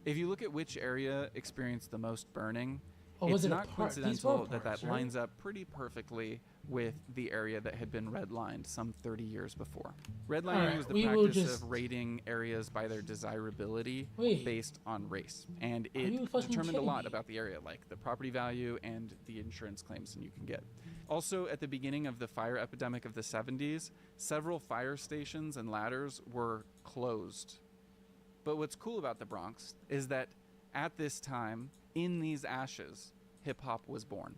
If you look at which area experienced the most burning, Oh, was it's it a not park? These were coincidental that parks, that right? lines up pretty perfectly with the area that had been redlined some 30 years before. Redlining Alright, was the we will practice just- of rating areas by their desirability Wait. based on race. And Are you it fucking determined a kidding lot me? about the area, like the property value and the insurance claims that you can get. Also, at the beginning of the fire epidemic of the 70s, several fire stations and ladders were closed. But what's cool about the Bronx is that at this time, in these ashes, hip-hop was born.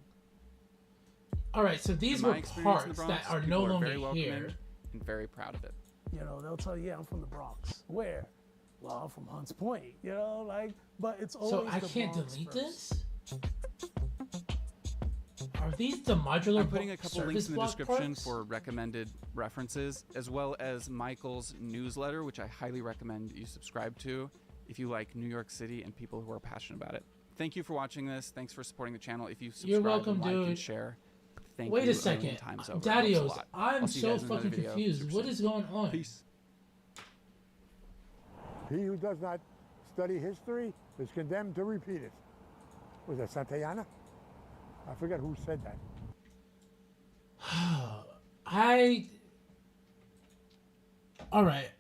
All right, so these In my were experience in the parks Bronx, that are people no are longer very welcoming here. and very proud of it. You know, they'll tell you, yeah, I'm from the Bronx. Where? Well, I'm from Hunts Point. You know, like, but it's always So I the can't Bronx delete first. this? Are these the modular I'm putting a couple links service in the block description parks? for recommended references, as well as Michael's newsletter, which I highly recommend you subscribe to if you like New York City and people who are passionate about it. Thank you for watching this. Thanks for supporting the channel. If you subscribe, You're welcome, like, and dude. share, thank Wait you a second. million times over. It helps a Daddios, lot. I'm I'll see you so guys in another fucking video. confused. Super What soon. is going on? Peace. He who does not study history is condemned to repeat it. Was that Santayana? I forget who said that. All right.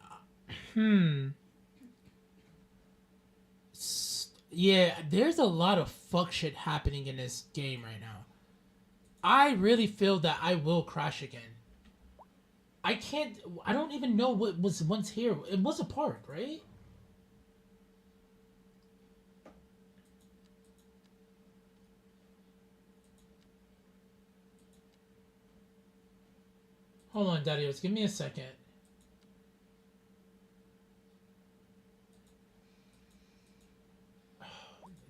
Yeah, there's a lot of fuck shit happening in this game right now. I really feel that I will crash again. I don't even know what was once here. It was a park, right? Hold on, Daddios. Give me a second.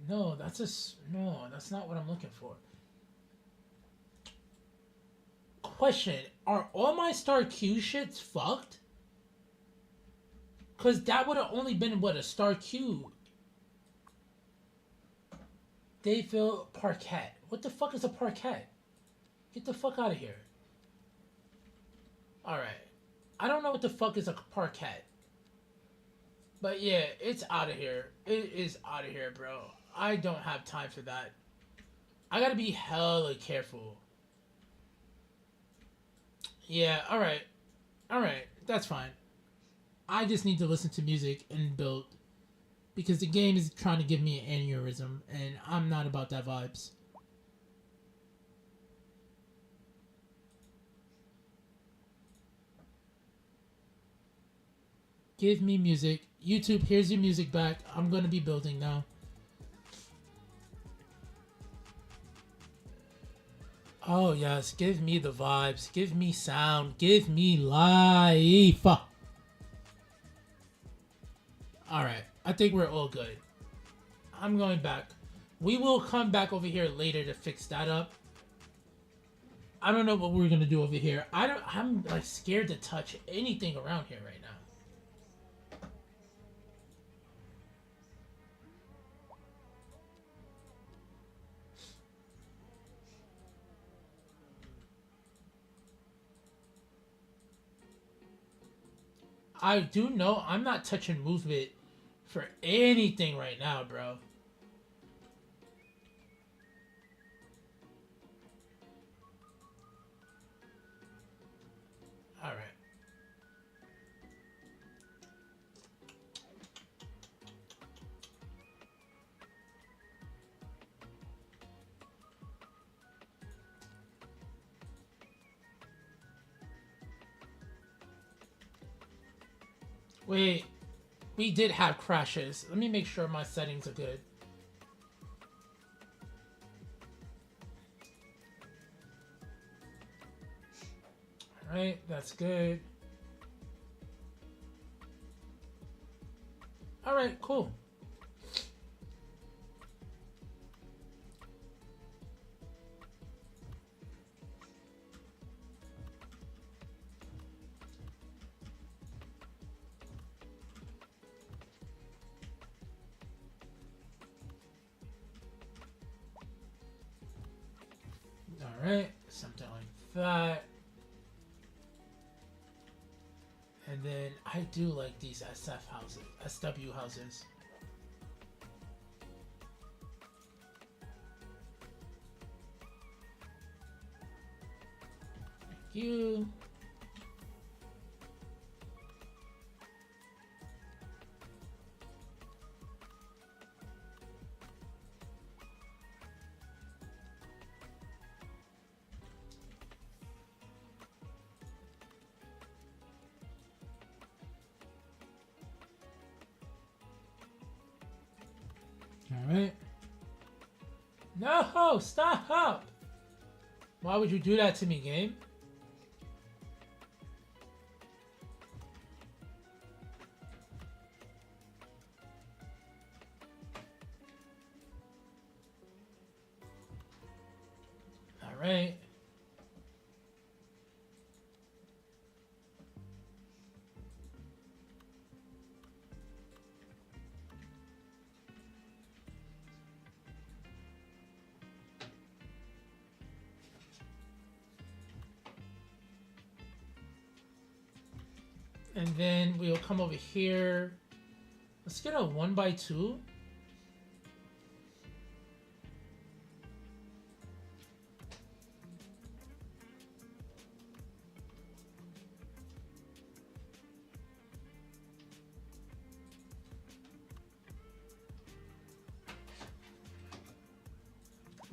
No, no, that's not what I'm looking for. Question, are all my Star Q shits fucked? Cause that would have only been what, a Star Q. Dayville Parquet. What the fuck is a parquet? Get the fuck out of here. Alright. I don't know what the fuck is a parquet. But yeah, it's out of here. It is out of here, bro. I don't have time for that. I gotta be hella careful. Yeah, alright. Alright, that's fine. I just need to listen to music and build. Because the game is trying to give me an aneurysm, and I'm not about that vibes. Give me music. YouTube, here's your music back. I'm gonna be building now. Oh yes, give me the vibes. Give me sound. Give me life. Alright, I think we're all good. I'm going back. We will come back over here later to fix that up. I don't know what we're gonna do over here. I'm like scared to touch anything around here right now. I do know I'm not touching movement for anything right now, bro. Alright. Wait, we did have crashes. Let me make sure my settings are good. Alright, that's good. Alright, cool. Alright, something like that. And then I do like these SF houses, SW houses. you. Alright. No! Stop! Why would you do that to me, game? Alright. And then we'll come over here. Let's get a 1x2.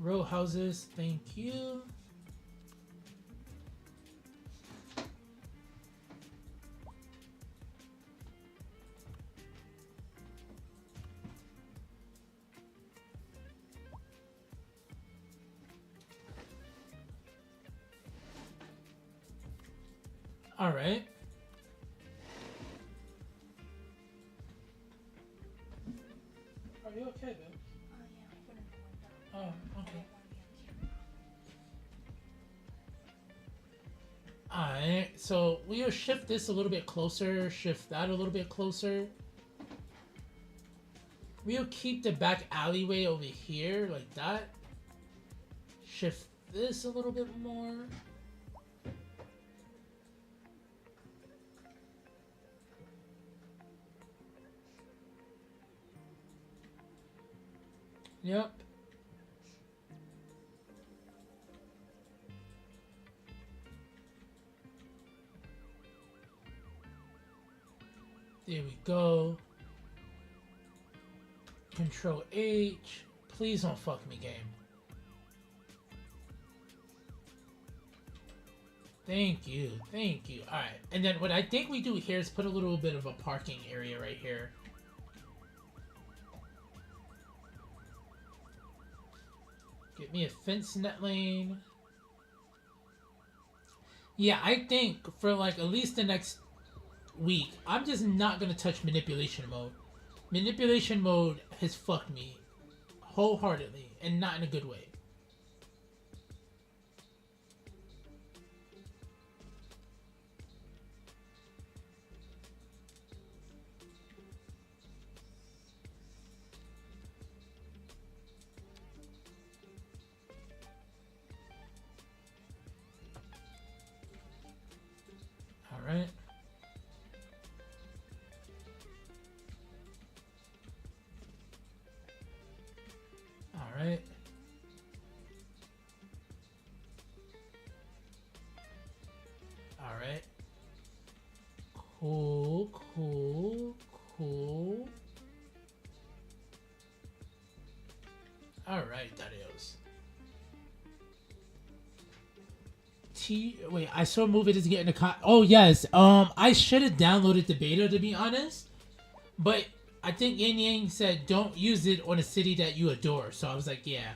Row houses, thank you. All right. Are you okay, babe? Oh, okay. Alright, so we'll shift this a little bit closer, shift that a little bit closer. We'll keep the back alleyway over here, like that. Shift this a little bit more. Yep. There we go. Control H. Please don't fuck me, game. Thank you. Thank you. Alright. And then what I think we do here is put a little bit of a parking area right here. Get me a fence net lane. Yeah, I think for like at least the next week, I'm just not gonna touch manipulation mode. Manipulation mode has fucked me wholeheartedly and not in a good way. All right. All right. All right. Cool, cool, cool. All right, Darius. Wait, I saw Move It is getting a oh yes. I should have downloaded the beta, to be honest, but I think Yin Yang said don't use it on a city that you adore, so I was like, yeah,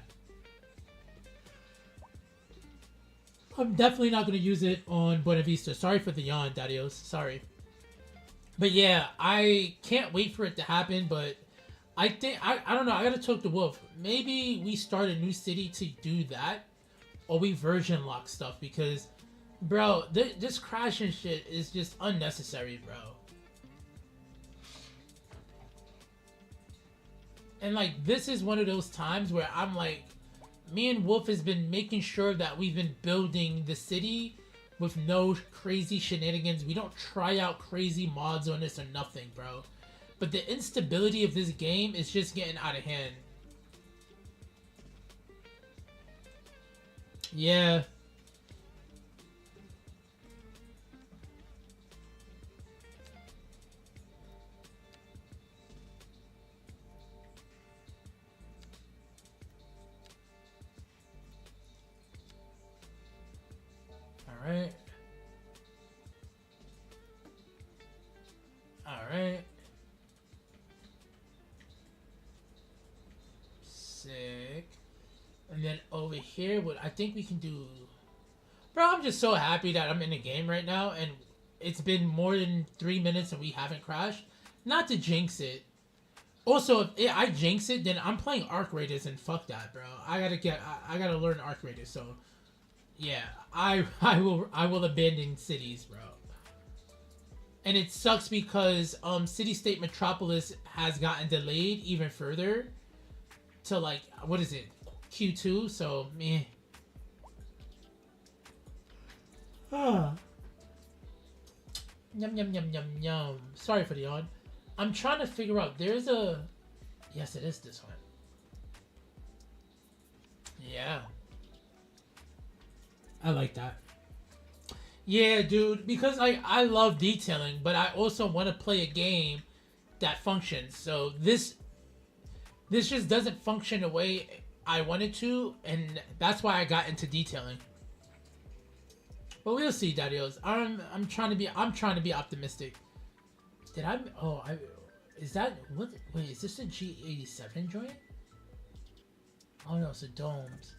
I'm definitely not gonna use it on Buena Vista. Sorry for the yawn, Darius. Sorry, but yeah, I can't wait for it to happen. But I think I don't know. I gotta talk to Wolf. Maybe we start a new city to do that. Or we version lock stuff, because, bro, this crashing shit is just unnecessary, bro. And like, this is one of those times where I'm like, me and Wolf has been making sure that we've been building the city with no crazy shenanigans. We don't try out crazy mods on this or nothing, bro. But the instability of this game is just getting out of hand. Yeah. here, what I think we can do... Bro, I'm just so happy that I'm in the game right now, and it's been more than 3 minutes and we haven't crashed. Not to jinx it. Also, if I jinx it, then I'm playing Arc Raiders, and fuck that, bro. I gotta learn Arc Raiders, so... Yeah, I will abandon cities, bro. And it sucks because City State Metropolis has gotten delayed even further to like, what is it, Q2, so meh. Yum yum yum yum yum. Sorry for the yawn. I'm trying to figure out, there's a... Yes, it is this one. Yeah. I like that. Yeah, dude, because I love detailing, but I also want to play a game that functions. So this just doesn't function the way I wanted to, and that's why I got into detailing. But we'll see, Dadios. I'm trying to be optimistic. Did I? Oh, is that what? Wait, is this a G87 joint? Oh no, it's a domes.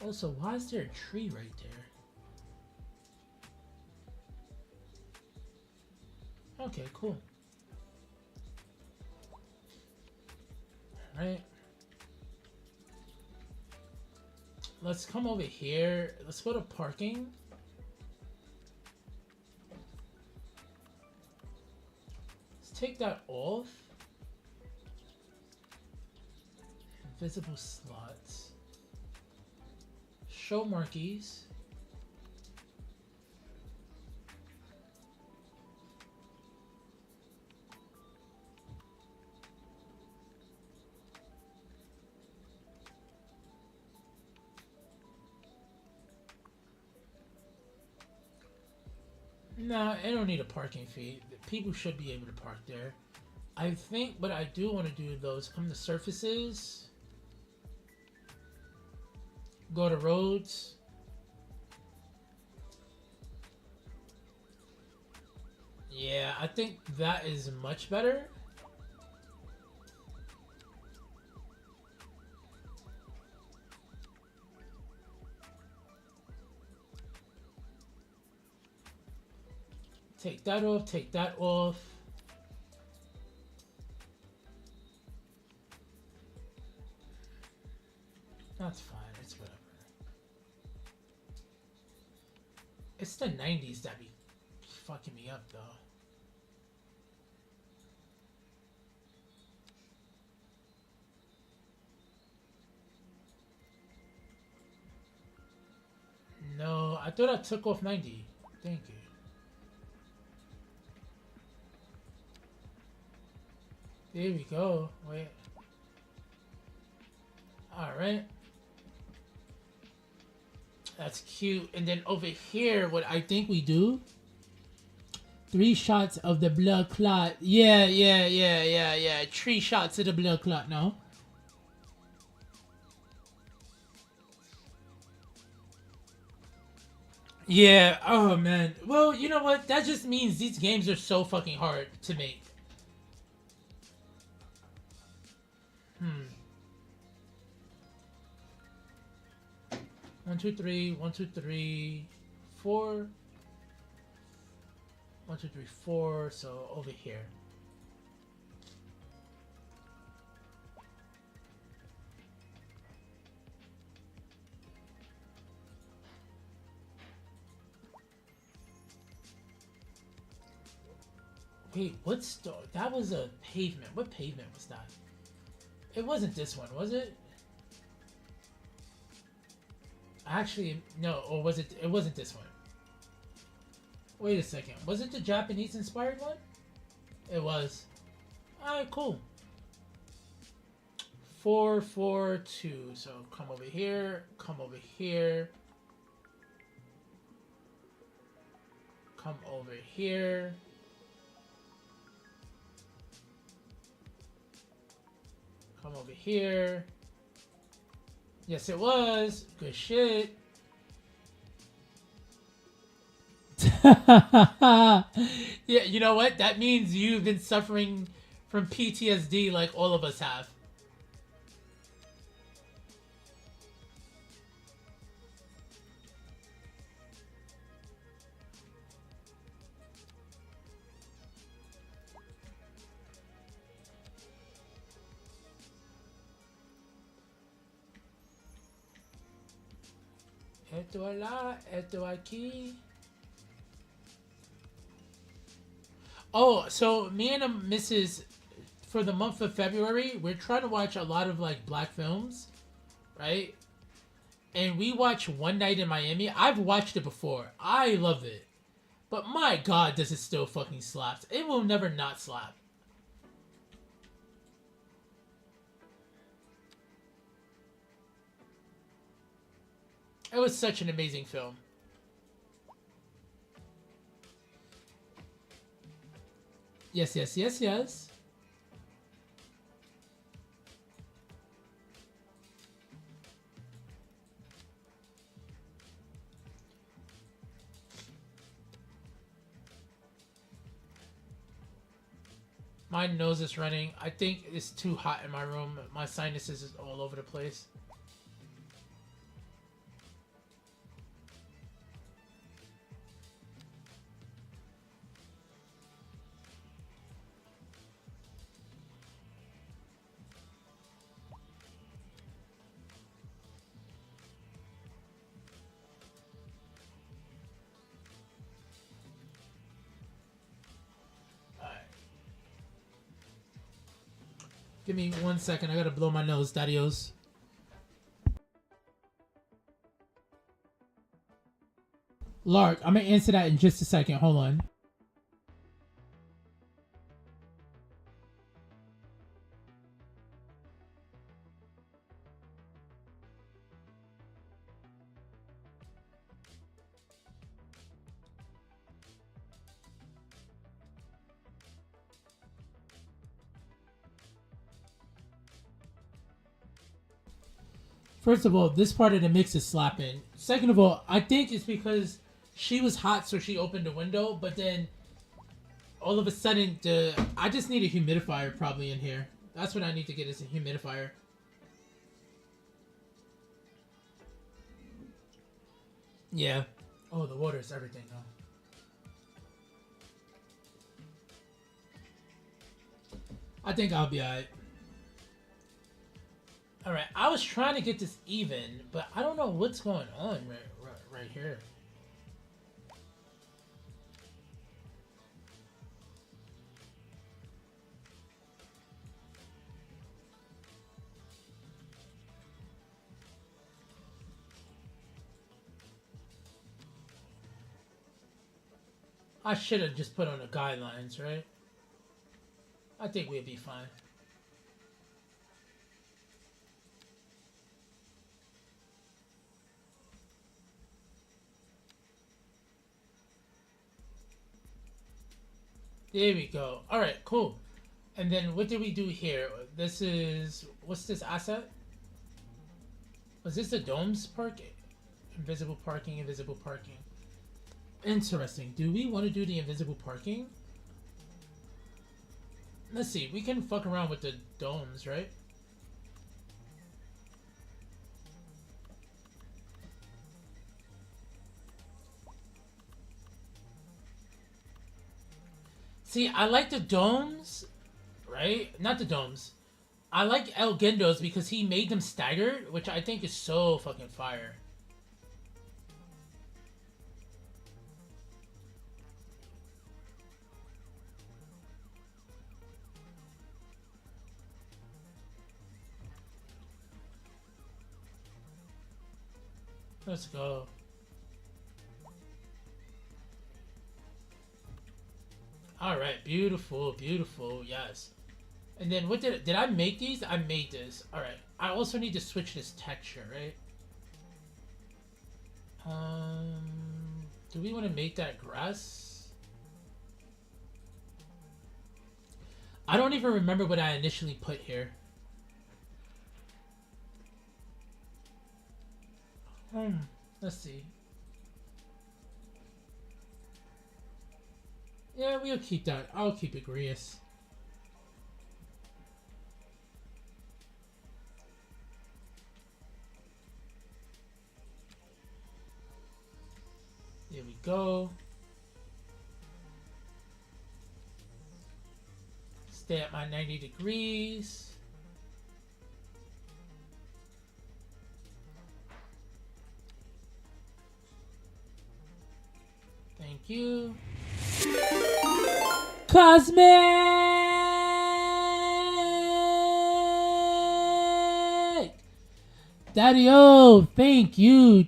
Also, why is there a tree right there? Okay, cool. Alright. Let's come over here. Let's go to parking. Let's take that off. Invisible slots. Show marquees. No, I don't need a parking fee. People should be able to park there. I think what I do want to do though is come to surfaces. Go to roads. Yeah, I think that is much better. Take that off, take that off. That's fine, it's whatever. It's the 90s that be fucking me up though. No, I thought I took off 90. Thank you. There we go. Wait. Alright. That's cute. And then over here, what I think we do... 3 shots of the blood clot. Yeah. 3 shots of the blood clot, no? Yeah, oh man. Well, you know what? That just means these games are so fucking hard to make. 1, 2, 3, 1, 2, 3, 4. 1, 2, 3, 4. So over here. Wait, what's that was a pavement. What pavement was that? It wasn't this one, was it? Actually, no, or was it? It wasn't this one. Wait a second. Was it the Japanese inspired one? It was. Alright, cool. 4, 4, 2. So come over here. Come over here. Come over here. Come over here. Yes, it was. Good shit. Yeah, you know what? That means you've been suffering from PTSD like all of us have. Esto allá, esto aquí. Oh, so me and Mrs. for the month of February, we're trying to watch a lot of like black films, right? And we watch One Night in Miami. I've watched it before. I love it. But my god, does it still fucking slap. It will never not slap. It was such an amazing film. Yes, yes, yes, yes. My nose is running. I think it's too hot in my room. My sinuses is all over the place. Give me 1 second. I gotta blow my nose, Daddios. Lark, I'm gonna answer that in just a second. Hold on. First of all, this part of the mix is slapping. Second of all, I think it's because she was hot, so she opened the window, but then all of a sudden, I just need a humidifier probably in here. That's what I need to get is a humidifier. Yeah. Oh, the water is everything, though. I think I'll be alright. Alright, I was trying to get this even, but I don't know what's going on right here. I should have just put on the guidelines, right? I think we'd be fine. There we go. All right, cool. And then what did we do here? This is, what's this asset? Was this the domes park? Invisible parking, invisible parking. Interesting. Do we want to do the invisible parking? Let's see. We can fuck around with the domes, right? See, I like the domes, right? Not the domes. I like El Gendo's because he made them staggered, which I think is so fucking fire. Let's go. All right, beautiful, beautiful, yes. And then what did I make these? I made this. All right. I also need to switch this texture, right? Do we want to make that grass? I don't even remember what I initially put here. Let's see. Yeah, we'll keep that. I'll keep it Grius. There we go. Stay at my 90 degrees. you. Cosmic! Daddy-o, thank you.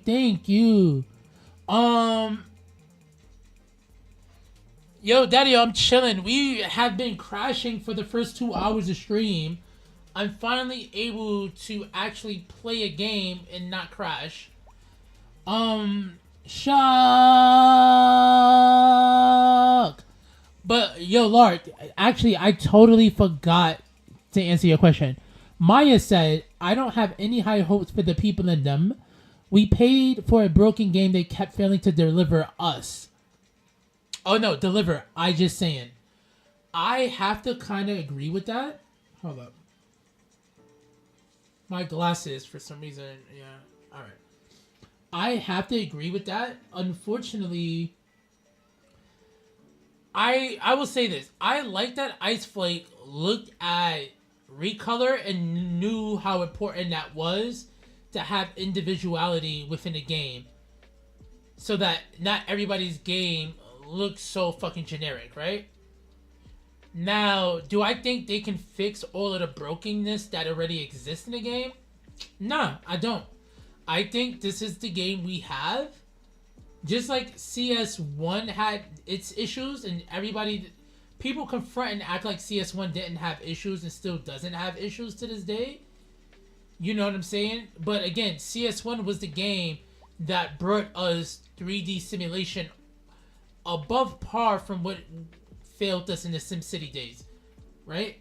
Yo, Daddy-o, I'm chilling. We have been crashing for the first 2 hours of stream. I'm finally able to actually play a game and not crash. Shock! But, yo, Lark, actually, I totally forgot to answer your question. Maya said, I don't have any high hopes for the people in them. We paid for a broken game they kept failing to deliver us. Oh, no, deliver. I just saying. I have to kind of agree with that. Hold up. My glasses, for some reason, yeah. All right. I have to agree with that. Unfortunately, I will say this. I like that Ice Flake looked at recolor and knew how important that was to have individuality within a game. So that not everybody's game looks so fucking generic, right? Now, do I think they can fix all of the brokenness that already exists in the game? Nah, I don't. I think this is the game we have. Just like CS1 had its issues and people confront and act like CS1 didn't have issues and still doesn't have issues to this day. You know what I'm saying? But again, CS1 was the game that brought us 3D simulation above par from what failed us in the SimCity days, right?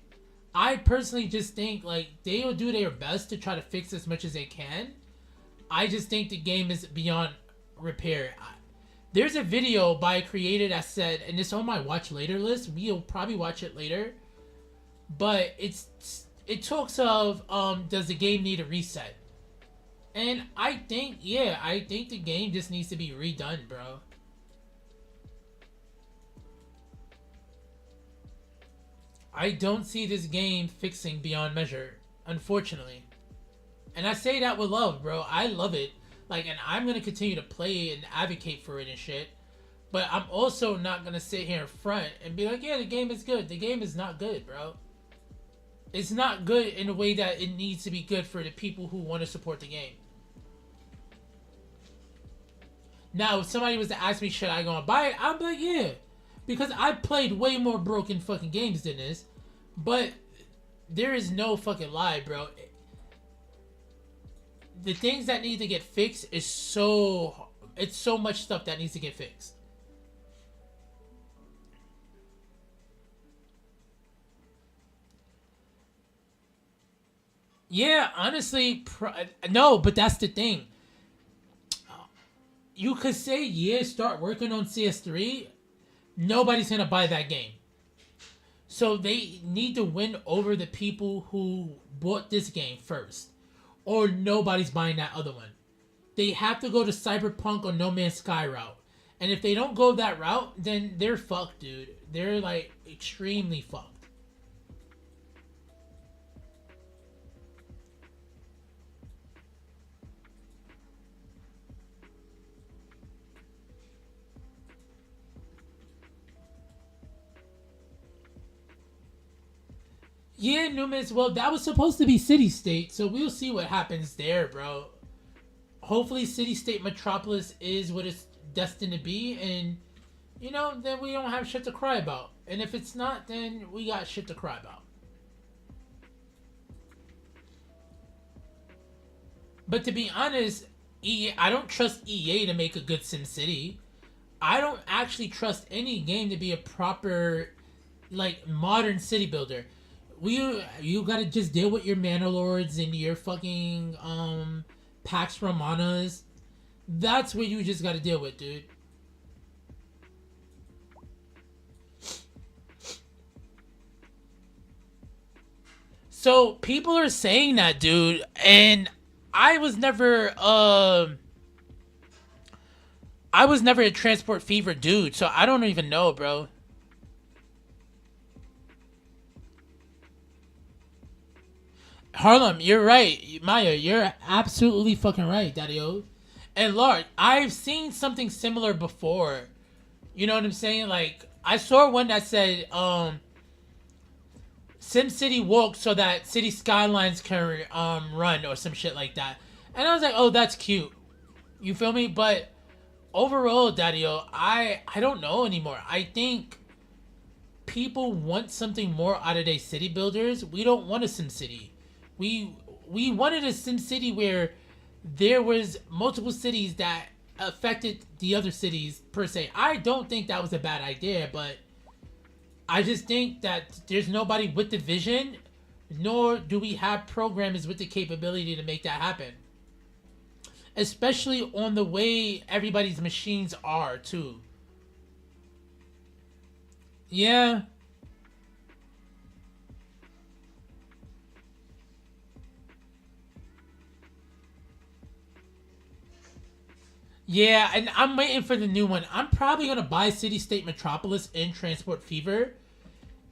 I personally just think like they will do their best to try to fix as much as they can. I just think the game is beyond repair. There's a video by a creator that said, and it's on my watch later list. We'll probably watch it later, but it talks of does the game need a reset? And I think the game just needs to be redone, bro. I don't see this game fixing beyond measure, unfortunately. And I say that with love, bro. I love it. Like, and I'm going to continue to play and advocate for it and shit. But I'm also not going to sit here in front and be like, yeah, the game is good. The game is not good, bro. It's not good in a way that it needs to be good for the people who want to support the game. Now, if somebody was to ask me, should I go and buy it? I'm like, yeah. Because I've played way more broken fucking games than this. But there is no fucking lie, bro. The things that need to get fixed is so much stuff that needs to get fixed. Yeah, honestly, no, but that's the thing. You could say, yeah, start working on CS3. Nobody's going to buy that game. So they need to win over the people who bought this game first. Or nobody's buying that other one. They have to go to Cyberpunk or No Man's Sky route. And if they don't go that route, then they're fucked, dude. They're, like, extremely fucked. Yeah, Numis, well, that was supposed to be City State, so we'll see what happens there, bro. Hopefully City State Metropolis is what it's destined to be, and, you know, then we don't have shit to cry about. And if it's not, then we got shit to cry about. But to be honest, I don't trust EA to make a good SimCity. I don't actually trust any game to be a proper, like, modern city builder. You gotta just deal with your Mana Lords and your fucking Pax Romanas. That's what you just gotta deal with, dude. So people are saying that, dude, and I was never a Transport Fever dude, so I don't even know, bro. Harlem, you're right. Maya, you're absolutely fucking right, Daddy-o. And Lord, I've seen something similar before. You know what I'm saying? Like, I saw one that said, SimCity woke so that City Skylines can run or some shit like that. And I was like, oh, that's cute. You feel me? But overall, Daddy-O, I don't know anymore. I think people want something more out of their city builders. We don't want a SimCity. We wanted a SimCity where there was multiple cities that affected the other cities per se. I don't think that was a bad idea, but I just think that there's nobody with the vision, nor do we have programmers with the capability to make that happen. Especially on the way everybody's machines are, too. Yeah. Yeah, and I'm waiting for the new one. I'm probably going to buy City State Metropolis in Transport Fever.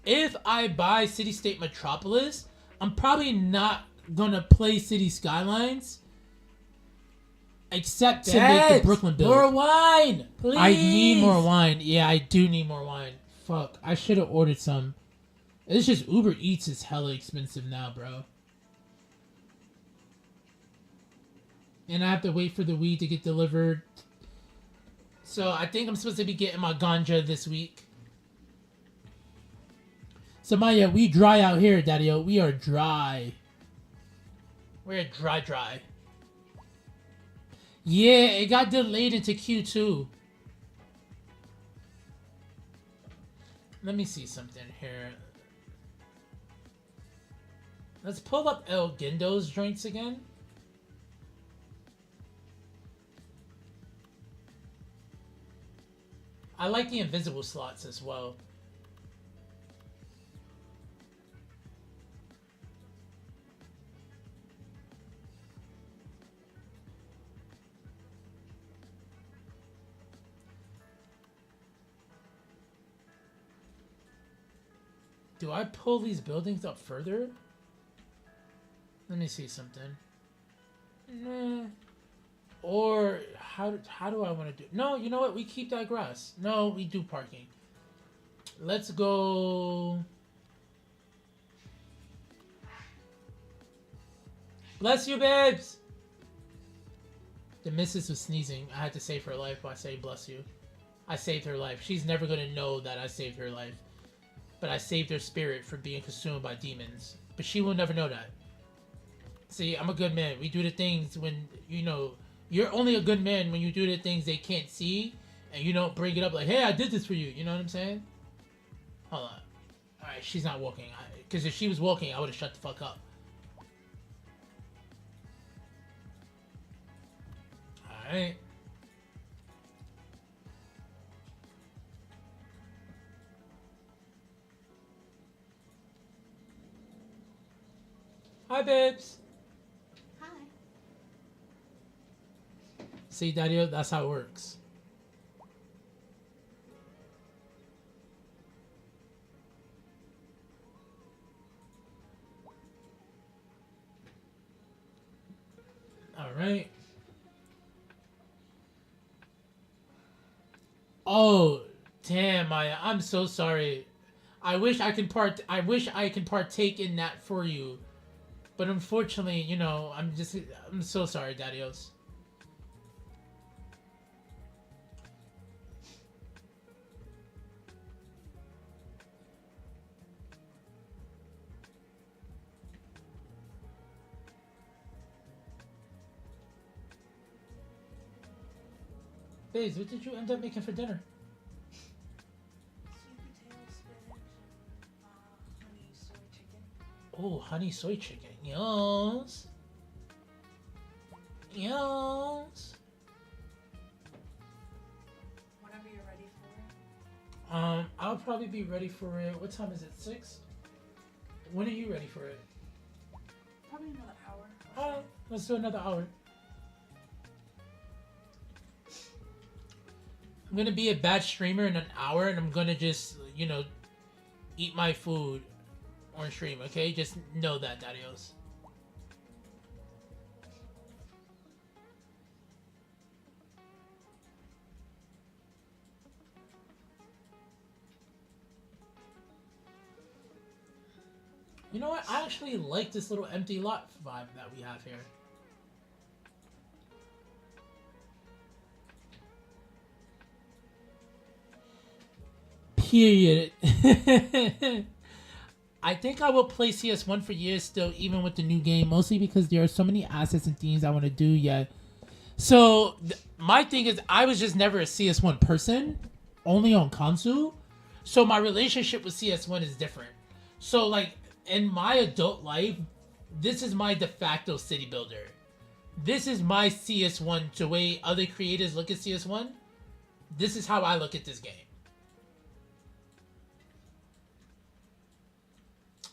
If I buy City State Metropolis, I'm probably not going to play City Skylines. Except to make the Brooklyn build. More wine! Please! I need more wine. Yeah, I do need more wine. Fuck, I should have ordered some. It's just Uber Eats is hella expensive now, bro. And I have to wait for the weed to get delivered. So I think I'm supposed to be getting my ganja this week. So Maya, we dry out here, Daddy-O. We are dry. We're dry. Yeah, it got delayed into Q2. Let me see something here. Let's pull up El Gindo's joints again. I like the invisible slots as well. Do I pull these buildings up further? Let me see something. Nah. Or how do I want to do? No, you know what? We keep that grass. No, we do parking. Let's go. Bless you, babes. The missus was sneezing. I had to save her life by saying bless you. I saved her life. She's never gonna know that I saved her life. But I saved her spirit from being consumed by demons. But she will never know that. See, I'm a good man. We do the things when, you know, you're only a good man when you do the things they can't see, and you don't bring it up like, hey, I did this for you. You know what I'm saying? Hold on. Alright, she's not walking. Because if she was walking, I would have shut the fuck up. Alright. Hi, babes. Hi. See, Daddy, that's how it works. All right. Oh, damn, Maya. I'm so sorry. I wish I can partake in that for you. But unfortunately, you know, I'm so sorry, Daddy-Os. Babes, what did you end up making for dinner? Oh, honey soy chicken. Yes. Yes. Whenever you're ready for it. I'll probably be ready for it. What time is it? 6? When are you ready for it? Probably another hour. Alright, let's do another hour. I'm gonna be a bad streamer in an hour, and I'm gonna just, you know, eat my food on stream, okay? Just know that, Daddy-Os. You know what? I actually like this little empty lot vibe that we have here. Period. I think I will play CS1 for years still, even with the new game, mostly because there are so many assets and themes I want to do yet. So, my thing is, I was just never a CS1 person, only on console. So, my relationship with CS1 is different. So, like, in my adult life, this is my de facto city builder. This is my CS1, the way other creators look at CS1. This is how I look at this game.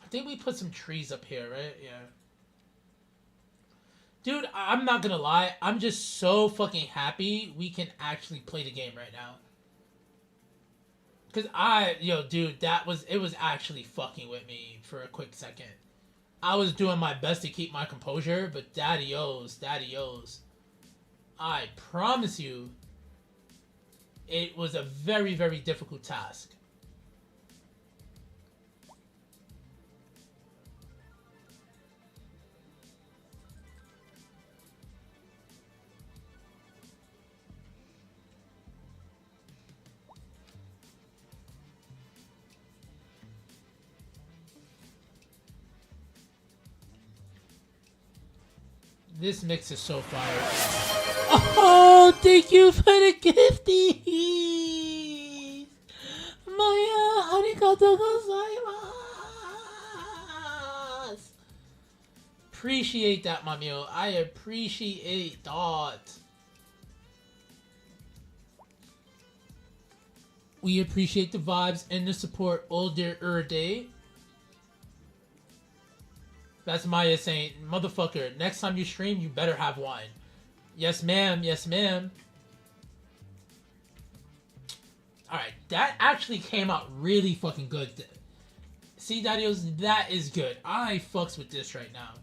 I think we put some trees up here, right? Yeah. Dude, I'm not gonna lie. I'm just so fucking happy we can actually play the game right now. Cause dude, it was actually fucking with me for a quick second. I was doing my best to keep my composure, but daddy-os. I promise you, it was a very, very difficult task. This mix is so fire. Oh, thank you for the gifties! Maya, arigatou gozaimasu! Appreciate that, Mamio. I appreciate that. We appreciate the vibes and the support all day. That's Maya saying, motherfucker, next time you stream, you better have wine. Yes, ma'am. Yes, ma'am. Alright, that actually came out really fucking good. See, Daddios, that is good. I fucks with this right now.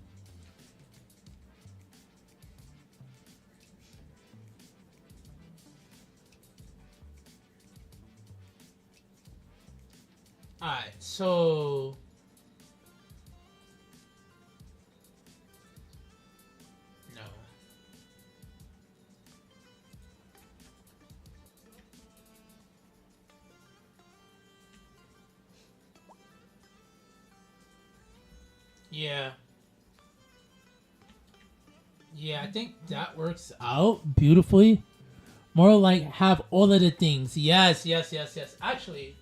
Alright, so... Yeah. Yeah, I think that works out beautifully. More like have all of the things. Yes. Actually,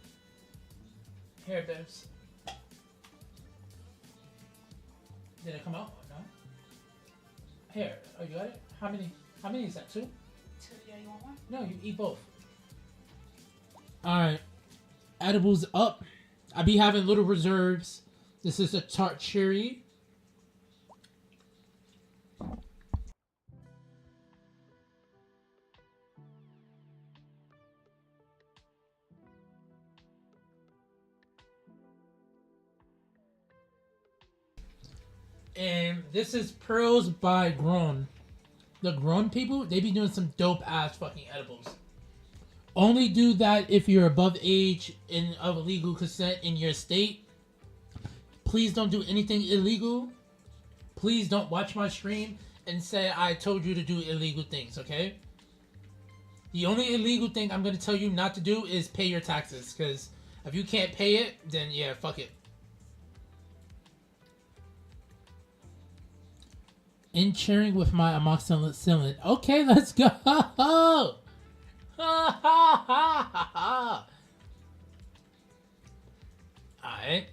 here, babes. Did it come out? No? Here. Oh, you got it? How many is that? 2? 2, yeah, you want one? No, you eat both. Alright. Edibles up. I be having little reserves. This is a tart cherry. And this is Pearls by Grown. The Grown people, they be doing some dope ass fucking edibles. Only do that if you're above age and of legal consent in your state. Please don't do anything illegal. Please don't watch my stream and say I told you to do illegal things, okay? The only illegal thing I'm going to tell you not to do is pay your taxes, because if you can't pay it, then yeah, fuck it. In cheering with my amoxicillin. Okay, let's go! Alright.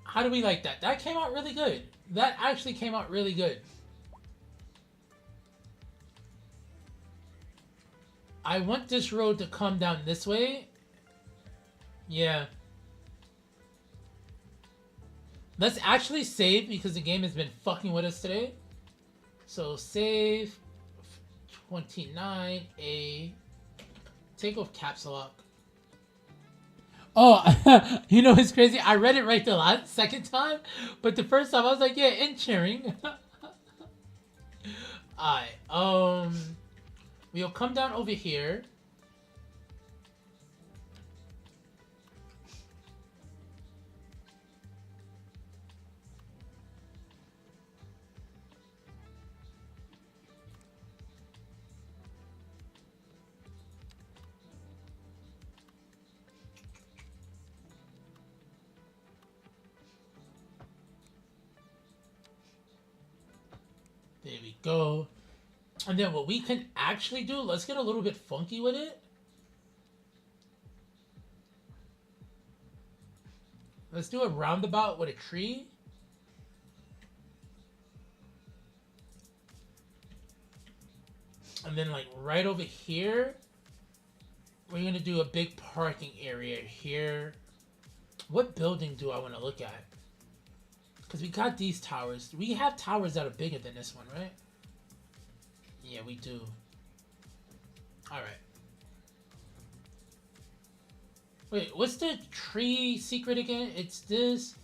How do we like that? That came out really good. That actually came out really good. I want this road to come down this way. Yeah. Let's actually save because the game has been fucking with us today. So save 29A. Take off caps lock. Oh, you know it's crazy? I read it right the second time, but the first time I was like, yeah, in cheering. Alright, we'll come down over here. go. And then what we can actually do, let's get a little bit funky with it. Let's do a roundabout with a tree. And then like right over here, we're gonna do a big parking area here. What building do I want to look at? Because we got these towers. We have towers that are bigger than this one, right? Yeah, we do. Alright. Wait, what's the tree secret again? It's this.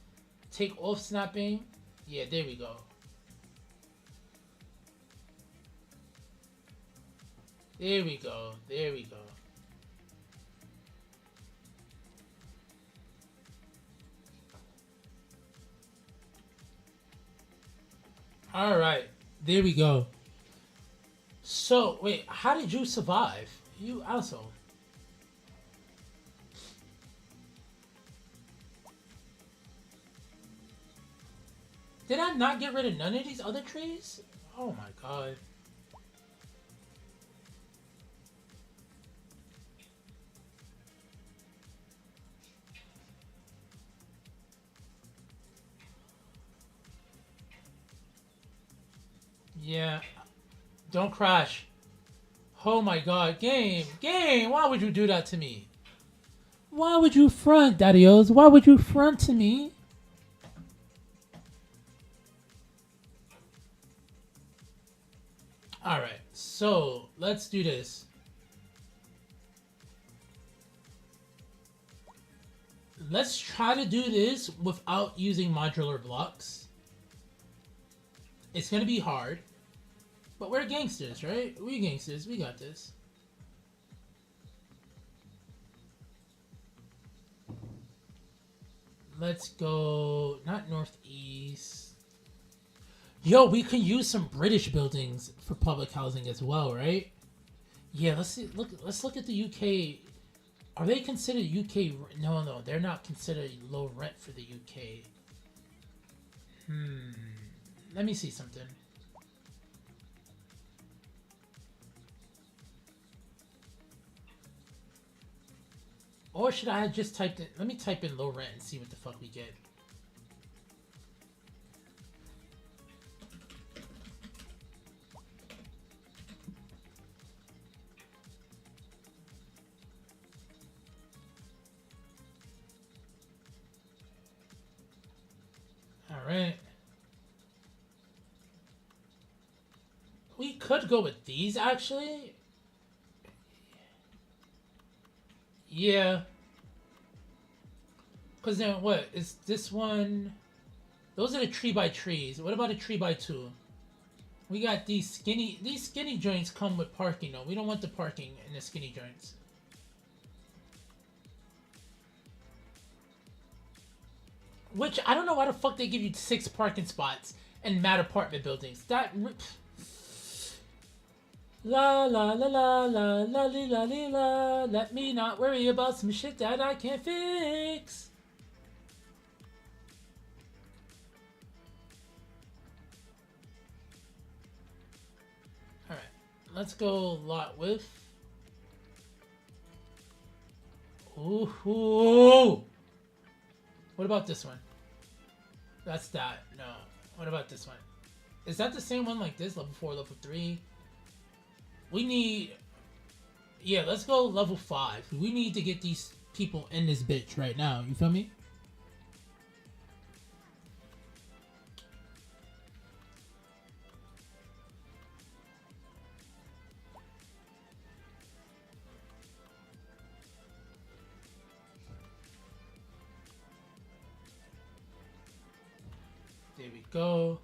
Take off snapping. Yeah, there we go. There we go. There we go. Alright. There we go. So, wait, how did you survive? You asshole. Did I not get rid of none of these other trees? Oh my god. Yeah. Don't crash. Oh my god. Game. Game. Why would you do that to me? Why would you front, Daddy-O's? Why would you front to me? Alright. So, let's do this. Let's try to do this without using modular blocks. It's gonna be hard. But we're gangsters, right? We gangsters. We got this. Let's go... Not northeast. Yo, we can use some British buildings for public housing as well, right? Yeah, let's see. Let's look at the UK. Are they considered UK? No, they're not considered low rent for the UK. Let me see something. Or should I have just typed in... Let me type in low rent and see what the fuck we get. Alright. We could go with these, actually. Yeah. Because then what? Is this one... Those are the tree by trees. What about a tree by two? We got these skinny... These skinny joints come with parking, though. We don't want the parking in the skinny joints. Which, I don't know why the fuck they give you 6 parking spots in mad apartment buildings. That... La la la la la la la la la. Let me not worry about some shit that I can't fix. Alright, let's go lot width. Ooh. What about this one? That's that. No. What about this one? Is that the same one like this? Level 4, level 3? We need... Yeah, let's go level 5. We need to get these people in this bitch right now. You feel me? There we go.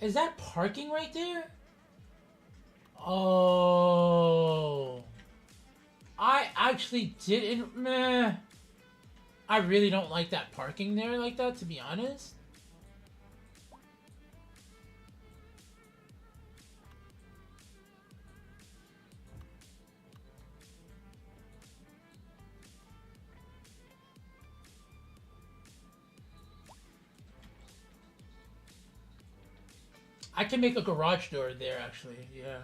Is that parking right there? Oh. I actually didn't... Meh. I really don't like that parking there like that, to be honest. I can make a garage door there, actually. Yeah.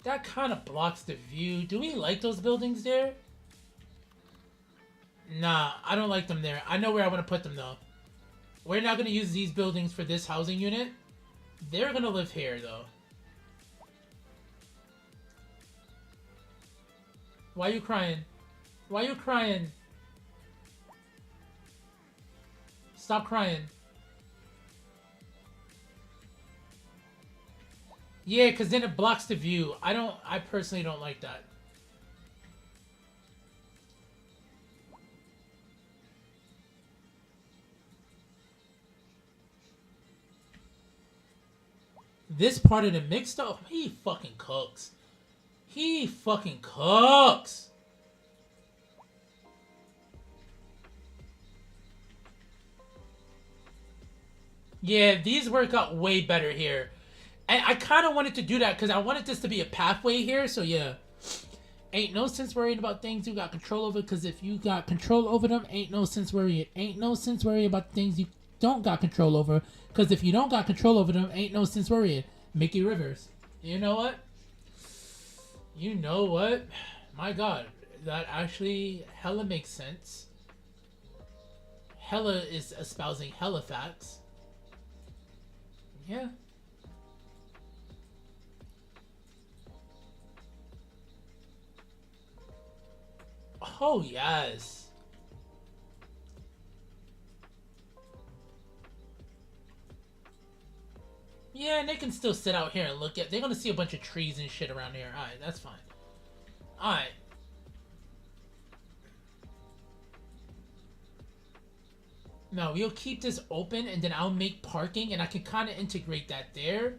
That kind of blocks the view. Do we like those buildings there? Nah, I don't like them there. I know where I want to put them, though. We're not going to use these buildings for this housing unit. They're going to live here, though. Why are you crying? Why are you crying? Stop crying. Yeah, because then it blocks the view. I personally don't like that. This part of the mix, though, he fucking cooks. He fucking cooks. Yeah, these work out way better here. And I kind of wanted to do that because I wanted this to be a pathway here. So yeah, ain't no sense worrying about things you got control over, because if you got control over them, ain't no sense worrying. Ain't no sense worrying about things you don't got control over, because if you don't got control over them, ain't no sense worrying. Mickey Rivers. You know what? You know what? My God, that actually hella makes sense. Hella is espousing hella facts. Yeah. Oh, yes. Yeah, and they can still sit out here and look at... They're going to see a bunch of trees and shit around here. Alright, that's fine. Alright. No, we'll keep this open, and then I'll make parking, and I can kind of integrate that there.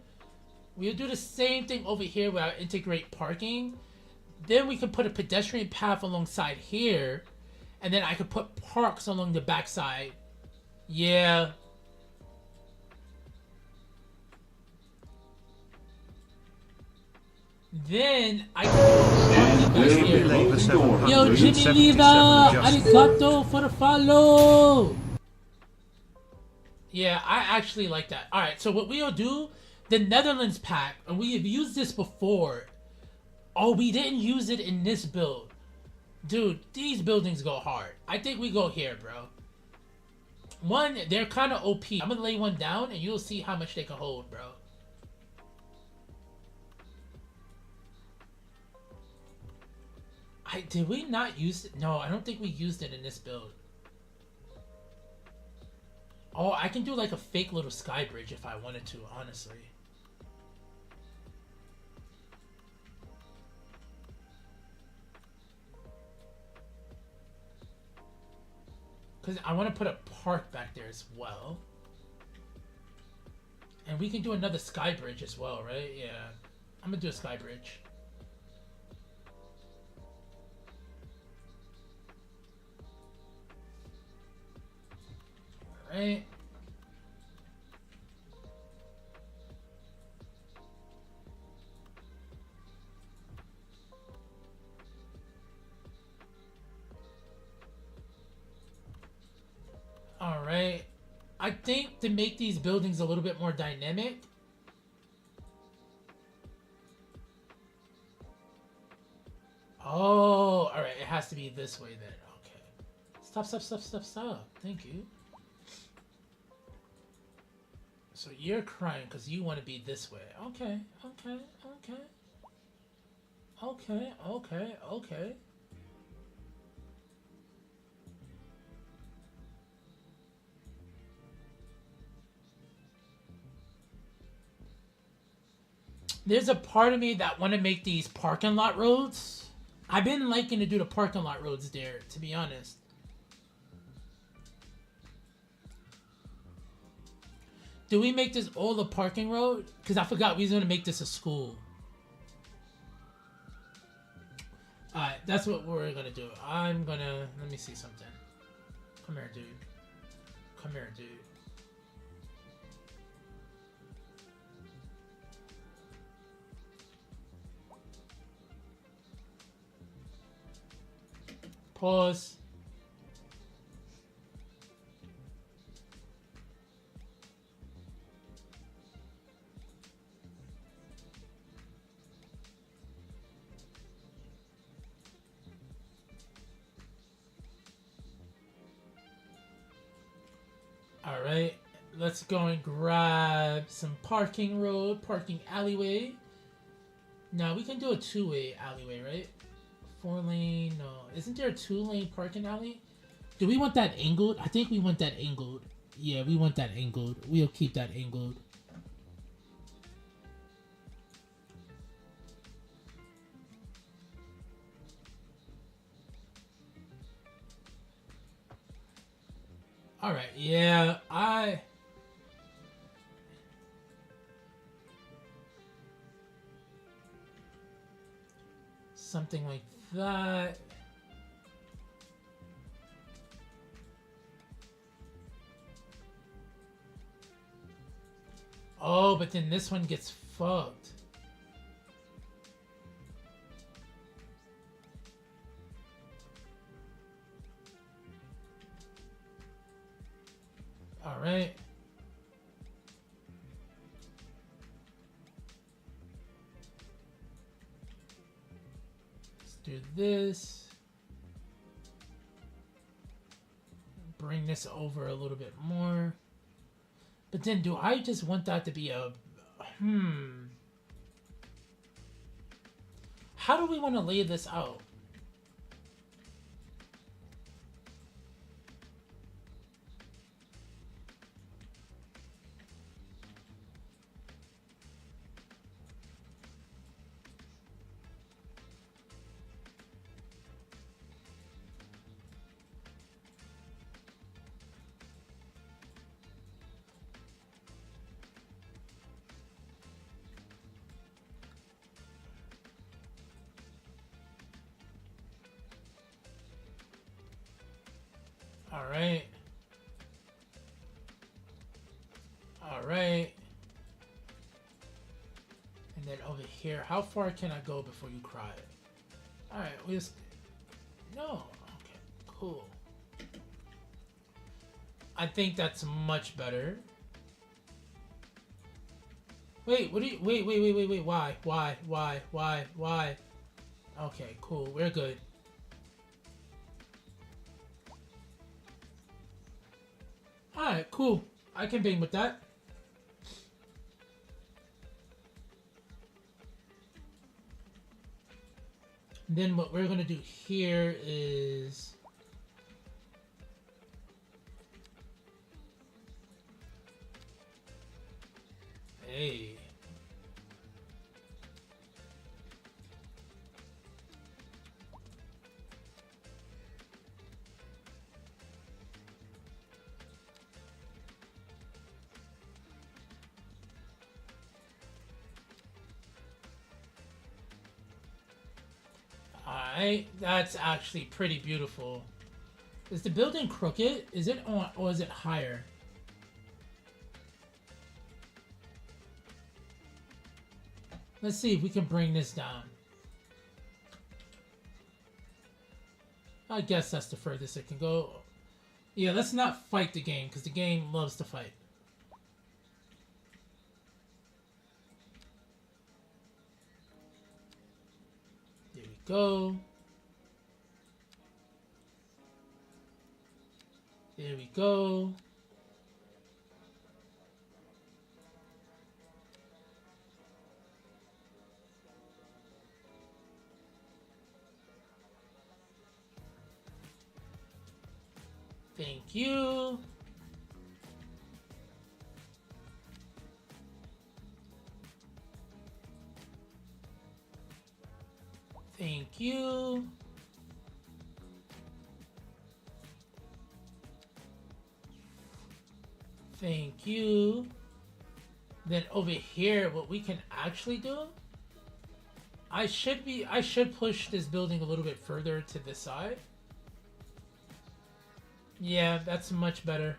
We'll do the same thing over here where I integrate parking. Then we can put a pedestrian path alongside here, and then I could put parks along the backside. Yeah. Then I can put here. Yo, Jimmy Lever, arigato for the follow. Yeah, I actually like that. All right, so what we'll do, the Netherlands pack, and we have used this before. Oh, we didn't use it in this build. Dude, these buildings go hard. I think we go here, bro. One, they're kind of OP. I'm going to lay one down, and you'll see how much they can hold, bro. Did we not use it? No, I don't think we used it in this build. Oh, I can do like a fake little sky bridge if I wanted to, honestly. Because I want to put a park back there as well. And we can do another sky bridge as well, right? Yeah. I'm going to do a sky bridge. Alright. Alright. I think to make these buildings a little bit more dynamic, oh, alright, it has to be this way then. Okay. Stop. Thank you. So you're crying because you want to be this way. Okay. There's a part of me that want to make these parking lot roads. I've been liking to do the parking lot roads there, to be honest. Do we make this all a parking road? Because I forgot we was going to make this a school. Alright, that's what we're going to do. I'm going to... Let me see something. Come here, dude. Come here, dude. Pause. All right, let's go and grab some parking alleyway. Now we can do a 2-way alleyway, right? 4-lane, no. Isn't there a 2-lane parking alley? Do we want that angled? I think we want that angled. Yeah, we want that angled. We'll keep that angled. All right, yeah, something like that. Oh, but then this one gets fucked. All right. Let's do this. Bring this over a little bit more. But then do I just want that to be a... How do we want to lay this out? All right. All right. And then over here, how far can I go before you cry? All right, we just... No. Okay, cool. I think that's much better. Wait, what do you... Wait. Why? Okay, cool. We're good. Alright, cool. I can bang with that. And then what we're gonna do here is... Hey. Alright, that's actually pretty beautiful. Is the building crooked? Is it on, or is it higher? Let's see if we can bring this down. I guess that's the furthest it can go. Yeah, let's not fight the game, because the game loves to fight. There we go. There we go. Thank you. Thank you. Thank you. Then over here, what we can actually do, I should push this building a little bit further to the side. Yeah, that's much better.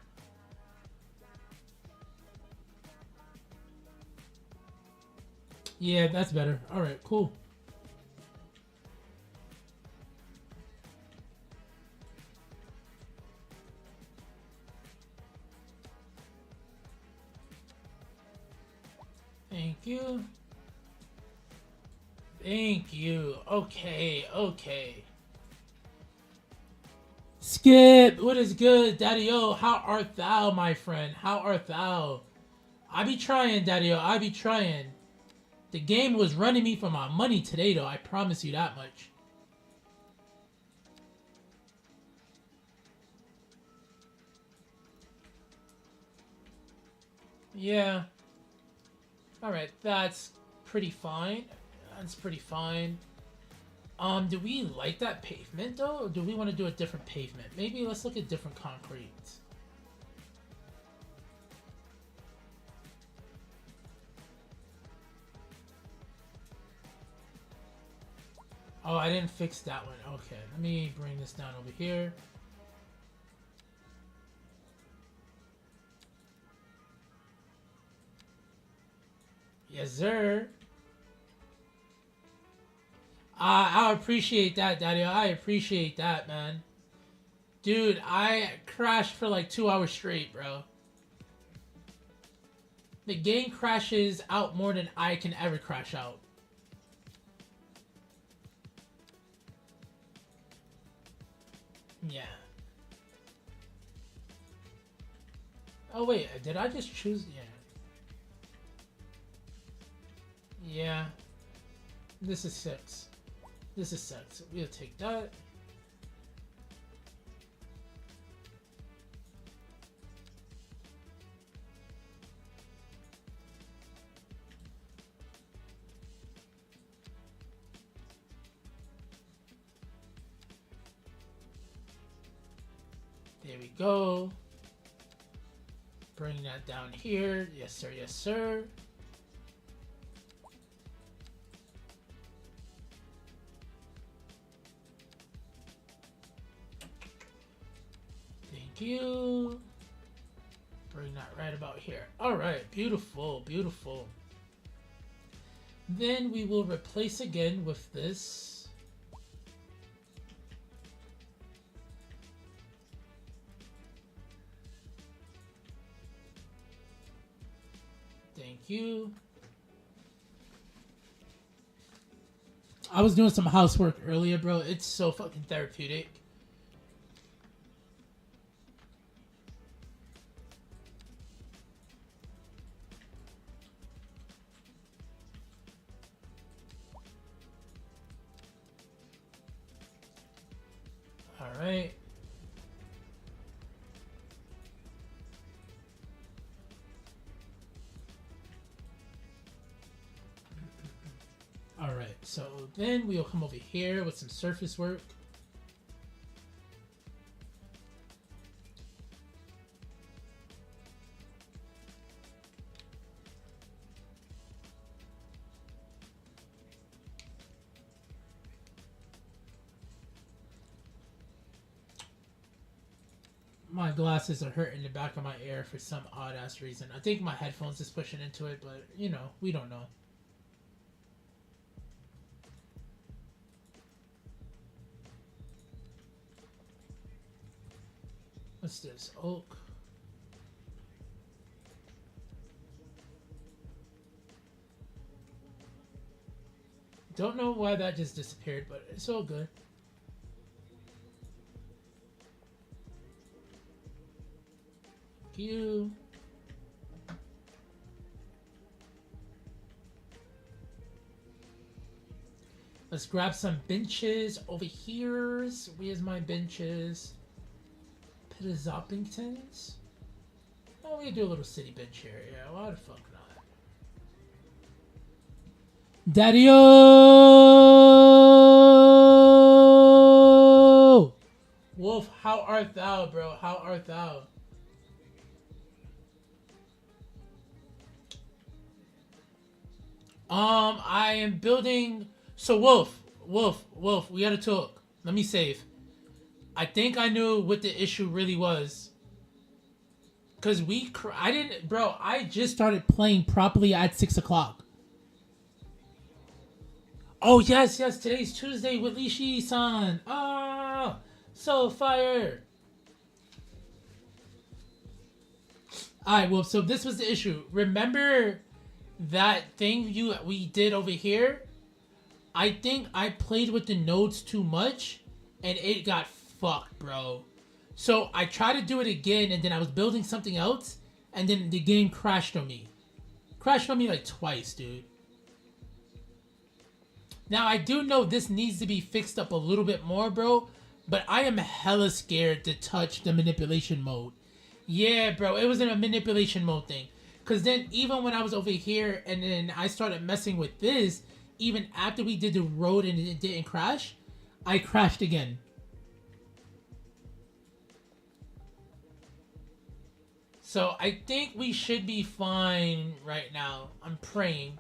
Yeah, that's better. All right, cool. Thank you. Thank you. Okay, okay. Skip, what is good, Daddy-O? How art thou, my friend? How art thou? I be trying, Daddy-O. I be trying. The game was running me for my money today, though. I promise you that much. Yeah. Alright, that's pretty fine. That's pretty fine. Do we like that pavement, though? Or do we want to do a different pavement? Maybe let's look at different concrete. Oh, I didn't fix that one. Okay, let me bring this down over here. Yes, sir. I appreciate that, Daddy. I appreciate that, man. Dude, I crashed for like 2 hours straight, bro. The game crashes out more than I can ever crash out. Yeah. Oh, wait. Did I just choose? Yeah. Yeah. This is 6. This is 6. We'll take that. There we go. Bring that down here. Yes, sir. Yes, sir. Thank you. Bring that right about here. All right. Beautiful. Beautiful. Then we will replace again with this. Thank you. I was doing some housework earlier, bro. It's so fucking therapeutic. All right. Alright, so then we'll come over here with some surface work. My glasses are hurting the back of my ear for some odd ass reason. I think my headphones is pushing into it, but you know, we don't know. What's this? Oak. Don't know why that just disappeared, but it's all good. Thank you. Let's grab some benches over here. Where's my benches? Zoppingtons? Oh, we do a little city bench here. Yeah, why the fuck not? Daddy-O! Wolf, how art thou, bro? How art thou? I am building... So, Wolf, we gotta talk. Let me save. I think I knew what the issue really was. Cause I didn't, bro. I just started playing properly at 6 o'clock. Oh yes, today's Tuesday with Lishi-san. Ah, so fire. All right, well, so this was the issue. Remember that thing we did over here? I think I played with the nodes too much, and it got fucked, bro. So I tried to do it again, and then I was building something else, and then the game crashed on me. Crashed on me like twice, dude. Now, I do know this needs to be fixed up a little bit more, bro. But I am hella scared to touch the manipulation mode. Yeah, bro, it was in a manipulation mode thing. Because then even when I was over here and then I started messing with this, even after we did the road and it didn't crash, I crashed again. So I think we should be fine right now. I'm praying.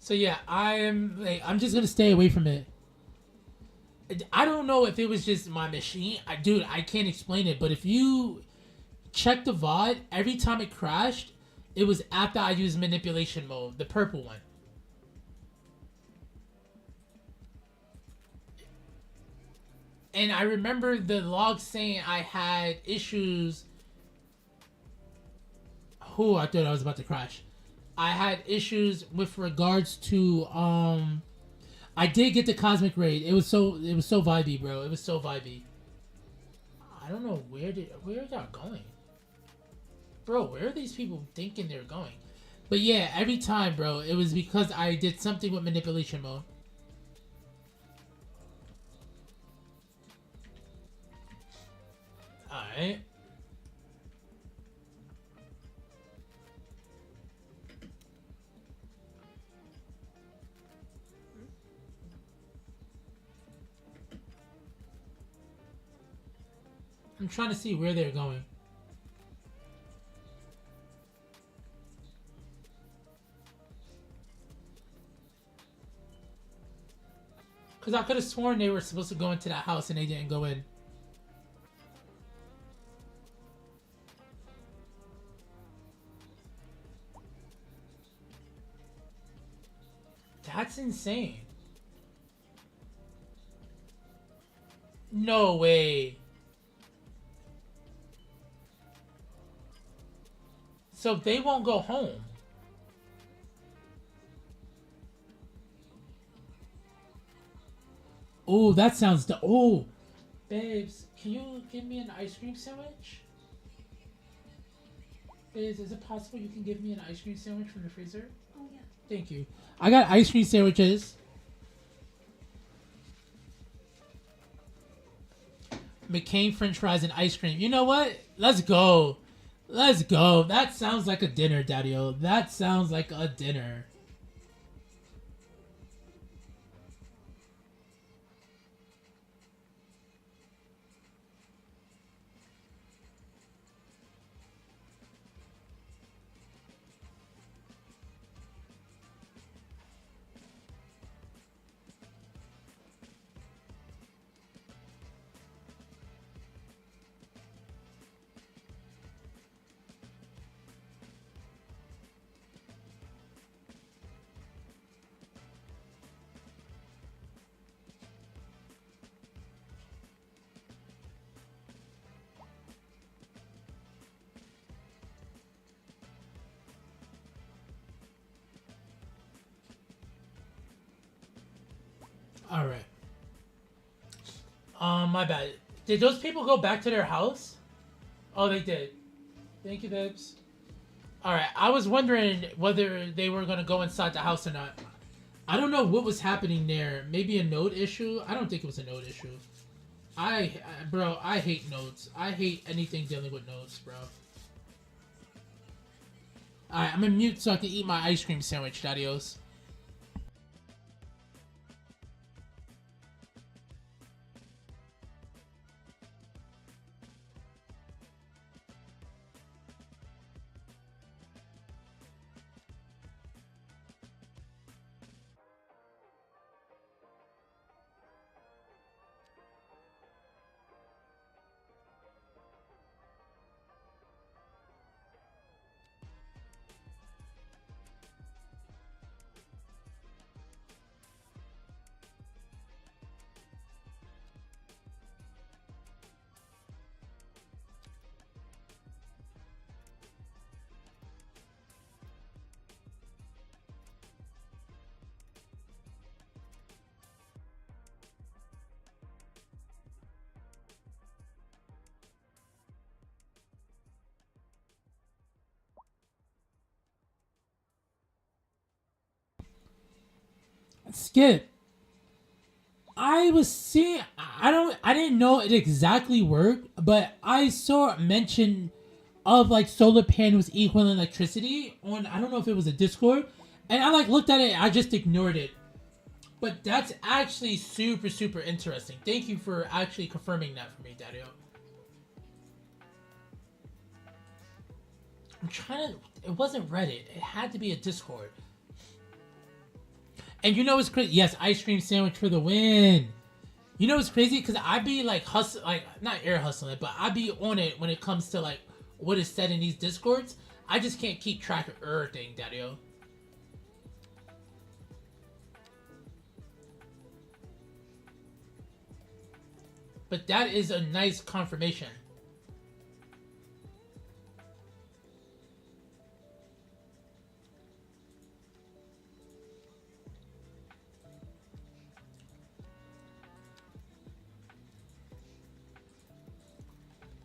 So yeah, I'm just gonna stay away from it. I don't know if it was just my machine. Dude, I can't explain it, but if you check the VOD, every time it crashed, it was after I used manipulation mode, the purple one. And I remember the log saying I had issues. Oh, I thought I was about to crash. I had issues with regards to I did get the cosmic raid. It was so vibey, bro. It was so vibey. I don't know where are y'all going? Bro, where are these people thinking they're going? But yeah, every time, bro, it was because I did something with manipulation mode. Alright. I'm trying to see where they're going. Because I could have sworn they were supposed to go into that house and they didn't go in. That's insane. No way. So they won't go home. Oh, that sounds oh, babes, can you give me an ice cream sandwich? Babes, is it possible you can give me an ice cream sandwich from the freezer? Oh yeah. Thank you. I got ice cream sandwiches. McCain French fries and ice cream. You know what? Let's go. Let's go. That sounds like a dinner, Daddy-O. That sounds like a dinner. All right. My bad. Did those people go back to their house? Oh, they did. Thank you, babes. All right. I was wondering whether they were gonna go inside the house or not. I don't know what was happening there. Maybe a node issue. I don't think it was a node issue. Bro, I hate nodes. I hate anything dealing with nodes, bro. All right, I'm gonna mute so I can eat my ice cream sandwich, Daddy-Os. Skip. I was seeing. I didn't know it exactly worked, but I saw mention of like solar panels equaling electricity on. I don't know if it was a Discord, and I like looked at it. I just ignored it. But that's actually super, super interesting. Thank you for actually confirming that for me, Daddy. I'm trying to... It wasn't Reddit. It had to be a Discord. And you know what's crazy? Yes, ice cream sandwich for the win. You know what's crazy? Because I be like hustling... Like, not air hustling, but I be on it when it comes to like what is said in these Discords. I just can't keep track of everything, Daddy. But that is a nice confirmation.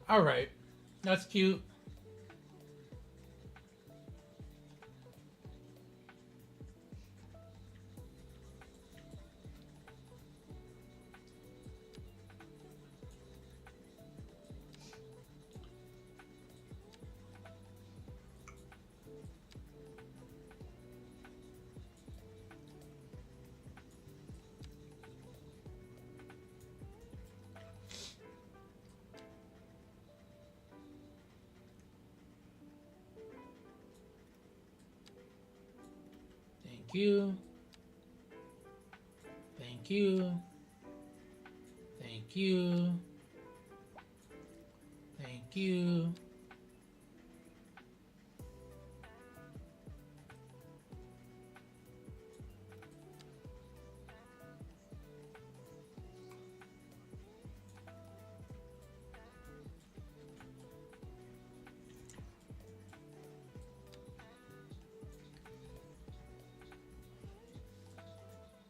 All right. That's cute. Thank you. Thank you. Thank you. Thank you.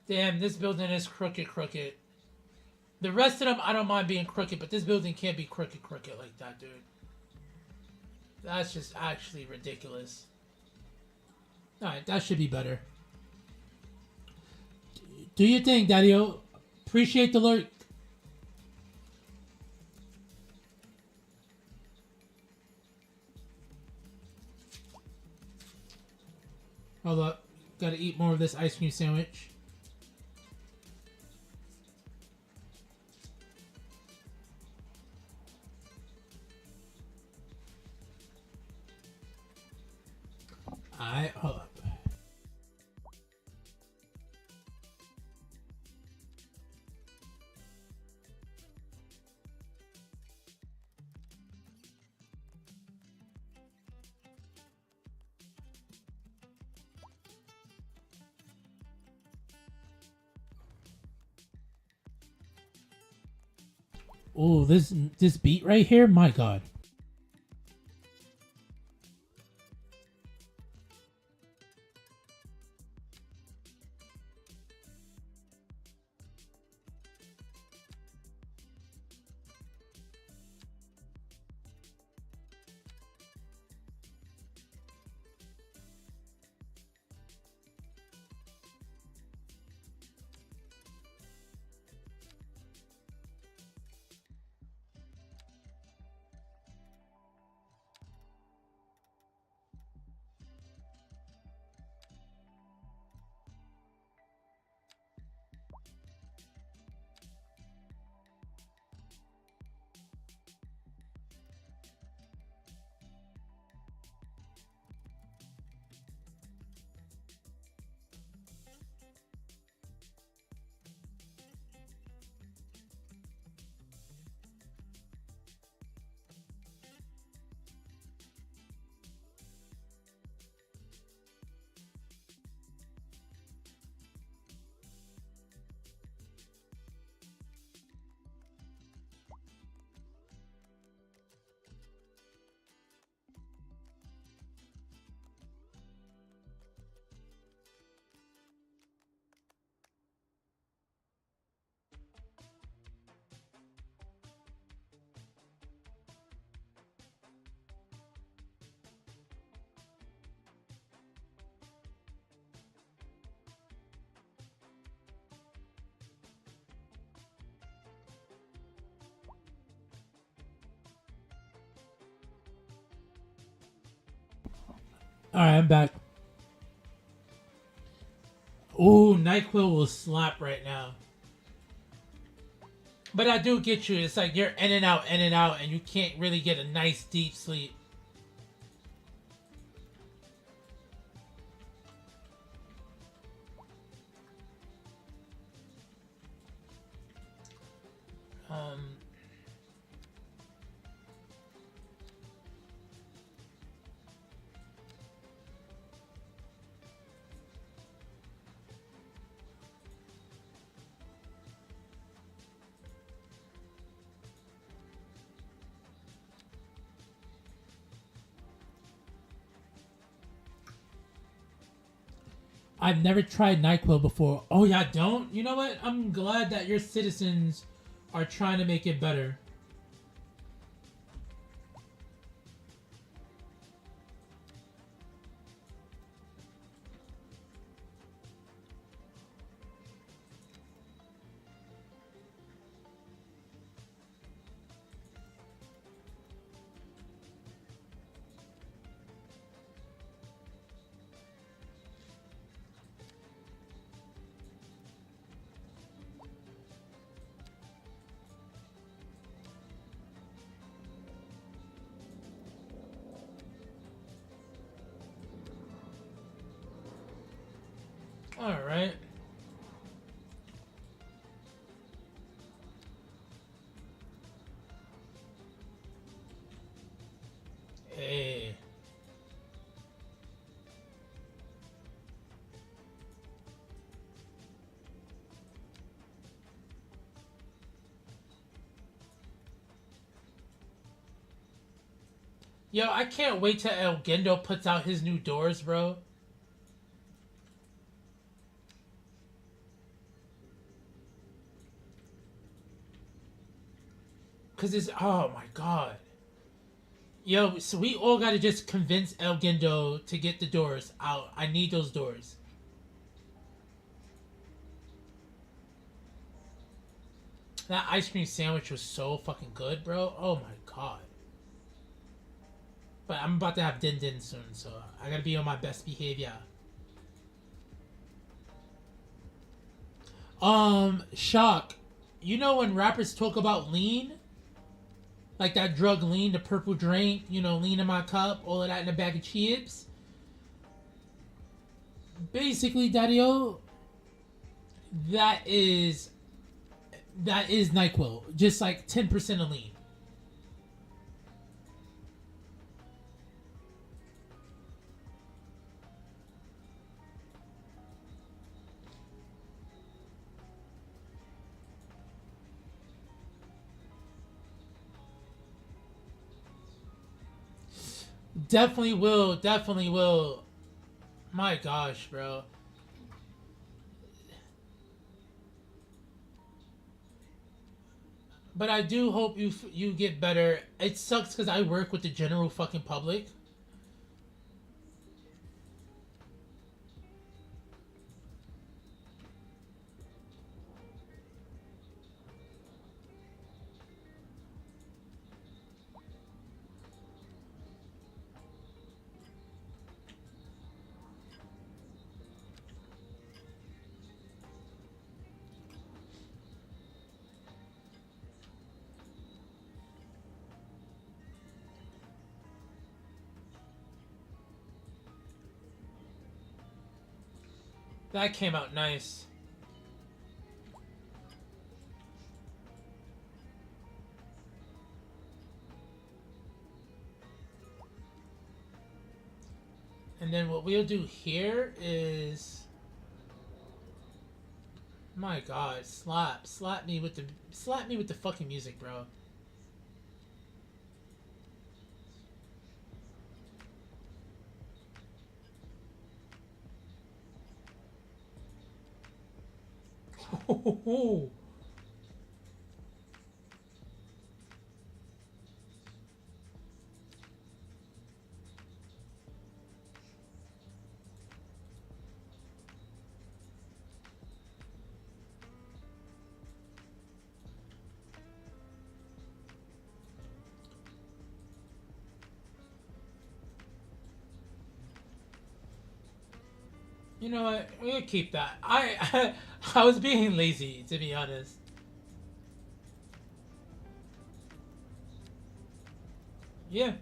Damn, this building is crooked. The rest of them, I don't mind being crooked, but this building can't be crooked like that, dude. That's just actually ridiculous. Alright, that should be better. Do your thing, Daddy-O. Appreciate the lurk. Hold up. Gotta eat more of this ice cream sandwich. Alright, hold up. Oh, this beat right here, my God. Alright, I'm back. Ooh, NyQuil will slap right now. But I do get you. It's like you're in and out, and you can't really get a nice deep sleep. I've never tried NyQuil before. Oh, yeah, don't? You know what? I'm glad that your citizens are trying to make it better. Alright. Hey. Yo, I can't wait till El Gendo puts out his new doors, bro. Cause it's, oh my god. Yo, so we all gotta just convince El Gendo to get the doors out. I need those doors. That ice cream sandwich was so fucking good, bro. Oh my god. But I'm about to have Din Din soon, so I gotta be on my best behavior. Shock. You know when rappers talk about lean? Like that drug lean, the purple drink, you know, lean in my cup, all of that in a bag of chips. Basically, Daddy-O, that is NyQuil. Just like 10% of lean. Definitely will. My gosh, bro. But I do hope you get better. It sucks because I work with the general fucking public. That came out nice. And then what we'll do here is, my god, slap me with the fucking music, bro. You know what? We'll keep that. I was being lazy, to be honest. Yeah.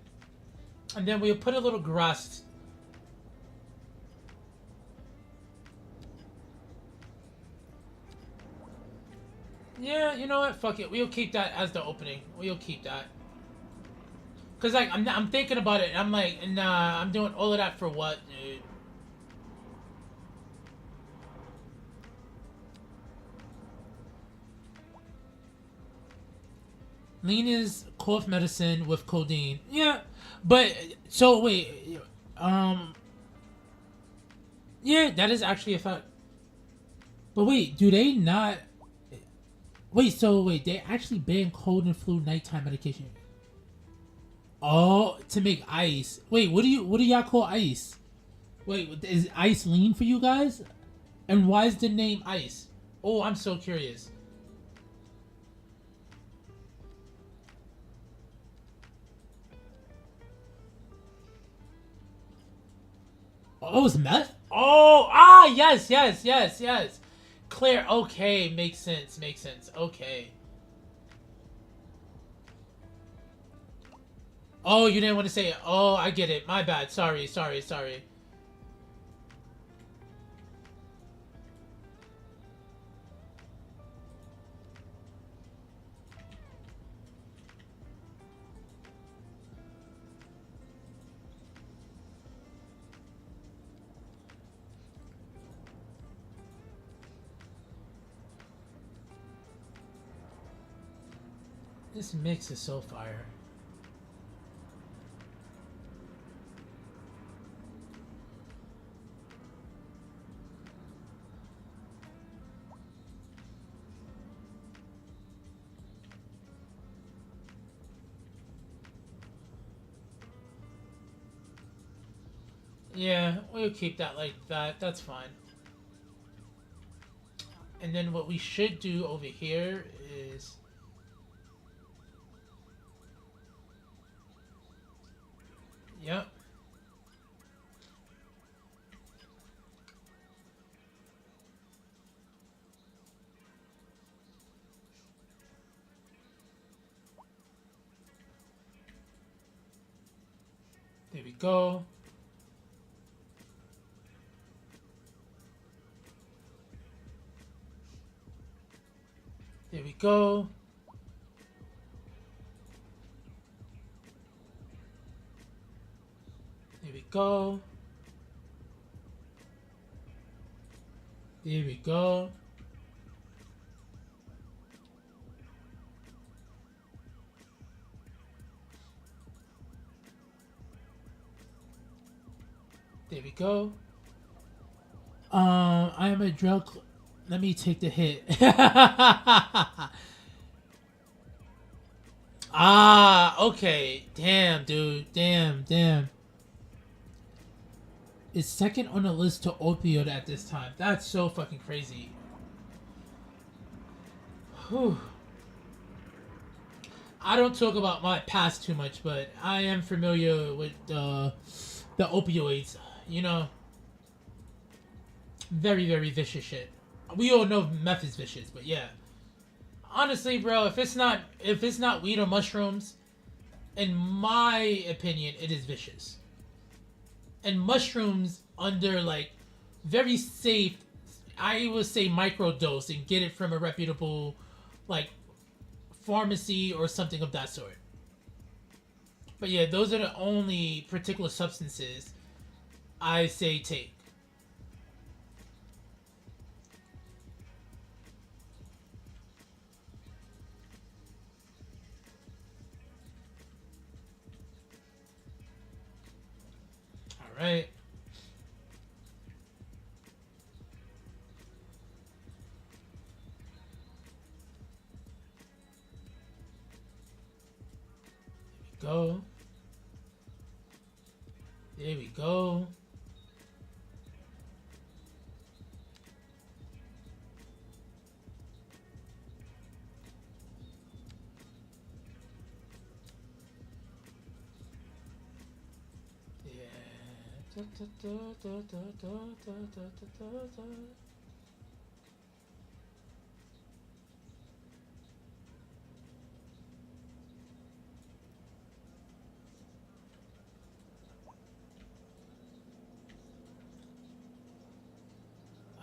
And then we'll put a little grass. Yeah, you know what? Fuck it. We'll keep that as the opening. We'll keep that. Cause like I'm thinking about it. And I'm like, nah. I'm doing all of that for what, dude? Lean is cough medicine with codeine. Yeah, but so wait, yeah, that is actually a fact. But wait, do they not? Wait, so wait, they actually ban cold and flu nighttime medication. Oh, to make ice. Wait, what do y'all call ice? Wait, is ice lean for you guys? And why is the name ice? Oh, I'm so curious. Oh, it's meth? Oh, yes. Clear, okay, makes sense, okay. Oh, you didn't want to say it. Oh, I get it, my bad, sorry. This mix is so fire. Yeah, we'll keep that like that. That's fine. And then what we should do over here is... Yep. There we go. There we go. There we go. There we go. There we go. I am a drug. Let me take the hit. Ah, okay. Damn, dude. Damn. It's second on the list to opioid at this time. That's so fucking crazy. Whew. I don't talk about my past too much, but I am familiar with the opioids. You know, very, very vicious shit. We all know meth is vicious, but yeah. Honestly, bro, if it's not weed or mushrooms, in my opinion, it is vicious. And mushrooms under like very safe, I would say microdose and get it from a reputable like pharmacy or something of that sort. But yeah, those are the only particular substances I say take. All right. Go. There we go. Yeah.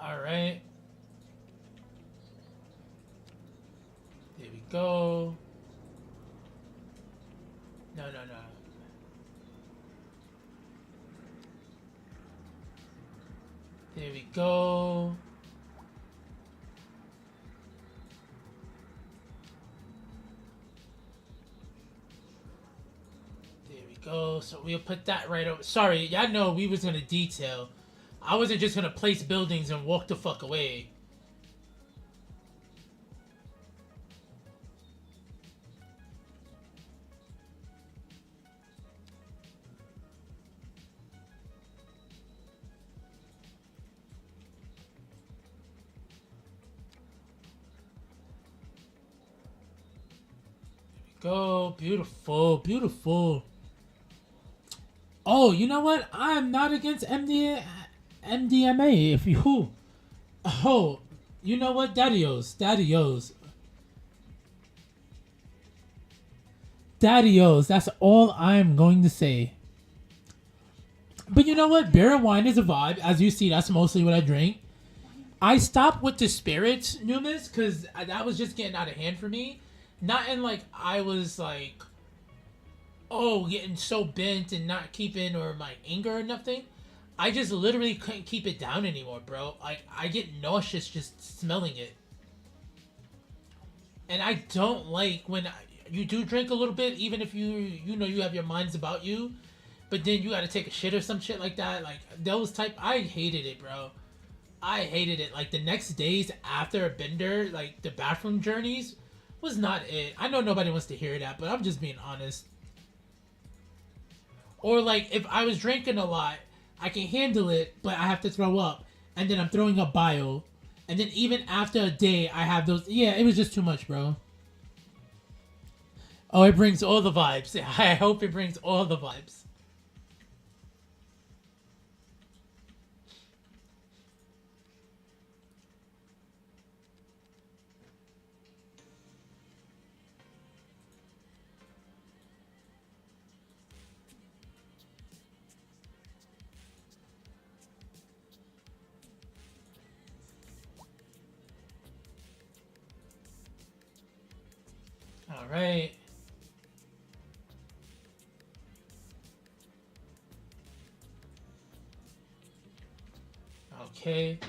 All right. There we go. No. There we go. There we go. So we'll put that right over. Sorry, y'all know we was gonna detail. I wasn't just gonna place buildings and walk the fuck away. Go, beautiful, beautiful. Oh, you know what? I'm not against MDMA. If you, oh, you know what? Daddy-O's. That's all I'm going to say. But you know what? Beer and wine is a vibe. As you see, that's mostly what I drink. I stopped with the spirits, Numis, because that was just getting out of hand for me. Not in like I was like, oh, getting so bent and not keeping or my anger or nothing. I just literally couldn't keep it down anymore, bro. Like I get nauseous just smelling it. And I don't like when you do drink a little bit, even if you know you have your minds about you, but then you got to take a shit or some shit like that. Like those type, I hated it, bro. I hated it. Like the next days after a bender, like the bathroom journeys was not it. I know nobody wants to hear that, but I'm just being honest. Or like if I was drinking a lot, I can handle it, but I have to throw up, and then I'm throwing up bile, and then even after a day, I have those. Yeah, it was just too much, bro. Oh, it brings all the vibes. I hope it brings all the vibes. All right. Okay.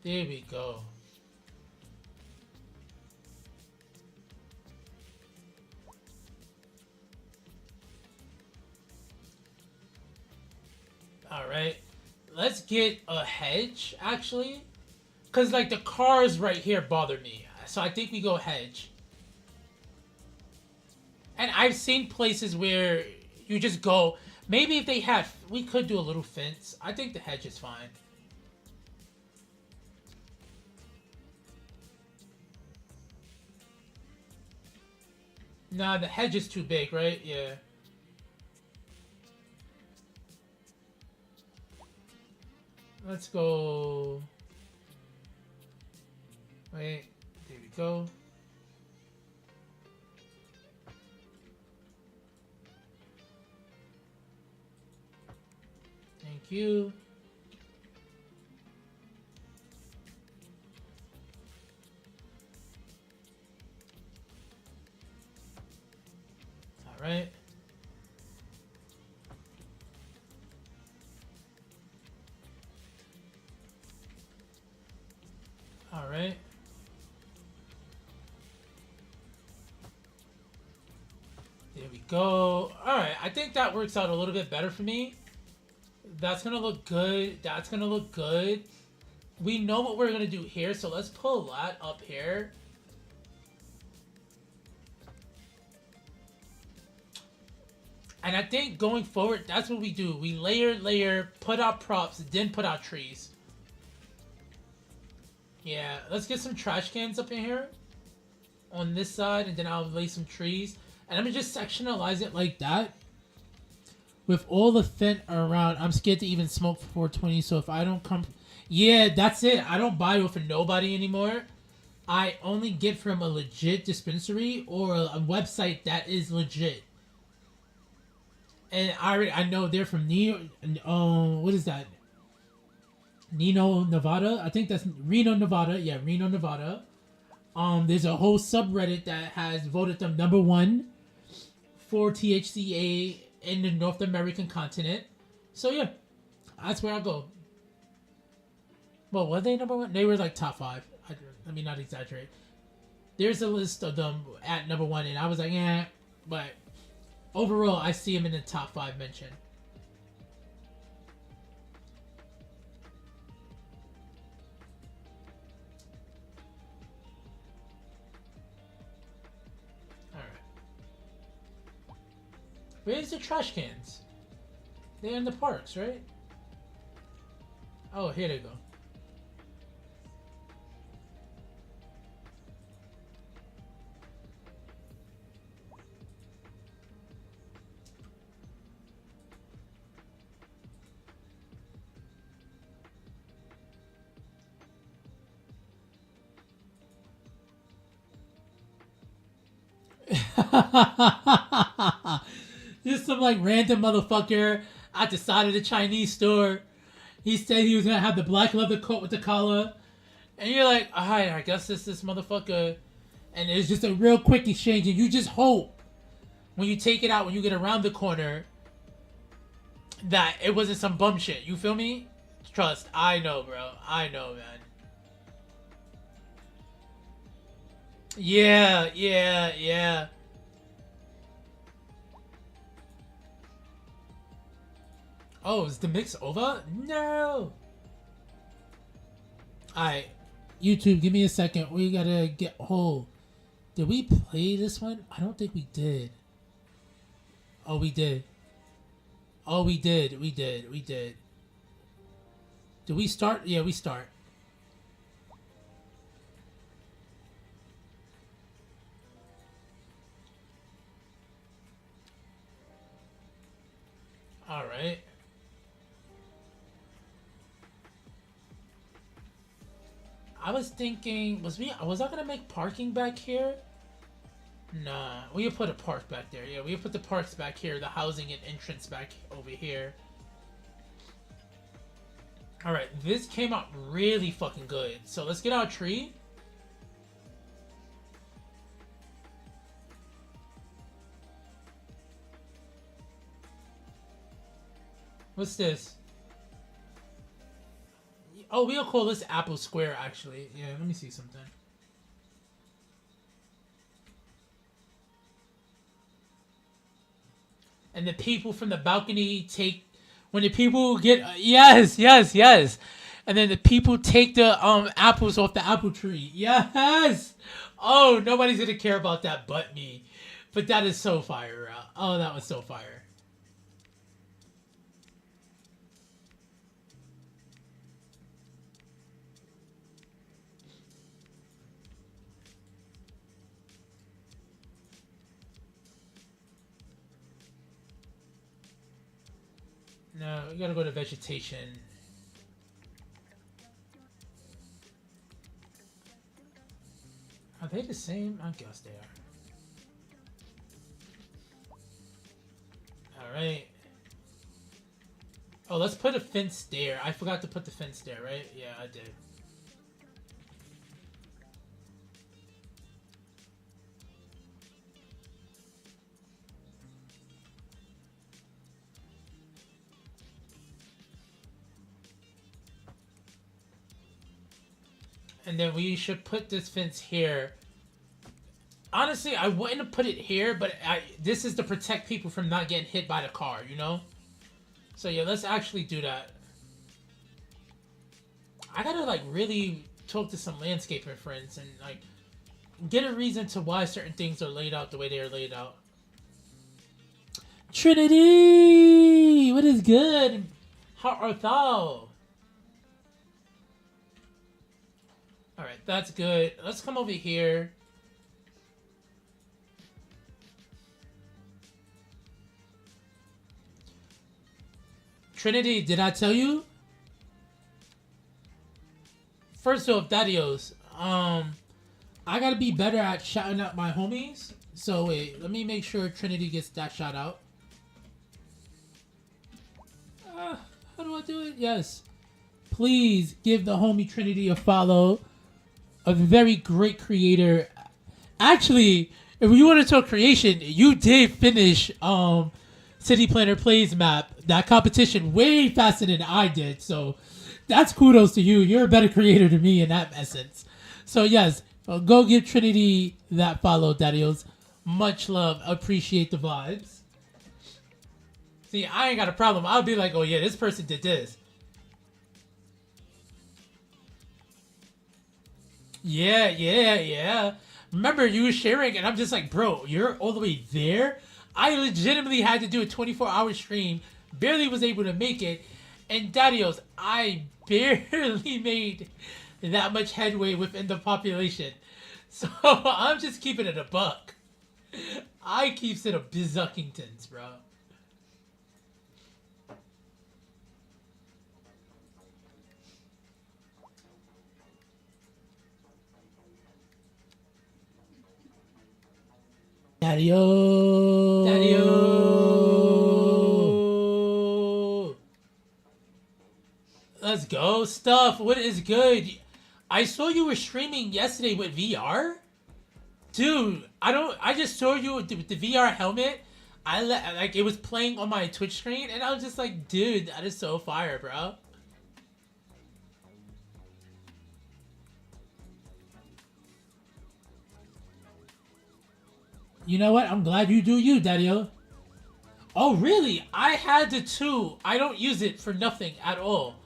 There we go. All right. Let's get a hedge, actually. Because, like, the cars right here bother me. So I think we go hedge. And I've seen places where you just go... Maybe if they have... We could do a little fence. I think the hedge is fine. Nah, the hedge is too big, right? Yeah. Let's go... Wait, there we go. Thank you. All right. All right. There we go. Alright, I think that works out a little bit better for me. That's gonna look good. That's gonna look good. We know what we're gonna do here, so let's pull that up here. And I think going forward, that's what we do. We layer, put out props, then put out trees. Yeah, let's get some trash cans up in here. On this side, and then I'll lay some trees. And I'm gonna just sectionalize it like that. With all the Fent around, I'm scared to even smoke for 420. So if I don't come, yeah, that's it. I don't buy it from nobody anymore. I only get from a legit dispensary or a website that is legit. And I know they're from what is that? Reno, Nevada. I think that's Reno, Nevada. Yeah, Reno, Nevada. There's a whole subreddit that has voted them #1 for THCA in the North American continent. So yeah, that's where I go. Well, were they #1? They were like top 5. Let me not exaggerate. There's a list of them at #1, and I was like, yeah, but overall, I see them in the top 5 mention. Where's the trash cans? They're in the parks, right? Oh, here they go. Just some like random motherfucker at the side of the Chinese store. He said he was gonna have the black leather coat with the collar, and you're like, alright, I guess it's this motherfucker. And it's just a real quick exchange, and you just hope when you take it out, when you get around the corner, that it wasn't some bum shit. You feel me? Trust, I know, bro. I know, man. Yeah. Oh, is the mix over? No! Alright. YouTube, give me a second. We gotta get... Oh. Did we play this one? I don't think we did. Oh, we did. Oh, we did. Did we start? Yeah, we start. Alright. I was thinking, was I gonna make parking back here? Nah, we put a park back there. Yeah, we put the parks back here, the housing and entrance back over here. Alright, this came out really fucking good. So let's get our tree. What's this? Oh, we'll call this Apple Square, actually. Yeah, let me see something. And the people from the balcony take... When the people get... yes. And then the people take the apples off the apple tree. Yes! Oh, nobody's gonna care about that but me. But that is so fire. Oh, that was so fire. No, we gotta go to vegetation. Are they the same? I guess they are. Alright. Oh, let's put a fence there. I forgot to put the fence there, right? Yeah, I did. And then we should put this fence here. Honestly, I wouldn't have put it here, but this is to protect people from not getting hit by the car, you know? So yeah, let's actually do that. I gotta like really talk to some landscaping friends and like get a reason to why certain things are laid out the way they are laid out. Trinity! What is good? How art thou? Alright, that's good. Let's come over here. Trinity, did I tell you? First off, Dadios, I gotta be better at shouting out my homies. So wait, let me make sure Trinity gets that shout out. How do I do it? Yes. Please give the homie Trinity a follow. A very great creator. Actually, if you want to talk creation, you did finish City Planner Plays map, that competition, way faster than I did. So that's kudos to you. You're a better creator than me in that essence. So yes, go give Trinity that follow, Daddios. Much love. Appreciate the vibes. See, I ain't got a problem. I'll be like, oh yeah, this person did this. Yeah. Remember, you were sharing, and I'm just like, bro, you're all the way there? I legitimately had to do a 24-hour stream. Barely was able to make it. And Dadios, I barely made that much headway within the population. So I'm just keeping it a buck. I keeps it a bizuckingtons, bro. Daddy-o. Let's go. Stuff. What is good? I saw you were streaming yesterday with VR. Dude, I just saw you with the VR helmet. Like it was playing on my Twitch screen, and I was just like, dude, that is so fire, bro. You know what? I'm glad you do you, Daddy-o. Oh, really? I had the 2. I don't use it for nothing at all.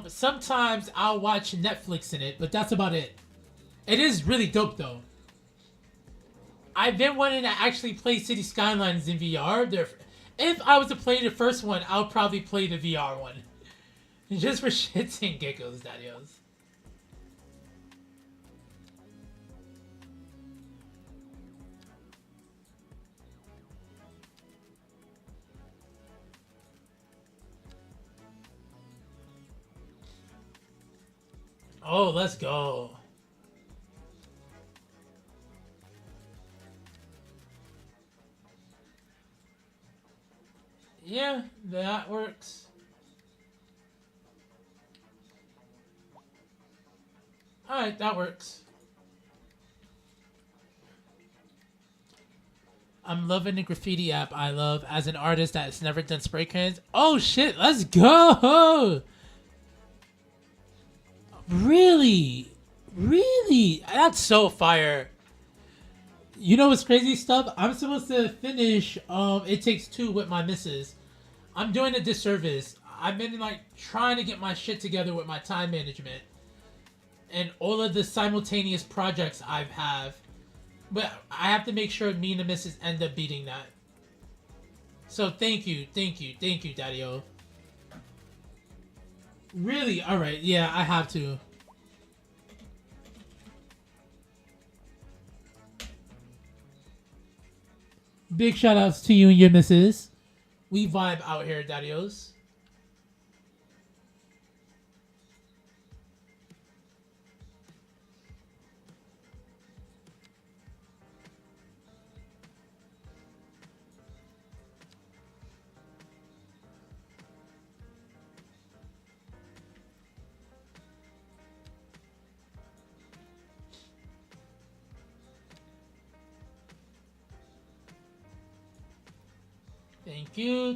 Sometimes I'll watch Netflix in it, but that's about it. It is really dope, though. I've been wanting to actually play City Skylines in VR. If I was to play the first one, I'll probably play the VR one. Just for shits and giggles, Daddy-os. Oh, let's go. Yeah, that works. Alright, that works. I'm loving the graffiti app I love as an artist that's never done spray cans. Oh shit, let's go! Really? Really? That's so fire. You know what's crazy stuff? I'm supposed to finish It Takes Two with my missus. I'm doing a disservice. I've been like trying to get my shit together with my time management and all of the simultaneous projects I have. But I have to make sure me and the missus end up beating that. So thank you, Daddy-o. Really? Alright, yeah, I have to. Big shout outs to you and your missus. We vibe out here, Daddy-os.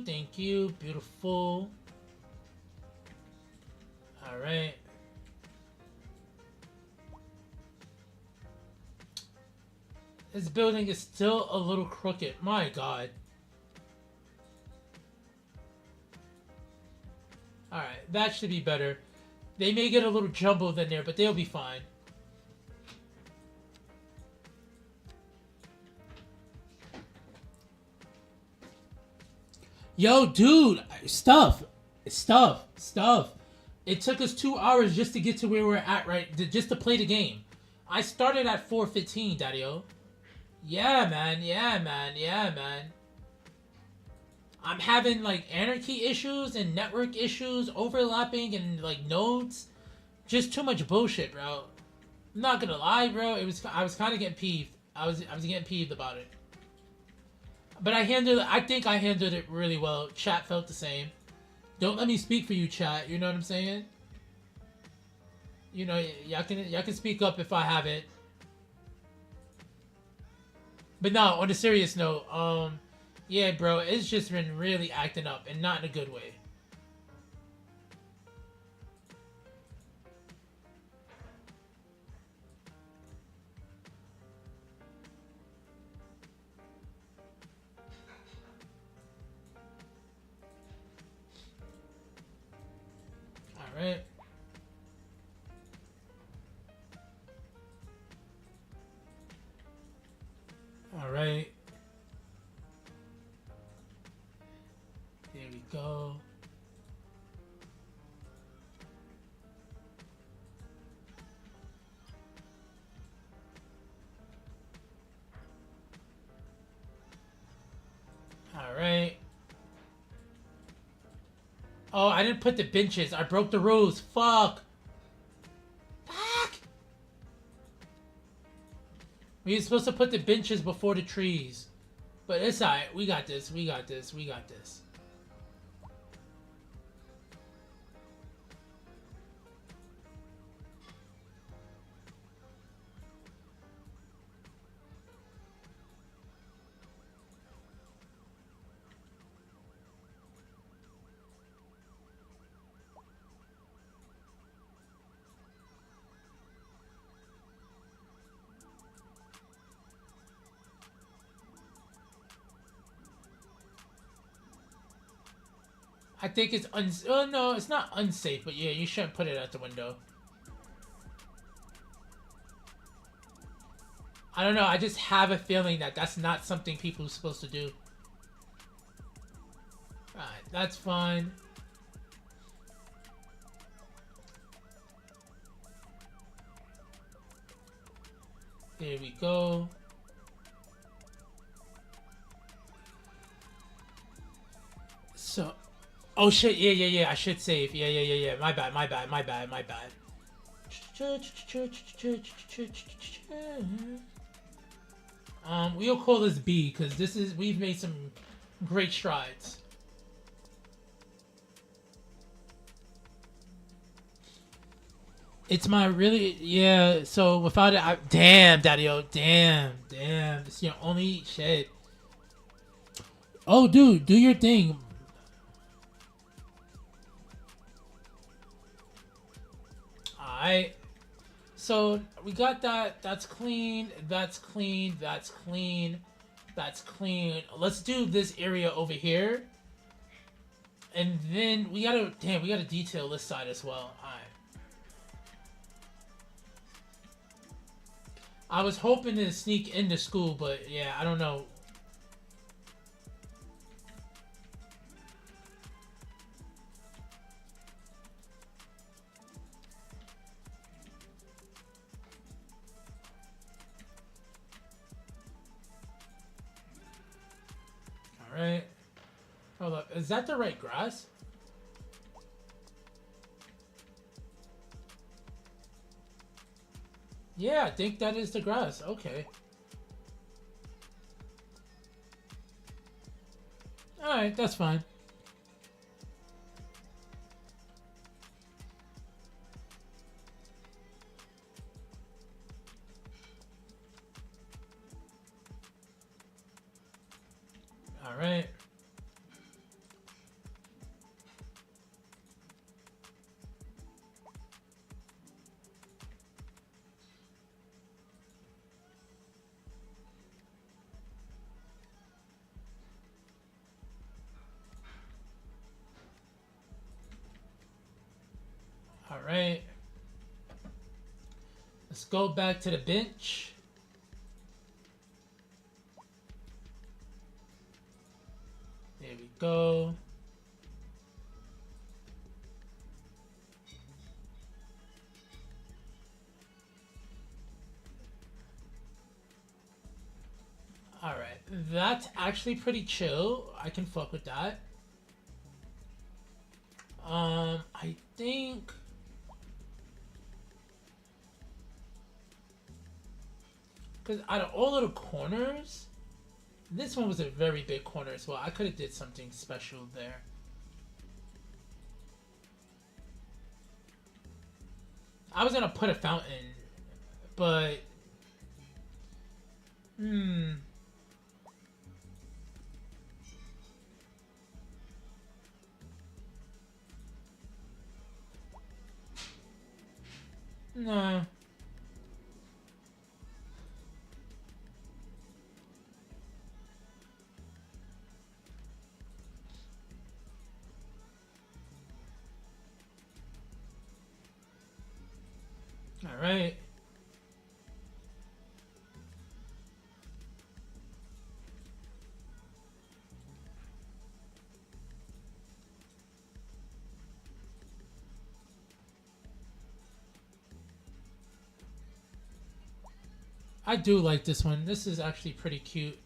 Thank you, beautiful. All right. This building is still a little crooked. My God. All right, that should be better. They may get a little jumbled in there, but they'll be fine. Yo, dude, stuff. It took us 2 hours just to get to where we're at, right? Just to play the game. I started at 4:15, Daddy-o. Yeah, man. I'm having like anarchy issues and network issues overlapping and like nodes. Just too much bullshit, bro. I'm not gonna lie, bro. I was kind of getting peeved. I was getting peeved about it. But I think I handled it really well. Chat felt the same. Don't let me speak for you, chat. You know what I'm saying? You know, y'all can speak up if I haven't. But no, on a serious note, yeah, bro, it's just been really acting up and not in a good way. Alright. Alright. There we go. Alright. Oh, I didn't put the benches. I broke the rules. Fuck. Fuck. We were supposed to put the benches before the trees. But it's alright. We got this. We got this. We got this. I think it's oh no, it's not unsafe, but yeah, you shouldn't put it at the window. I don't know, I just have a feeling that that's not something people are supposed to do. Alright, that's fine. There we go. So, oh shit, yeah, I should save. Yeah. My bad. We'll call this B, because we've made some great strides. It's my really, yeah, so without it, damn, Daddy-O, damn, this is your only shit. Oh, dude, do your thing. Alright, so we got that. That's clean. That's clean. Let's do this area over here, and then we gotta detail this side as well. Alright. I was hoping to sneak into school, but yeah, I don't know. Alright. Hold up. Is that the right grass? Yeah, I think that is the grass. Okay. Alright, that's fine. Alright. Alright. Let's go back to the bench. There we go. Alright, That's actually pretty chill. I can fuck with that. I think because out of all of the corners, this one was a very big corner as well. I could have did something special there. I was gonna put a fountain, but no. All right. I do like this one. This is actually pretty cute.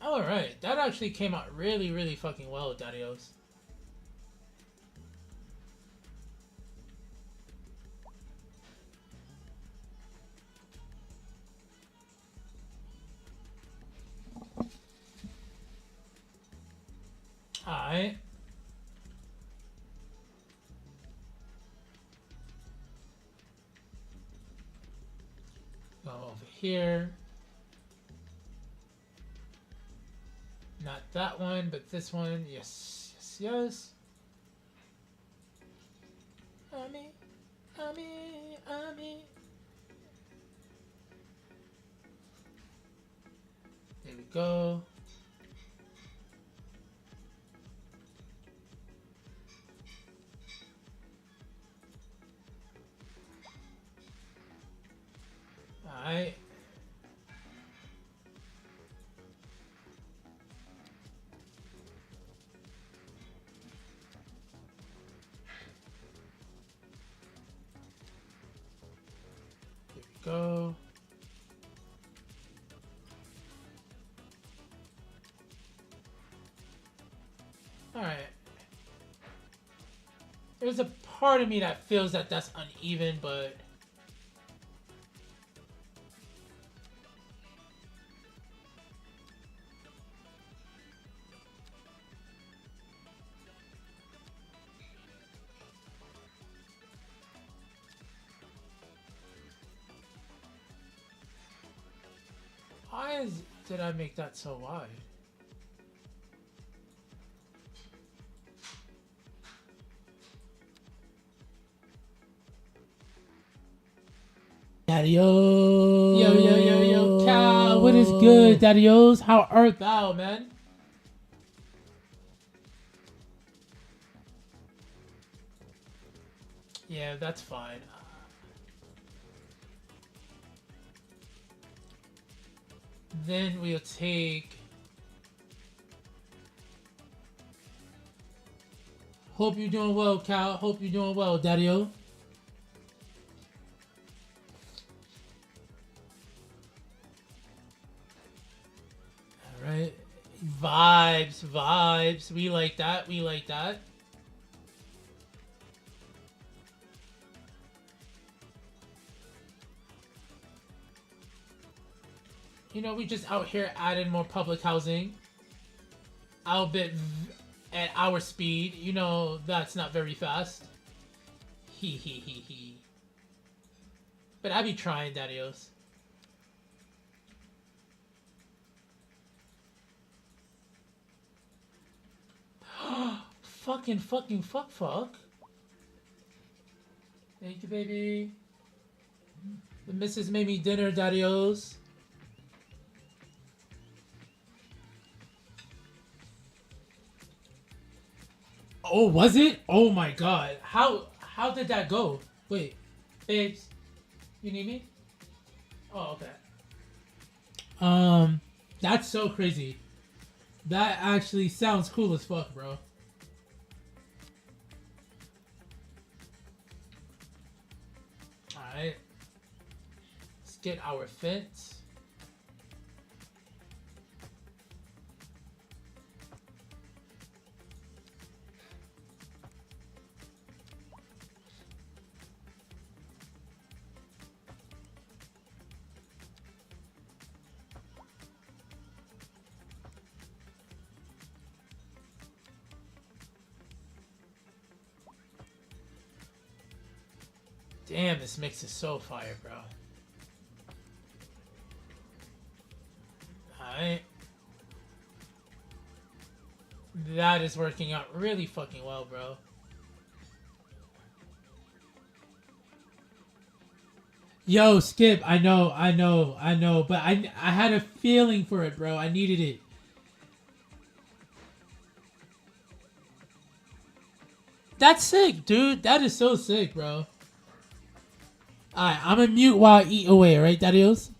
Alright, that actually came out really, really fucking well, Dadios. Alright. Go over here. Not that one, but this one. Yes, yes, yes. Ami. There we go. Alright. There we go. Alright. There's a part of me that feels that that's uneven, but did I make that so wide? Daddy-o. Yo, Cal, what is good, Daddy-os? How art thou, man? Yeah, that's fine. Then we'll take... Hope you're doing well, Cal. Hope you're doing well, Daddy-o. Alright. Vibes. We like that. You know, we just out here adding more public housing. Albeit at our speed. You know, that's not very fast. He. But I be trying, Daddios. Fuck. Thank you, baby. The missus made me dinner, Daddios. Oh, was it? Oh my god. How did that go? Wait. Babes. You need me? Oh, okay. That's so crazy. That actually sounds cool as fuck, bro. Alright. Let's get our fence. Damn, this mix is so fire, bro. Alright. That is working out really fucking well, bro. Yo, Skip, I know, but I had a feeling for it, bro. I needed it. That's sick, dude. That is so sick, bro. Alright, I'm gonna mute while I eat away, right, Dadios?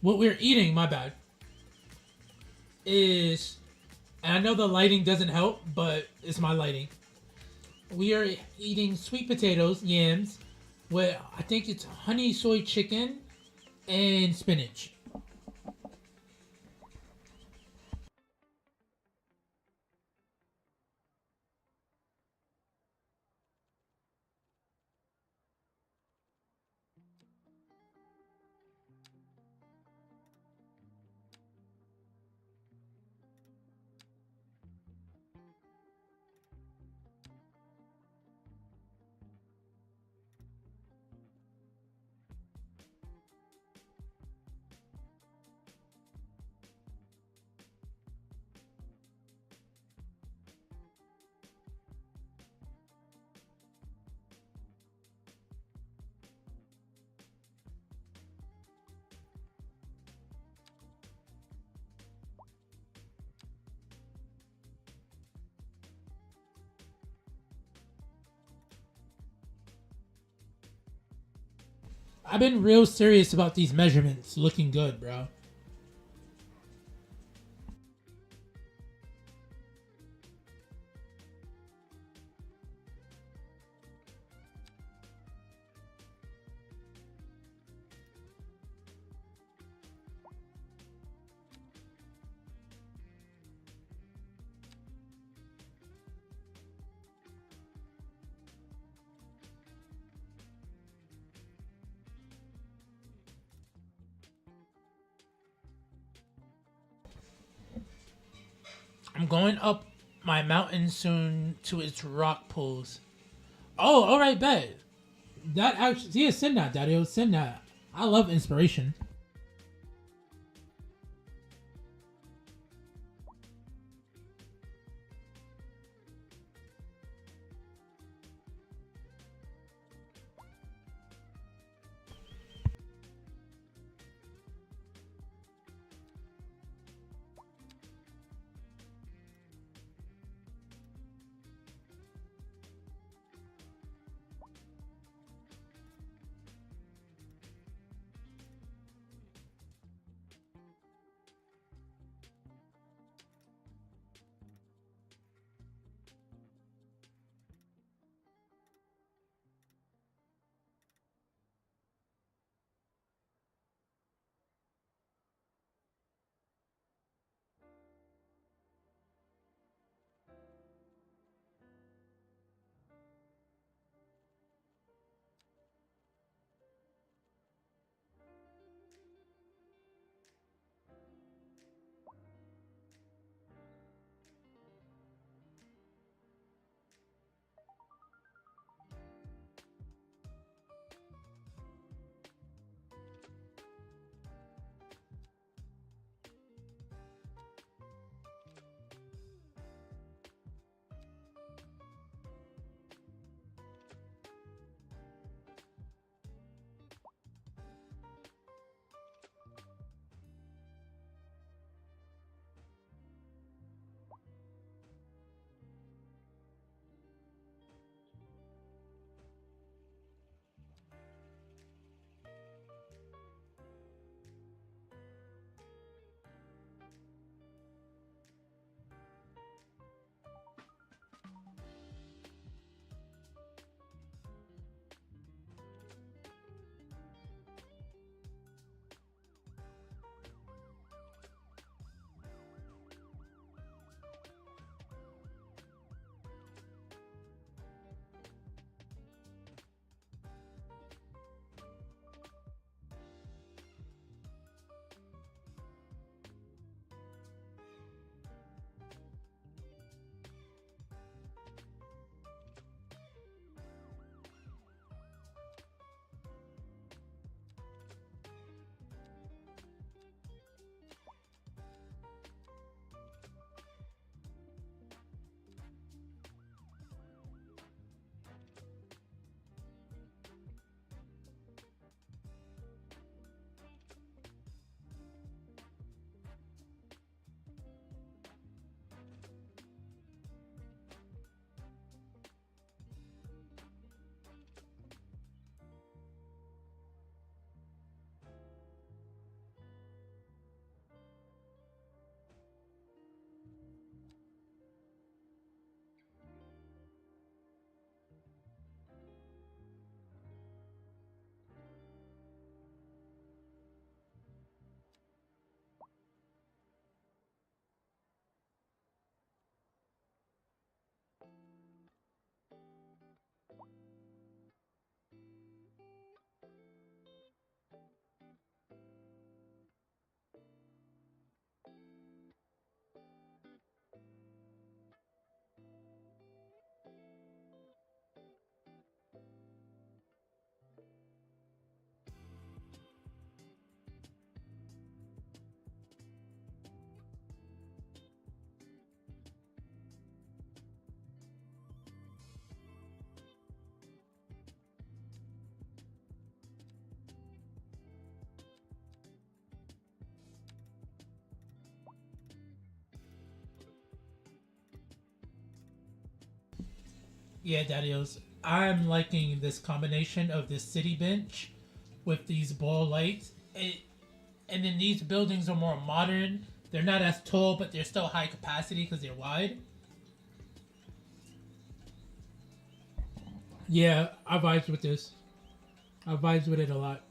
What we're eating, my bad, is, and I know the lighting doesn't help, but it's my lighting. We are eating sweet potatoes, yams, with, I think it's honey soy chicken and spinach. I've been real serious about these measurements. Looking good, bro. I'm going up my mountain soon to its rock pools. Oh, alright, bet. That actually, yeah, send that, Daddy. Send that. I love inspiration. Yeah, Dadios. I'm liking this combination of this city bench with these ball lights. And then these buildings are more modern. They're not as tall, but they're still high capacity because they're wide. Yeah, I vibes with this. I vibes with it a lot.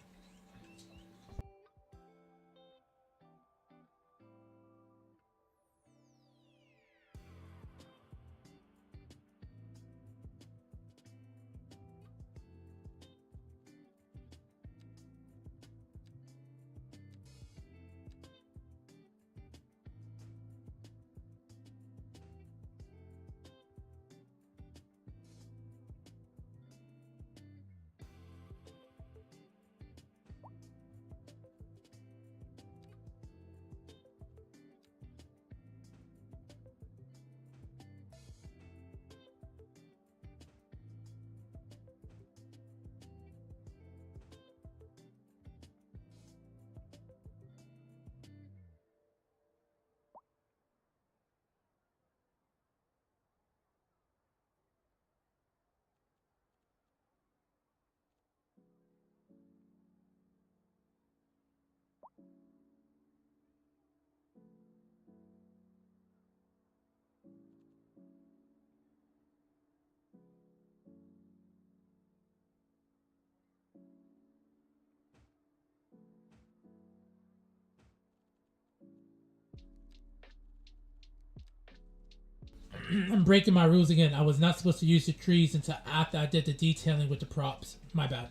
I'm breaking my rules again. I was not supposed to use the trees until after I did the detailing with the props. My bad.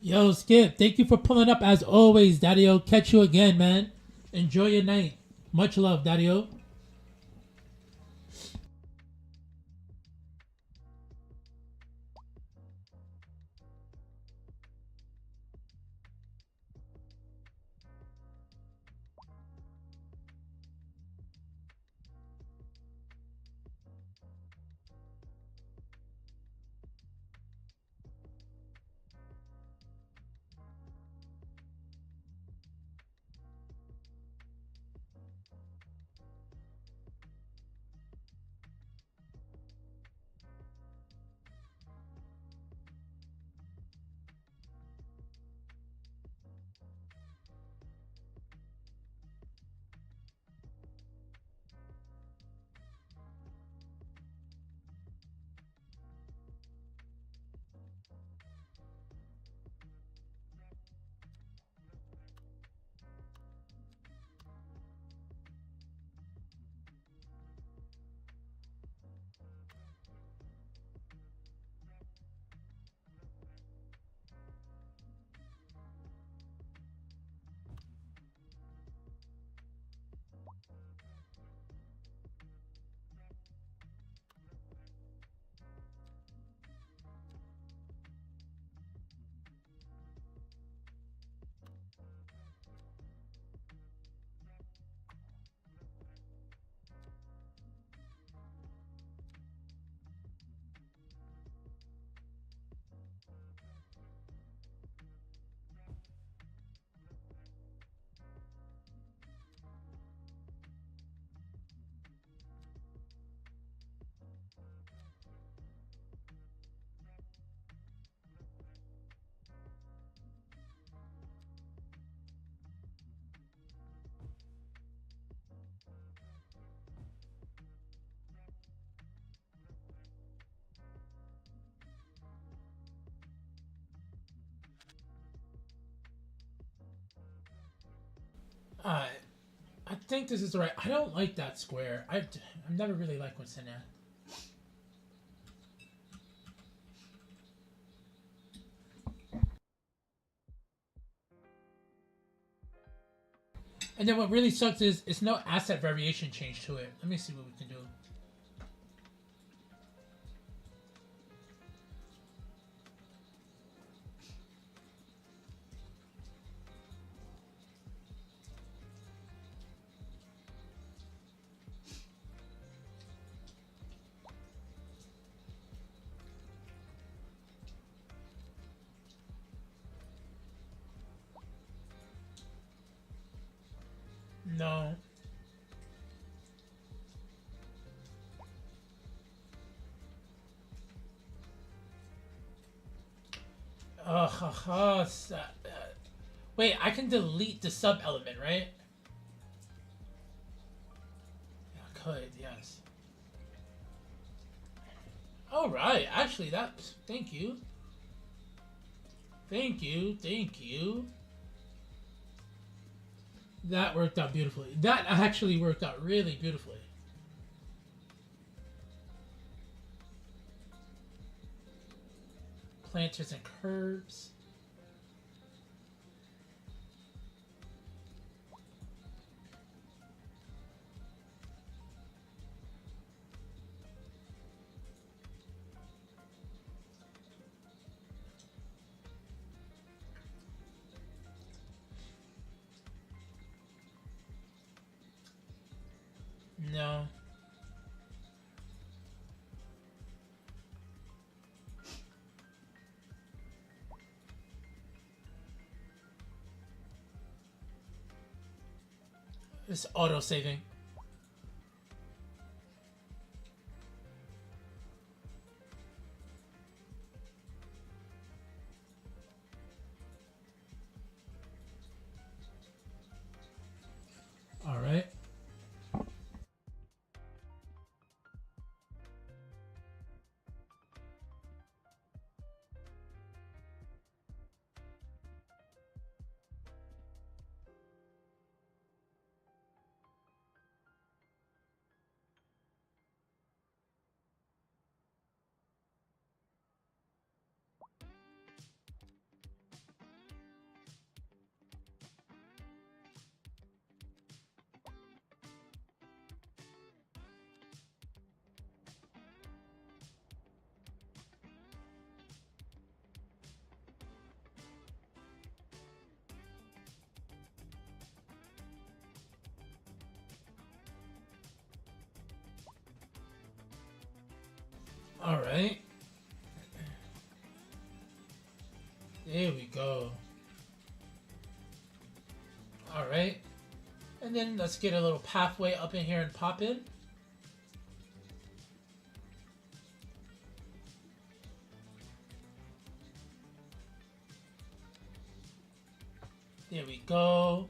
Yo, Skip, thank you for pulling up as always, Daddy-O. Catch you again, man. Enjoy your night. Much love, Daddy-O. Uh, I think this is right. I don't like that square. I've never really liked what's in there. And then what really sucks is it's no asset variation change to it. Let me see what we can do. No. Wait, I can delete the sub element, right? I could, yes. All right, actually, that's thank you. Thank you, thank you. That worked out beautifully. That actually worked out really beautifully. Planters and curbs. No. It's auto saving. All right. All right. There we go. All right. And then let's get a little pathway up in here and pop in. There we go.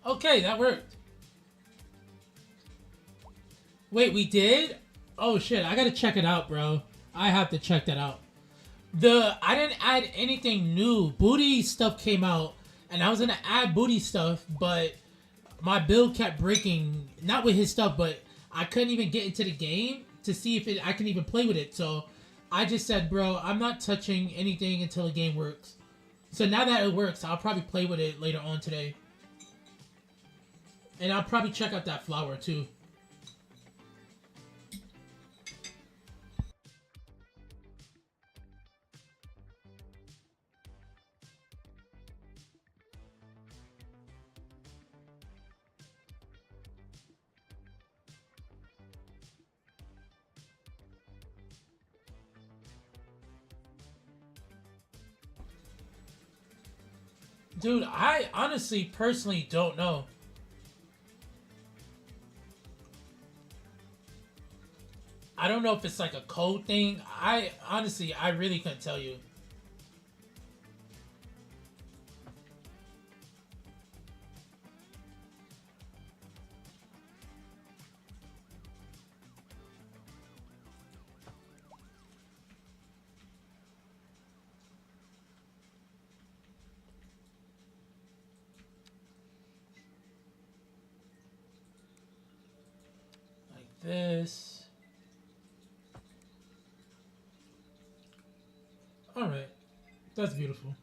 Okay, that worked. Wait, we did? Oh shit, I gotta check it out, bro. I have to check that out. I didn't add anything new. Booty stuff came out, and I was gonna add booty stuff, but my build kept breaking. Not with his stuff, but I couldn't even get into the game to see if I can even play with it. So I just said, bro, I'm not touching anything until the game works. So now that it works, I'll probably play with it later on today. And I'll probably check out that flower too. Dude, I honestly, personally don't know. I don't know if it's like a code thing. I really couldn't tell you. this. All right, that's beautiful.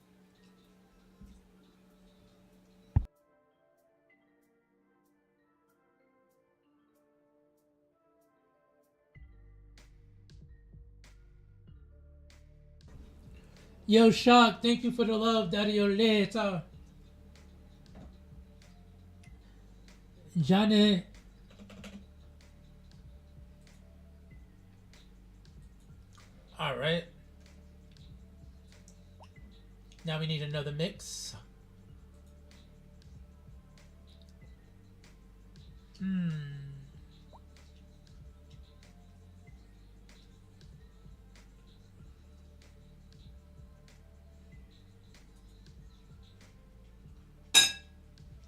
Yo, Shock, thank you for the love, Daddy Oleta. Janet. All right. Now we need another mix.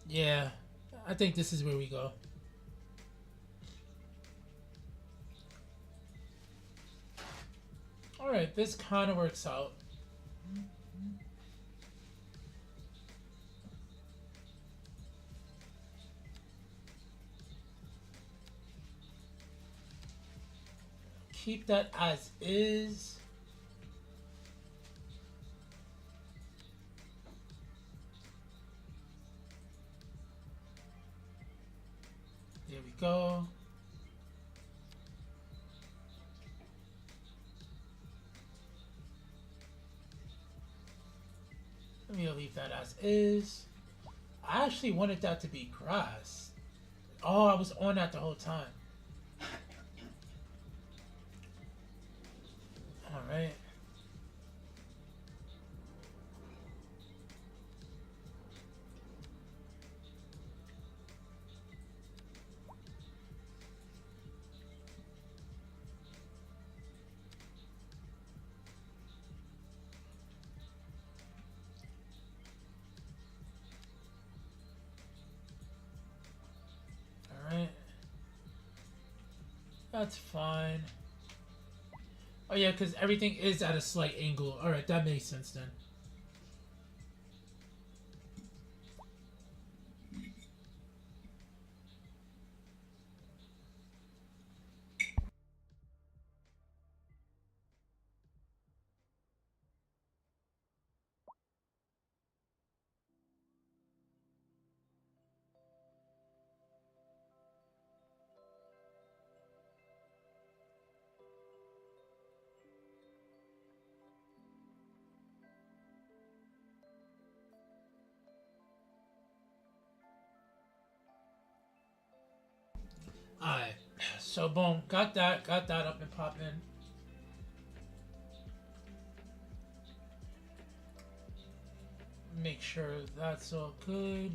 Yeah, I think this is where we go. All right, this kind of works out. Keep that as is. There we go. Let me leave that as is. I actually wanted that to be grass. Oh, I was on that the whole time. All right. That's fine. Oh yeah, because everything is at a slight angle. Alright, that makes sense then. Alright, so boom, got that up and popping. Make sure that's all good.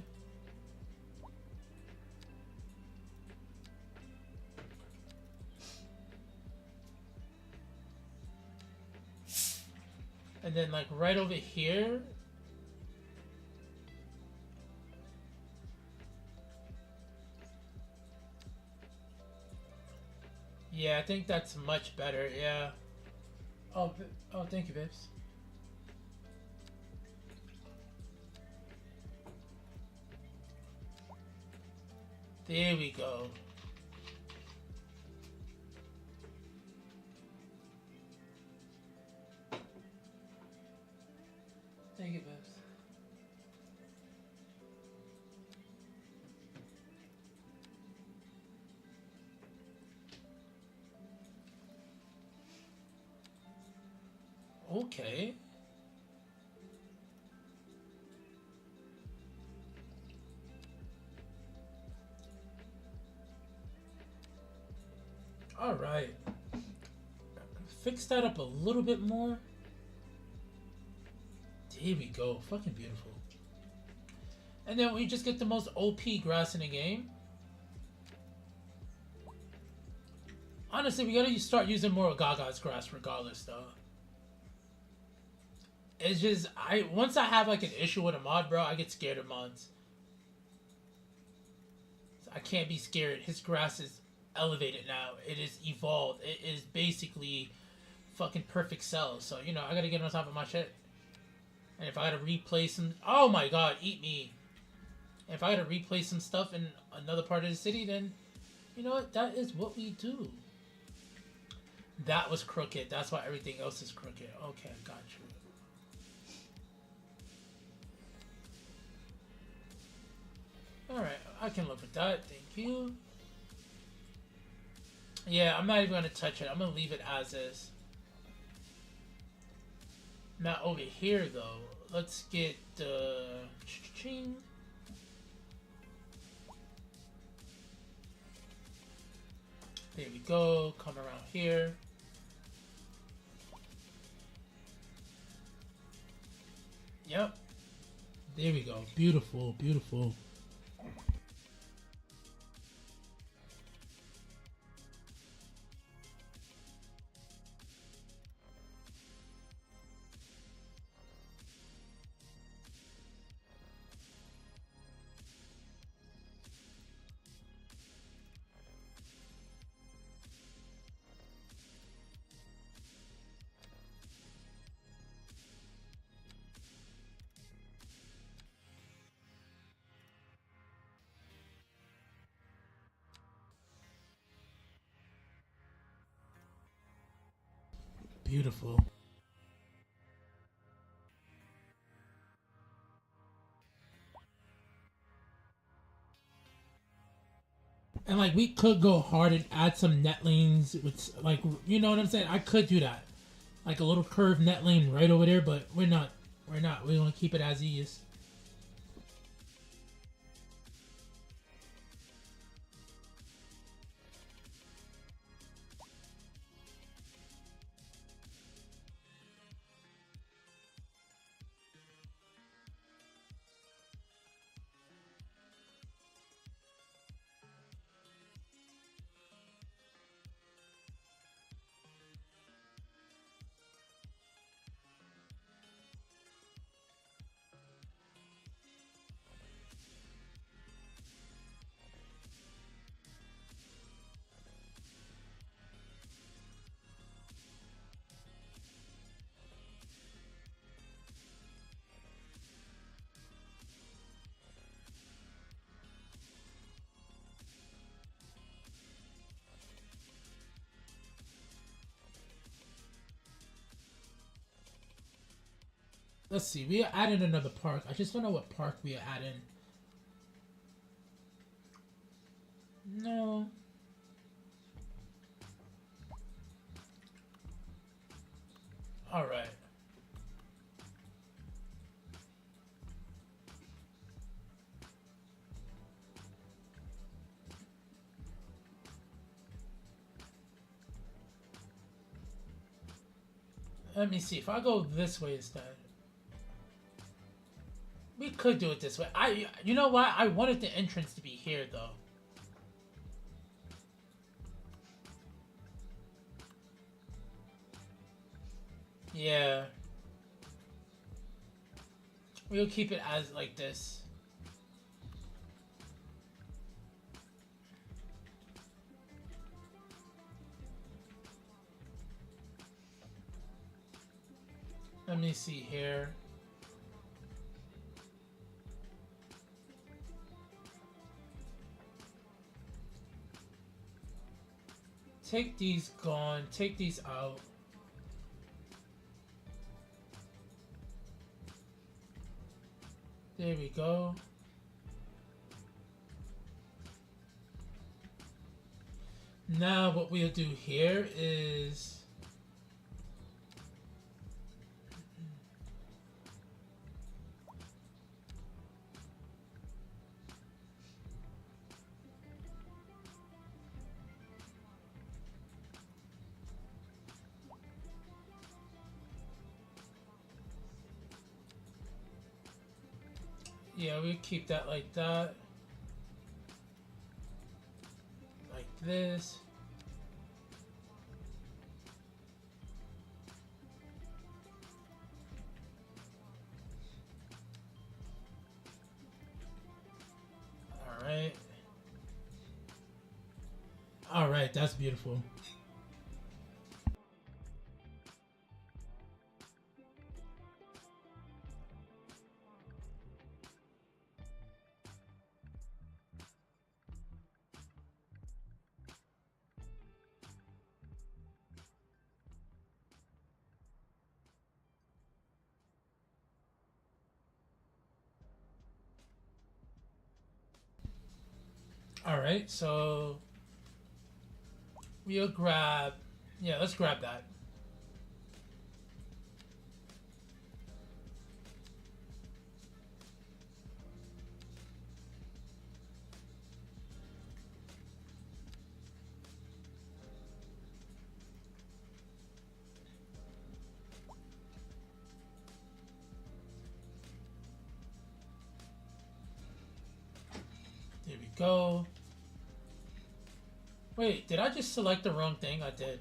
And then like right over here, yeah, I think that's much better. Yeah. Oh, thank you, Vips. There we go. Thank you, Vips. Okay. All right. Fix that up a little bit more. There we go. Fucking beautiful. And then we just get the most OP grass in the game. Honestly, we gotta start using more Gaga's grass regardless, though. It's just, once I have like an issue with a mod, bro, I get scared of mods. I can't be scared. His grass is elevated now. It is evolved. It is basically fucking perfect cells. So, you know, I gotta get on top of my shit. And if I gotta replace some... Oh my god, eat me. If I gotta replace some stuff in another part of the city, then You know what? That is what we do. That was crooked. That's why everything else is crooked. Okay, I got you. Alright, I can live with that. Thank you. Yeah, I'm not even going to touch it. I'm going to leave it as is. Now over here, though, let's get the... There we go. Come around here. Yep. There we go. Beautiful, beautiful. Beautiful. And like we could go hard and add some net lanes with like, you know what I'm saying? I could do that. Like a little curved net lane right over there, but we're not. We're not. We want to keep it as is. Let's see. We added another park. I just don't know what park we are adding. No. All right. Let me see. If I go this way instead. We could do it this way. You know what? I wanted the entrance to be here, though. Yeah. We'll keep it as like this. Let me see here. Take these gone. Take these out. There we go. Now what we'll do here is yeah, we keep that like that. Like this. Alright. Alright, that's beautiful. All right, so we'll grab. Yeah, let's grab that. There we go. Wait, did I just select the wrong thing? I did.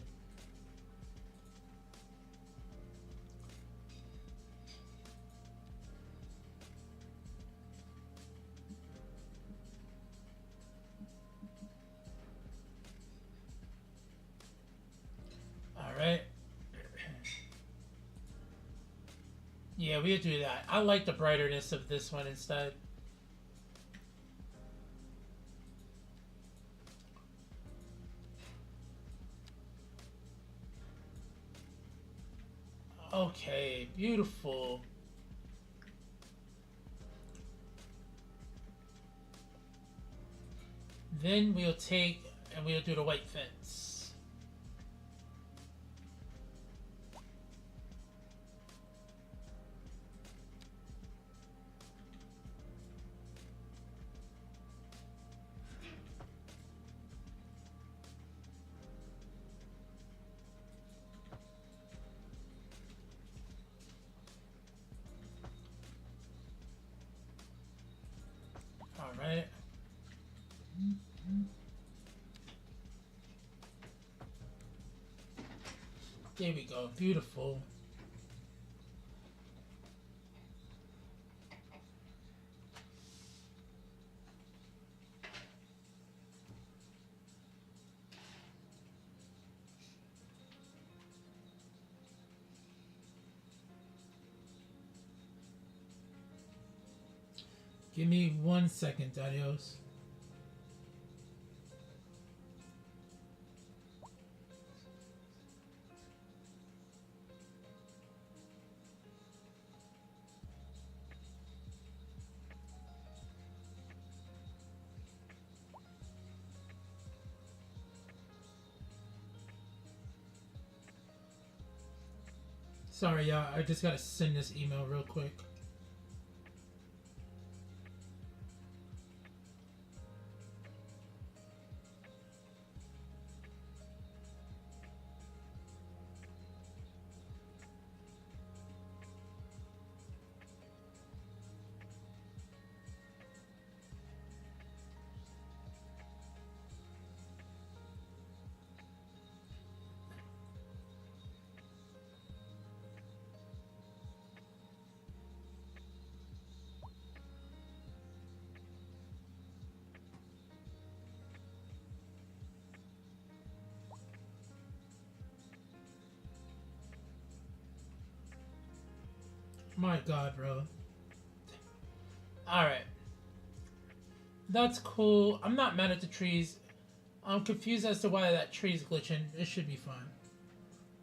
Alright. Yeah, we'll do that. I like the brightness of this one instead. Okay, beautiful. Then we'll take and we'll do the white fence. All right. There we go. Beautiful. Give me 1 second, Dadios. Sorry, y'all. I just gotta send this email real quick. My God, bro. Alright. That's cool. I'm not mad at the trees. I'm confused as to why that tree's glitching. It should be fine.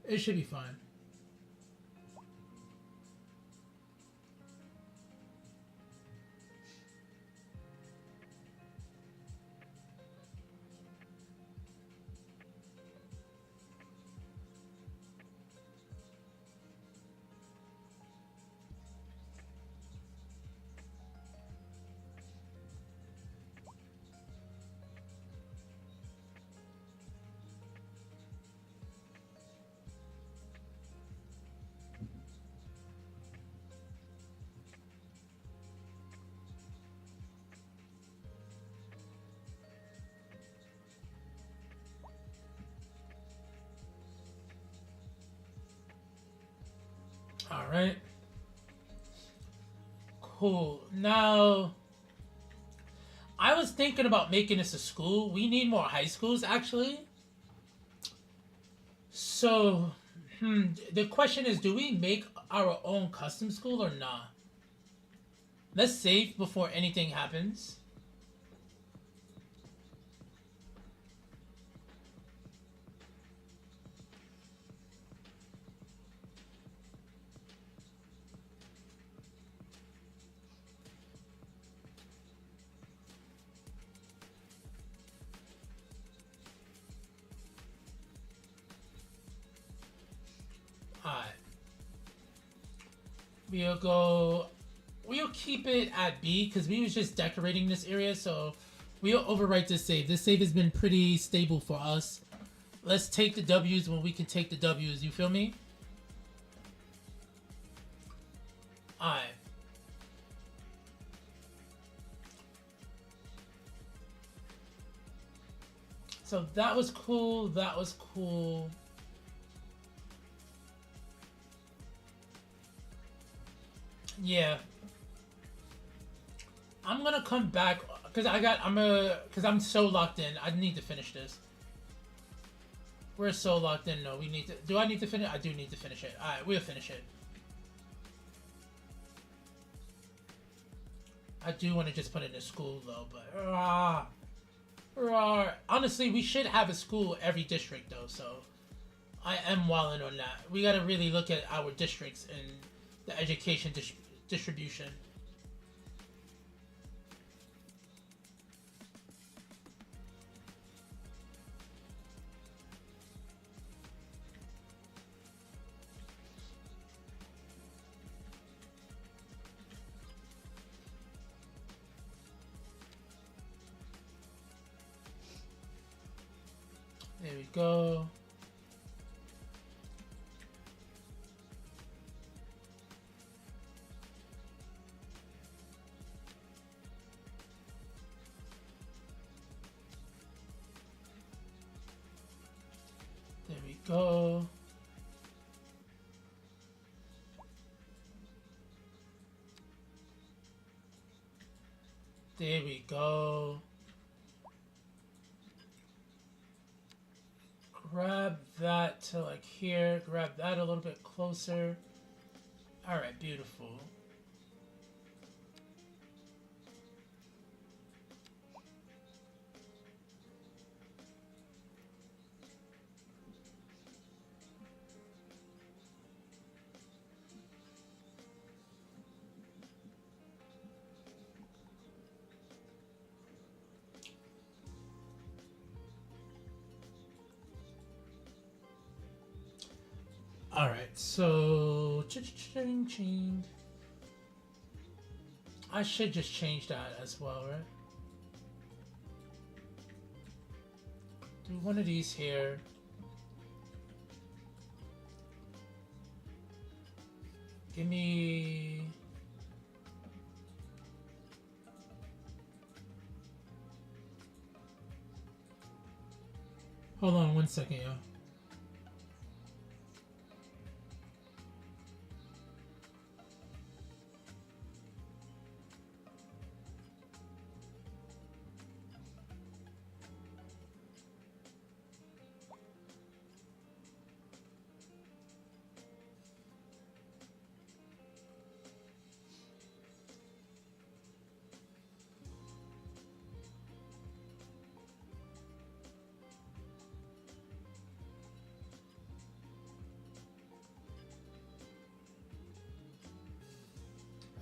It should be fine. Alright. Cool. Now, I was thinking about making this a school. We need more high schools, actually. So, the question is, do we make our own custom school or not? Let's save before anything happens. We'll keep it at B because we was just decorating this area, so we'll overwrite this save. This save has been pretty stable for us. Let's take the W's when we can take the W's, you feel me? Alright. So that was cool, that was cool. Yeah. I'm gonna come back because I'm so locked in. I need to finish this. We're so locked in. No, we need to. Do I need to finish? I do need to finish it. All right, we'll finish it. I do want to just put it in a school though, but honestly, we should have a school every district though. So I am wilding on that. We gotta really look at our districts and the education distribution. There we go. There we go. There we go. Grab that to like here, grab that a little bit closer. All right, beautiful. All right, so I should just change that as well, right? Do one of these here. Give me... Hold on 1 second, y'all.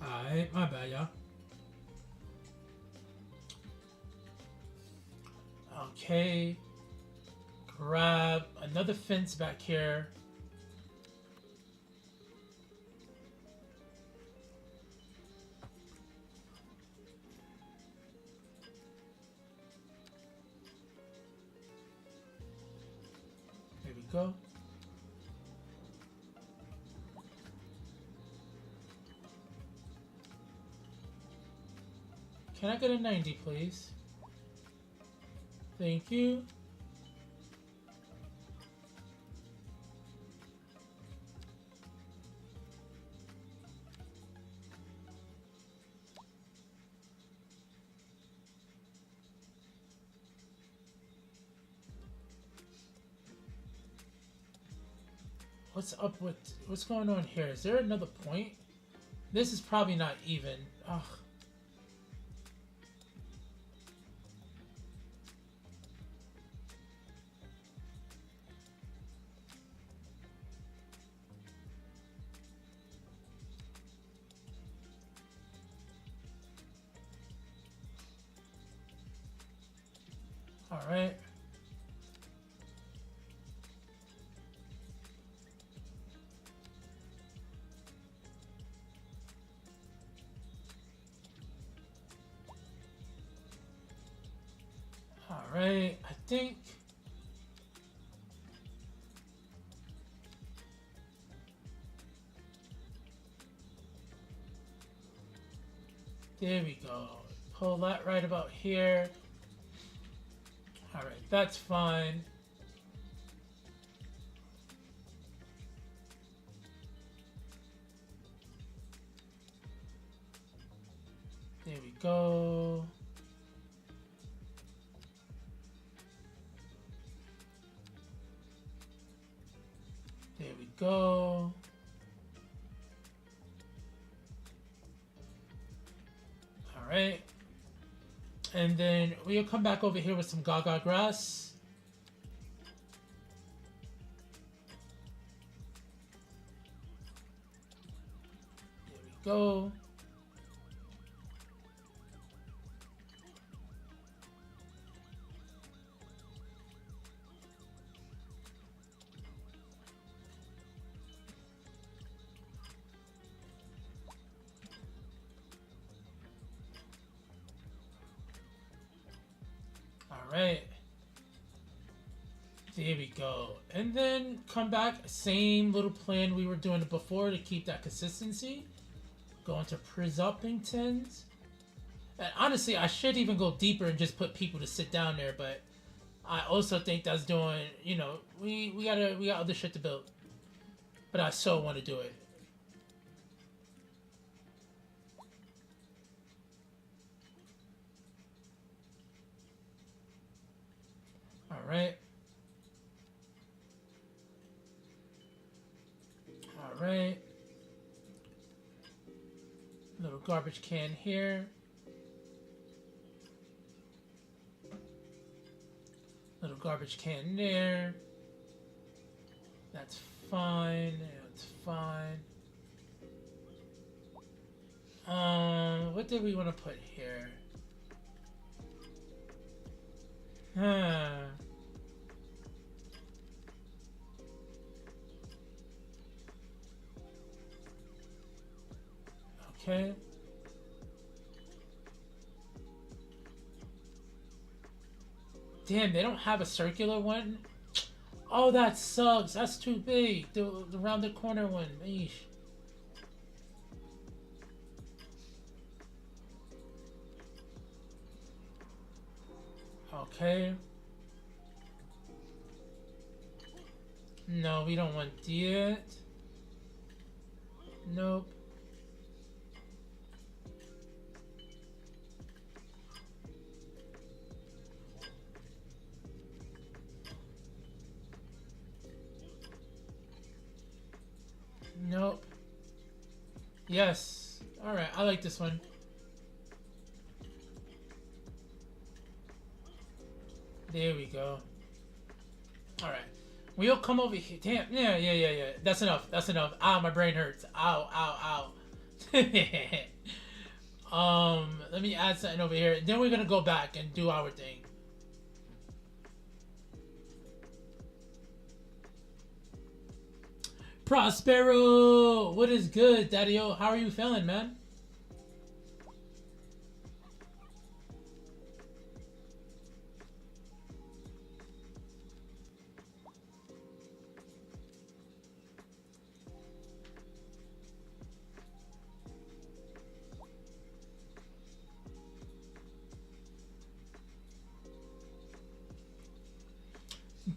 Alright, my bad, y'all. Okay. Grab another fence back here. There we go. Can I get a 90, please? Thank you. What's up with... What's going on here? Is there another point? This is probably not even. Ugh. All right. All right, I think. There we go. Pull that right about here. All right, that's fine. There we go. There we go. All right. And then we'll come back over here with some gaga grass. There we go. Alright. There we go. And then come back. Same little plan we were doing before to keep that consistency. Go into Prisoppingtons. And honestly, I should even go deeper and just put people to sit down there, but I also think that's doing, you know, we got other shit to build. But I so want to do it. Alright. Alright. Little garbage can here. Little garbage can there. That's fine. That's fine. What did we want to put here? Okay. Damn, they don't have a circular one? Oh, that sucks. That's too big. The rounded corner one. Eesh. Okay. No, we don't want that. Nope. Nope. Yes. Alright, I like this one. There we go. Alright. We'll come over here. Damn. Yeah. That's enough. That's enough. Ow, my brain hurts. Ow. Let me add something over here. Then we're gonna go back and do our thing. Prospero! What is good, Daddy-O? How are you feeling, man?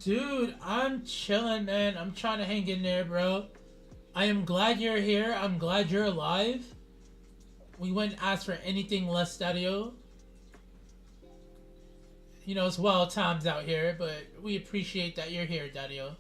Dude, I'm chilling, man. I'm trying to hang in there, bro. I am glad you're here. I'm glad you're alive. We wouldn't ask for anything less, Daddy-O. You know, it's wild times out here, but we appreciate that you're here, Daddy-O.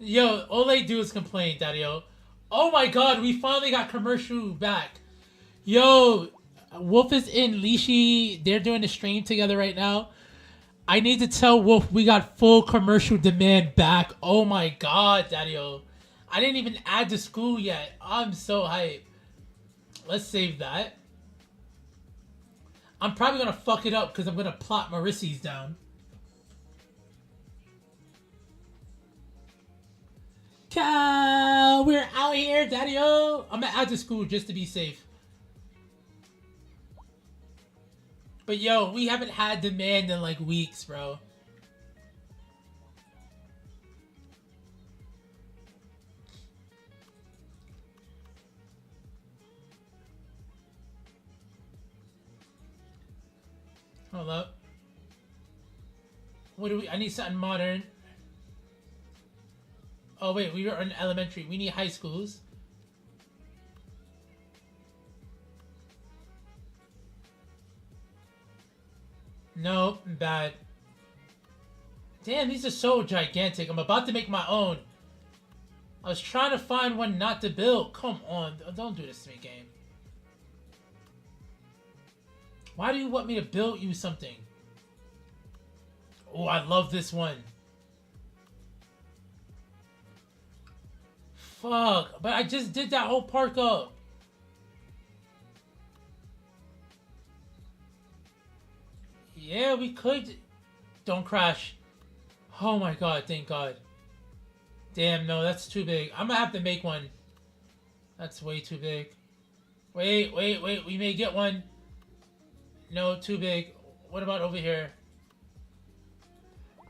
Yo, all they do is complain, Daddy-O. Oh my god, we finally got commercial back. Yo, Wolf is in Lishi. They're doing a stream together right now. I need to tell Wolf we got full commercial demand back. Oh my god, Daddy-O. I didn't even add the school yet. I'm so hyped. Let's save that. I'm probably gonna fuck it up because I'm gonna plot Maurices down. Cal, we're out here, Daddy-O. I'm gonna add the school just to be safe. But yo, we haven't had demand in like weeks, bro. Hold up. What do we? I need something modern. Oh wait, we were in elementary. We need high schools. Nope, bad. Damn, these are so gigantic. I'm about to make my own. I was trying to find one not to build. Come on, don't do this to me, game. Why do you want me to build you something? Oh, I love this one. Fuck, but I just did that whole park up. Yeah, we could. Don't crash. Oh my god, thank god. Damn, no, that's too big. I'm gonna have to make one. That's way too big. Wait, we may get one. No, too big. What about over here?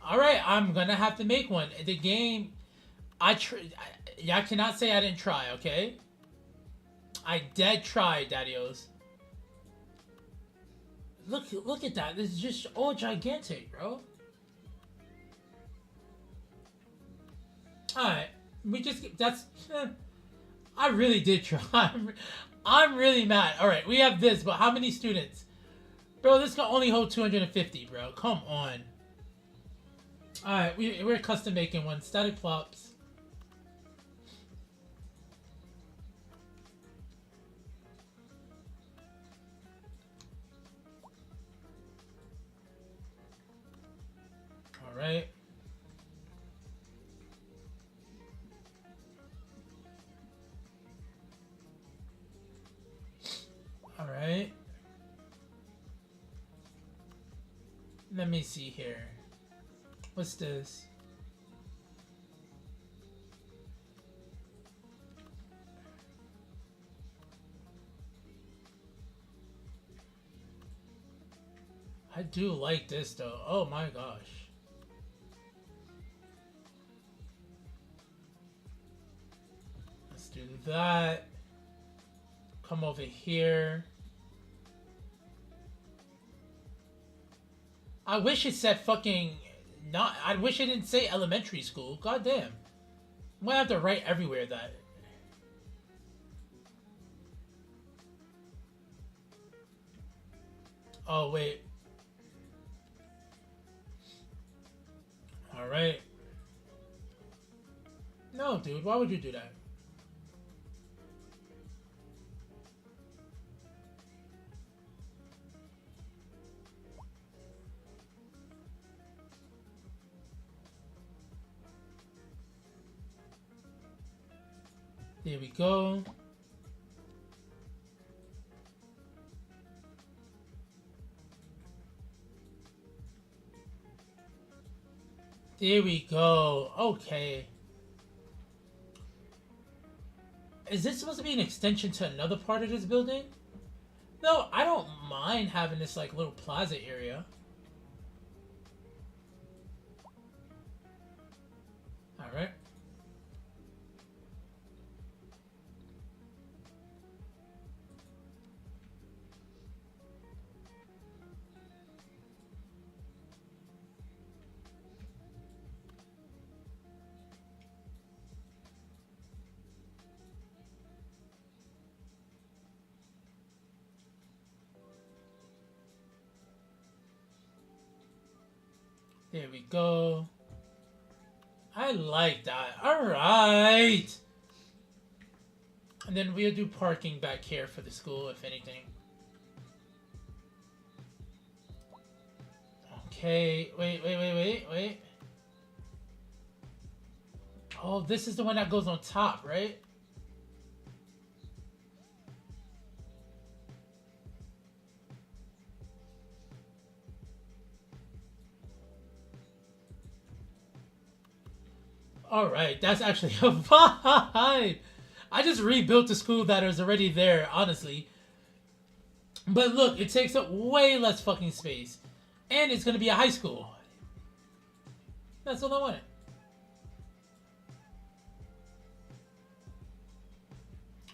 Alright, I'm gonna have to make one. The game... Y'all cannot say I didn't try, okay? I dead tried, Daddy-O's. Look at that. This is just all gigantic, bro. Alright. We just... That's... I really did try. I'm really mad. Alright, we have this, but how many students? Bro, this can only hold 250, bro. Come on. Alright, we're custom making one. Static plops. Alright. Alright. Let me see here. What's this? I do like this though. Oh my gosh. Let's do that. Come over here. I wish it said fucking not. I wish it didn't say elementary school. God damn. I'm gonna have to write everywhere that. Oh wait. All right. No, dude. Why would you do that? There we go. There we go. Okay. Is this supposed to be an extension to another part of this building? No, I don't mind having this like little plaza area. All right. There we go. I like that. All right. And then we'll do parking back here for the school, if anything. Okay, wait. Oh, this is the one that goes on top, right? Alright, that's actually a vibe! I just rebuilt the school that is already there, honestly. But look, it takes up way less fucking space. And it's gonna be a high school. That's all I wanted.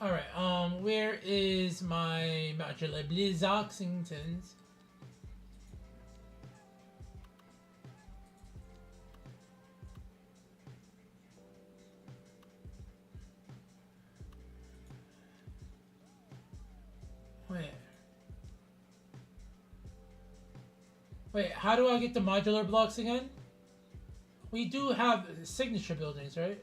Alright, where is my modular Blizzardsingtons? Wait, how do I get the modular blocks again? We do have signature buildings, right?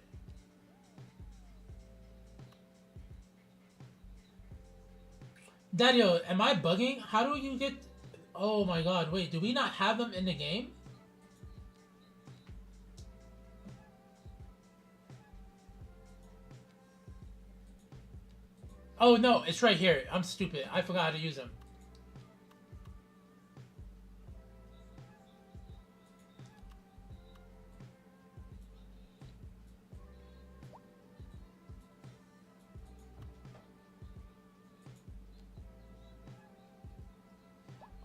Daddy, am I bugging? How do you get... Oh my god, wait, do we not have them in the game? Oh no, it's right here. I'm stupid. I forgot how to use them.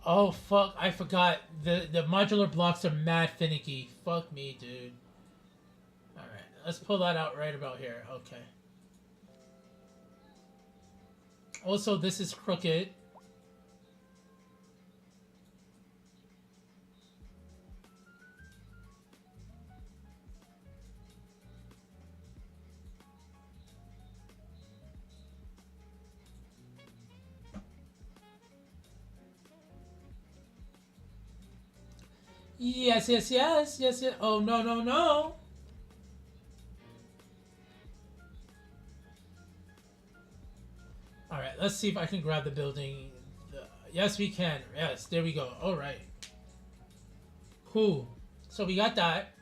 Oh fuck, I forgot. The modular blocks are mad finicky. Fuck me, dude. Alright, let's pull that out right about here. Okay. Also, this is crooked. Yes. Oh, no. Alright, let's see if I can grab the building. Yes, we can. Yes, there we go. Alright. Cool. So we got that.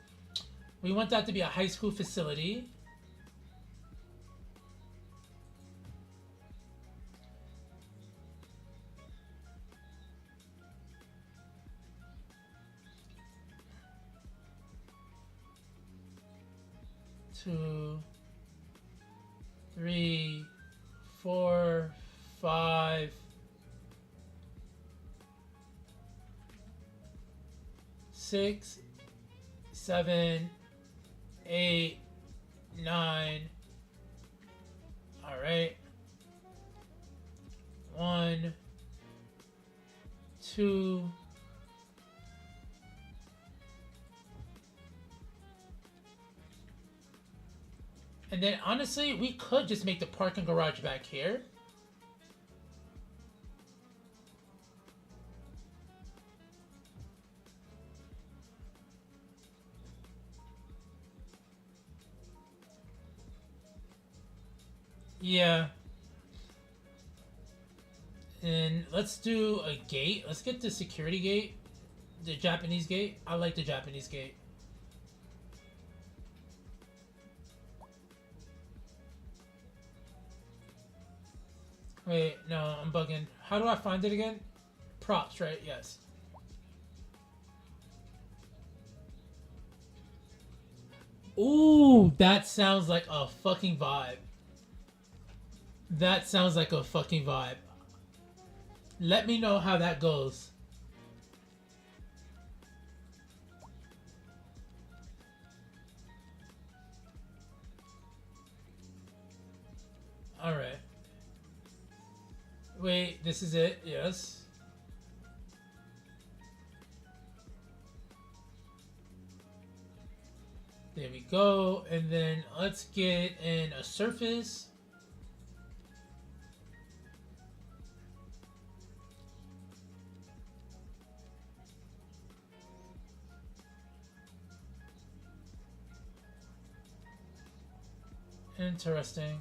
We want that to be a high school facility. Two, 3, 4, 5, 6, 7, 8, 9. All right. 1, 2. And then, honestly, we could just make the parking garage back here. Yeah. And let's do a gate. Let's get the security gate. The Japanese gate. I like the Japanese gate. Wait, no, I'm bugging. How do I find it again? Props, right? Yes. Ooh, that sounds like a fucking vibe. That sounds like a fucking vibe. Let me know how that goes. Alright. Wait, this is it? Yes. There we go. And then let's get in a surface. Interesting.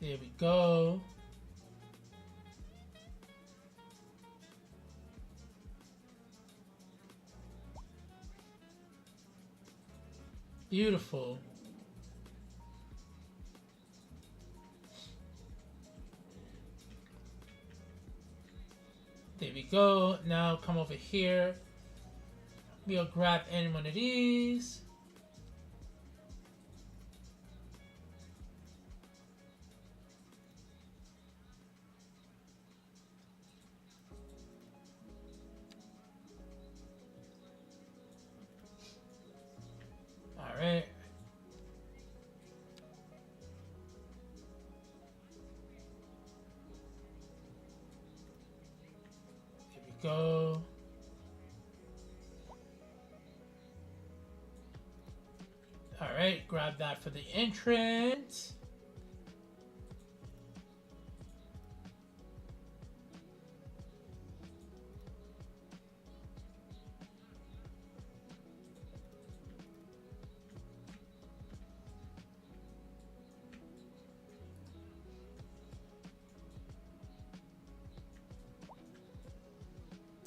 There we go. Beautiful. There we go. Now come over here. We'll grab any one of these. All right. Here we go. All right, grab that for the entrance.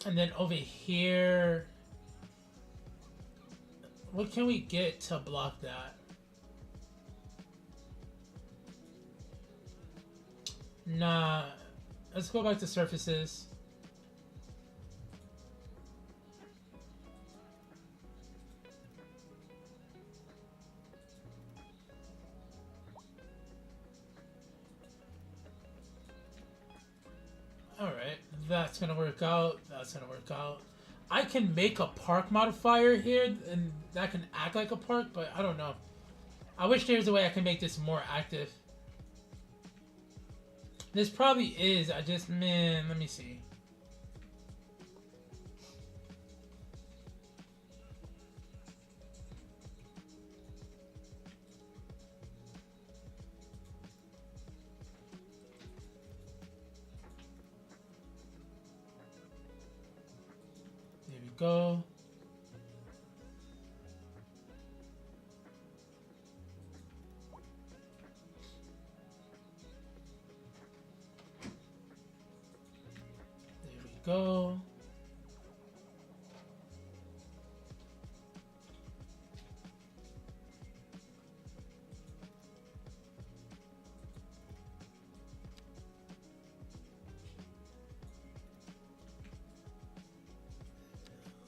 And then over here, what can we get to block that? Nah, let's go back to surfaces. Alright, that's gonna work out. That's gonna work out. I can make a park modifier here, and that can act like a park, but I don't know. I wish there was a way I can make this more active. This probably is. I just, man, let me see. There we go. There we go.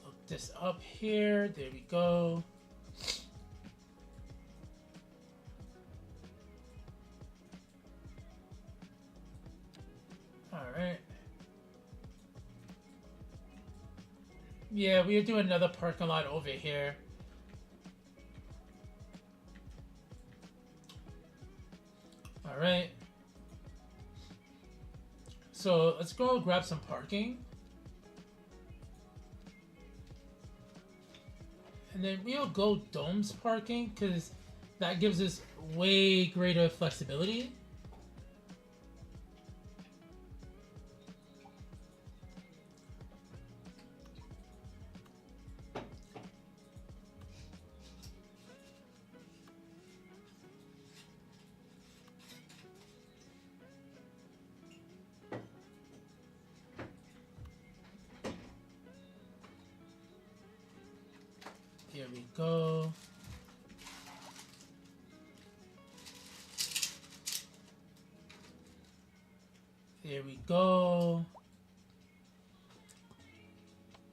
Look this up here. There we go. All right. Yeah, we'll do another parking lot over here. All right. So let's go grab some parking. And then we'll go domes parking because that gives us way greater flexibility. Here we go. There we go.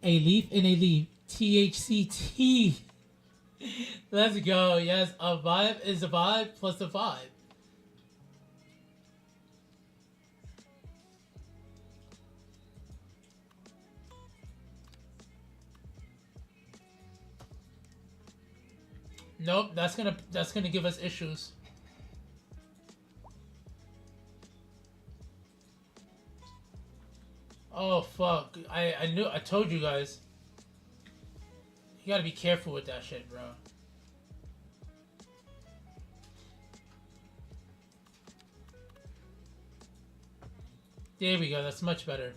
A leaf and a leaf. THCT. Let's go. Yes, a vibe is a vibe plus a vibe. Nope, that's gonna give us issues. Oh fuck. I told you guys. You gotta be careful with that shit, bro. There we go, that's much better.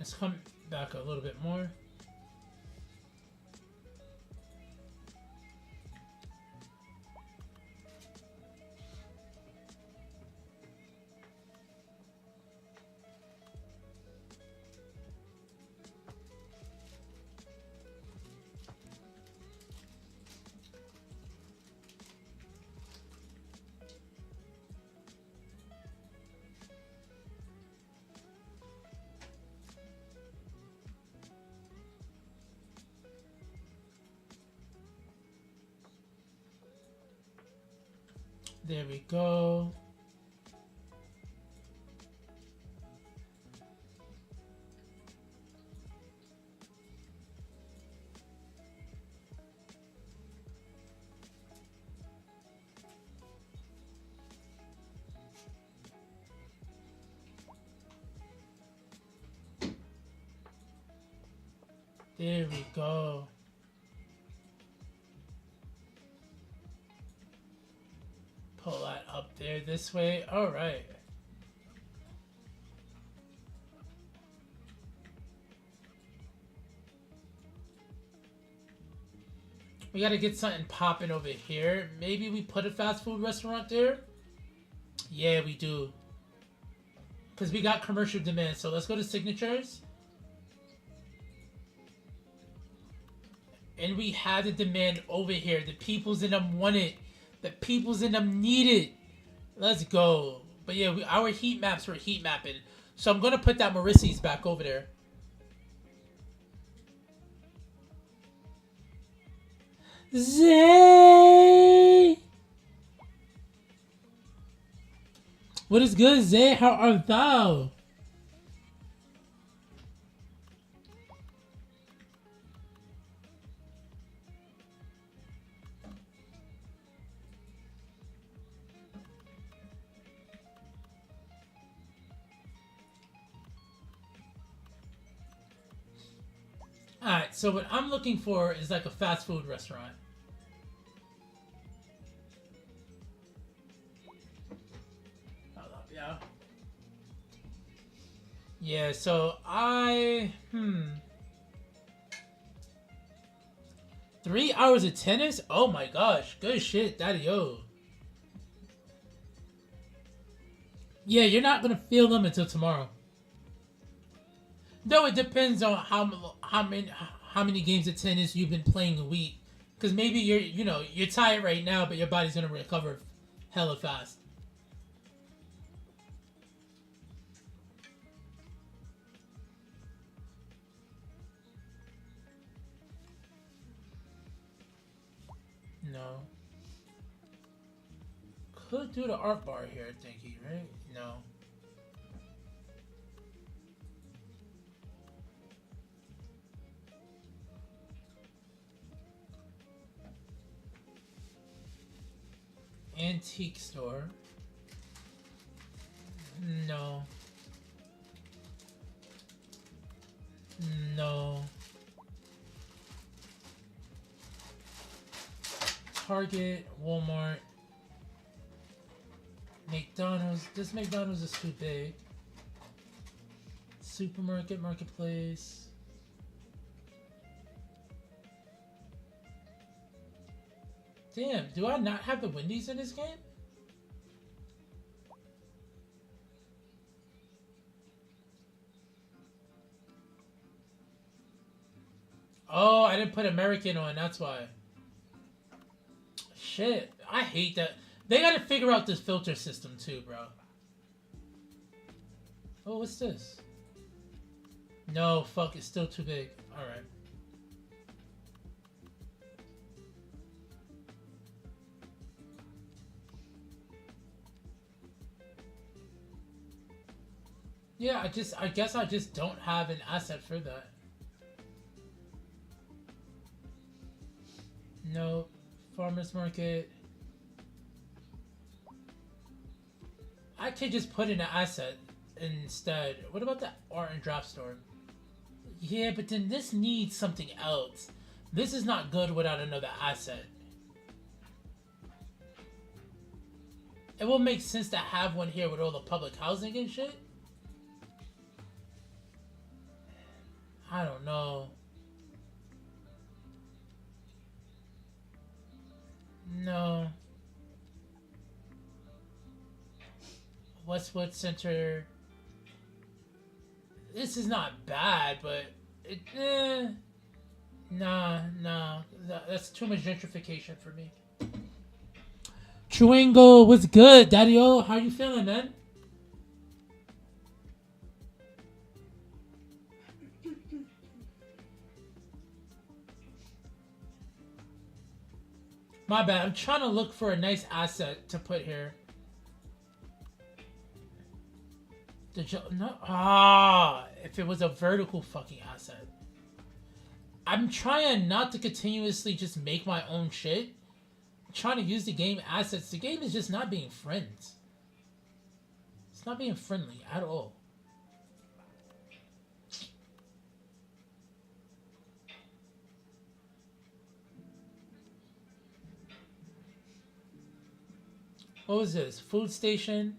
Let's come back a little bit more. There we go. There we go. Pull that up there this way. All right. We gotta get something popping over here. Maybe we put a fast food restaurant there? Yeah, we do. Because we got commercial demand. So let's go to signatures. And we have the demand over here. The peoples in them want it. The peoples in them need it. Let's go. But yeah, our heat maps were heat mapping. So I'm going to put that Maurices back over there. Zay! What is good, Zay? How art thou? Alright, so what I'm looking for is like a fast food restaurant. Hold up, yeah. Yeah, so 3 hours of tennis? Oh my gosh, good shit, daddy-o. Yeah, you're not gonna feel them until tomorrow. Though it depends on how many games of tennis you've been playing a week. Because maybe you're tired right now, but your body's gonna recover hella fast. No. Could do the art bar here, I think, right? No. Antique store. No. No. Target, Walmart, McDonald's. This McDonald's is too big. Supermarket, marketplace. Damn, do I not have the Wendy's in this game? Oh, I didn't put American on, that's why. Shit, I hate that. They gotta figure out this filter system too, bro. Oh, what's this? No, fuck, it's still too big. Alright. Yeah, I guess I just don't have an asset for that. No, farmer's market. I could just put in an asset instead. What about the art and draft store? Yeah, but then this needs something else. This is not good without another asset. It will make sense to have one here with all the public housing and shit. I don't know. No. Westwood Center. This is not bad, but nah. That's too much gentrification for me. Chewingo, what's good, Daddy-O? How you feeling, man? My bad. I'm trying to look for a nice asset to put here. If it was a vertical fucking asset. I'm trying not to continuously just make my own shit. I'm trying to use the game assets. The game is just not being friends. It's not being friendly at all. What was this? Food station?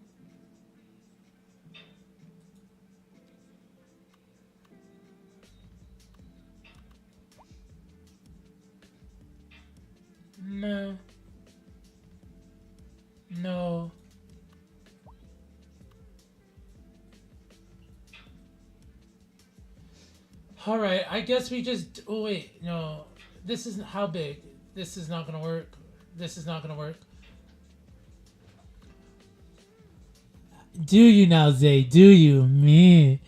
No. No. Alright, I guess we just... Oh, wait. No. This isn't... How big? This is not gonna work. This is not gonna work. Do you now, Zay? Do you? Me.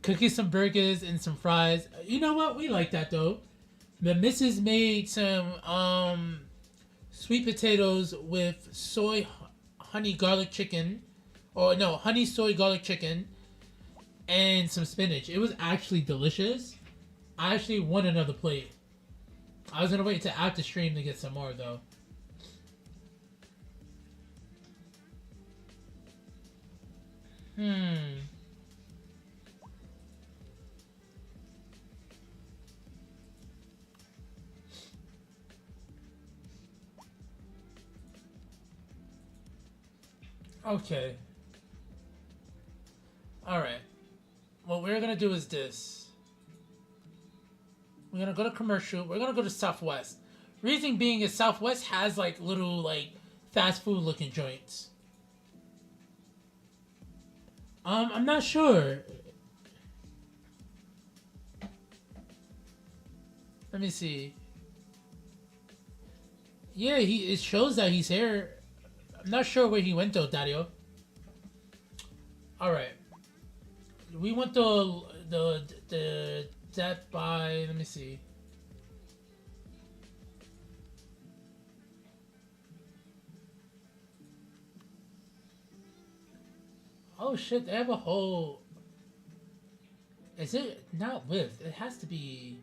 Cookies, some burgers, and some fries. You know what? We like that, though. The missus made some, sweet potatoes with soy honey garlic chicken. Or, no, honey soy garlic chicken. And some spinach. It was actually delicious. I actually want another plate. I was gonna wait to after stream to get some more, though. Okay. Alright. What we're gonna do is this. We're gonna go to commercial. We're gonna go to Southwest. Reason being is Southwest has like little like fast food looking joints. I'm not sure. Let me see. Yeah, it shows that he's here. I'm not sure where he went though, Dario. Alright. We went the death by, let me see. Oh shit, they have a whole... Is it not with? It has to be...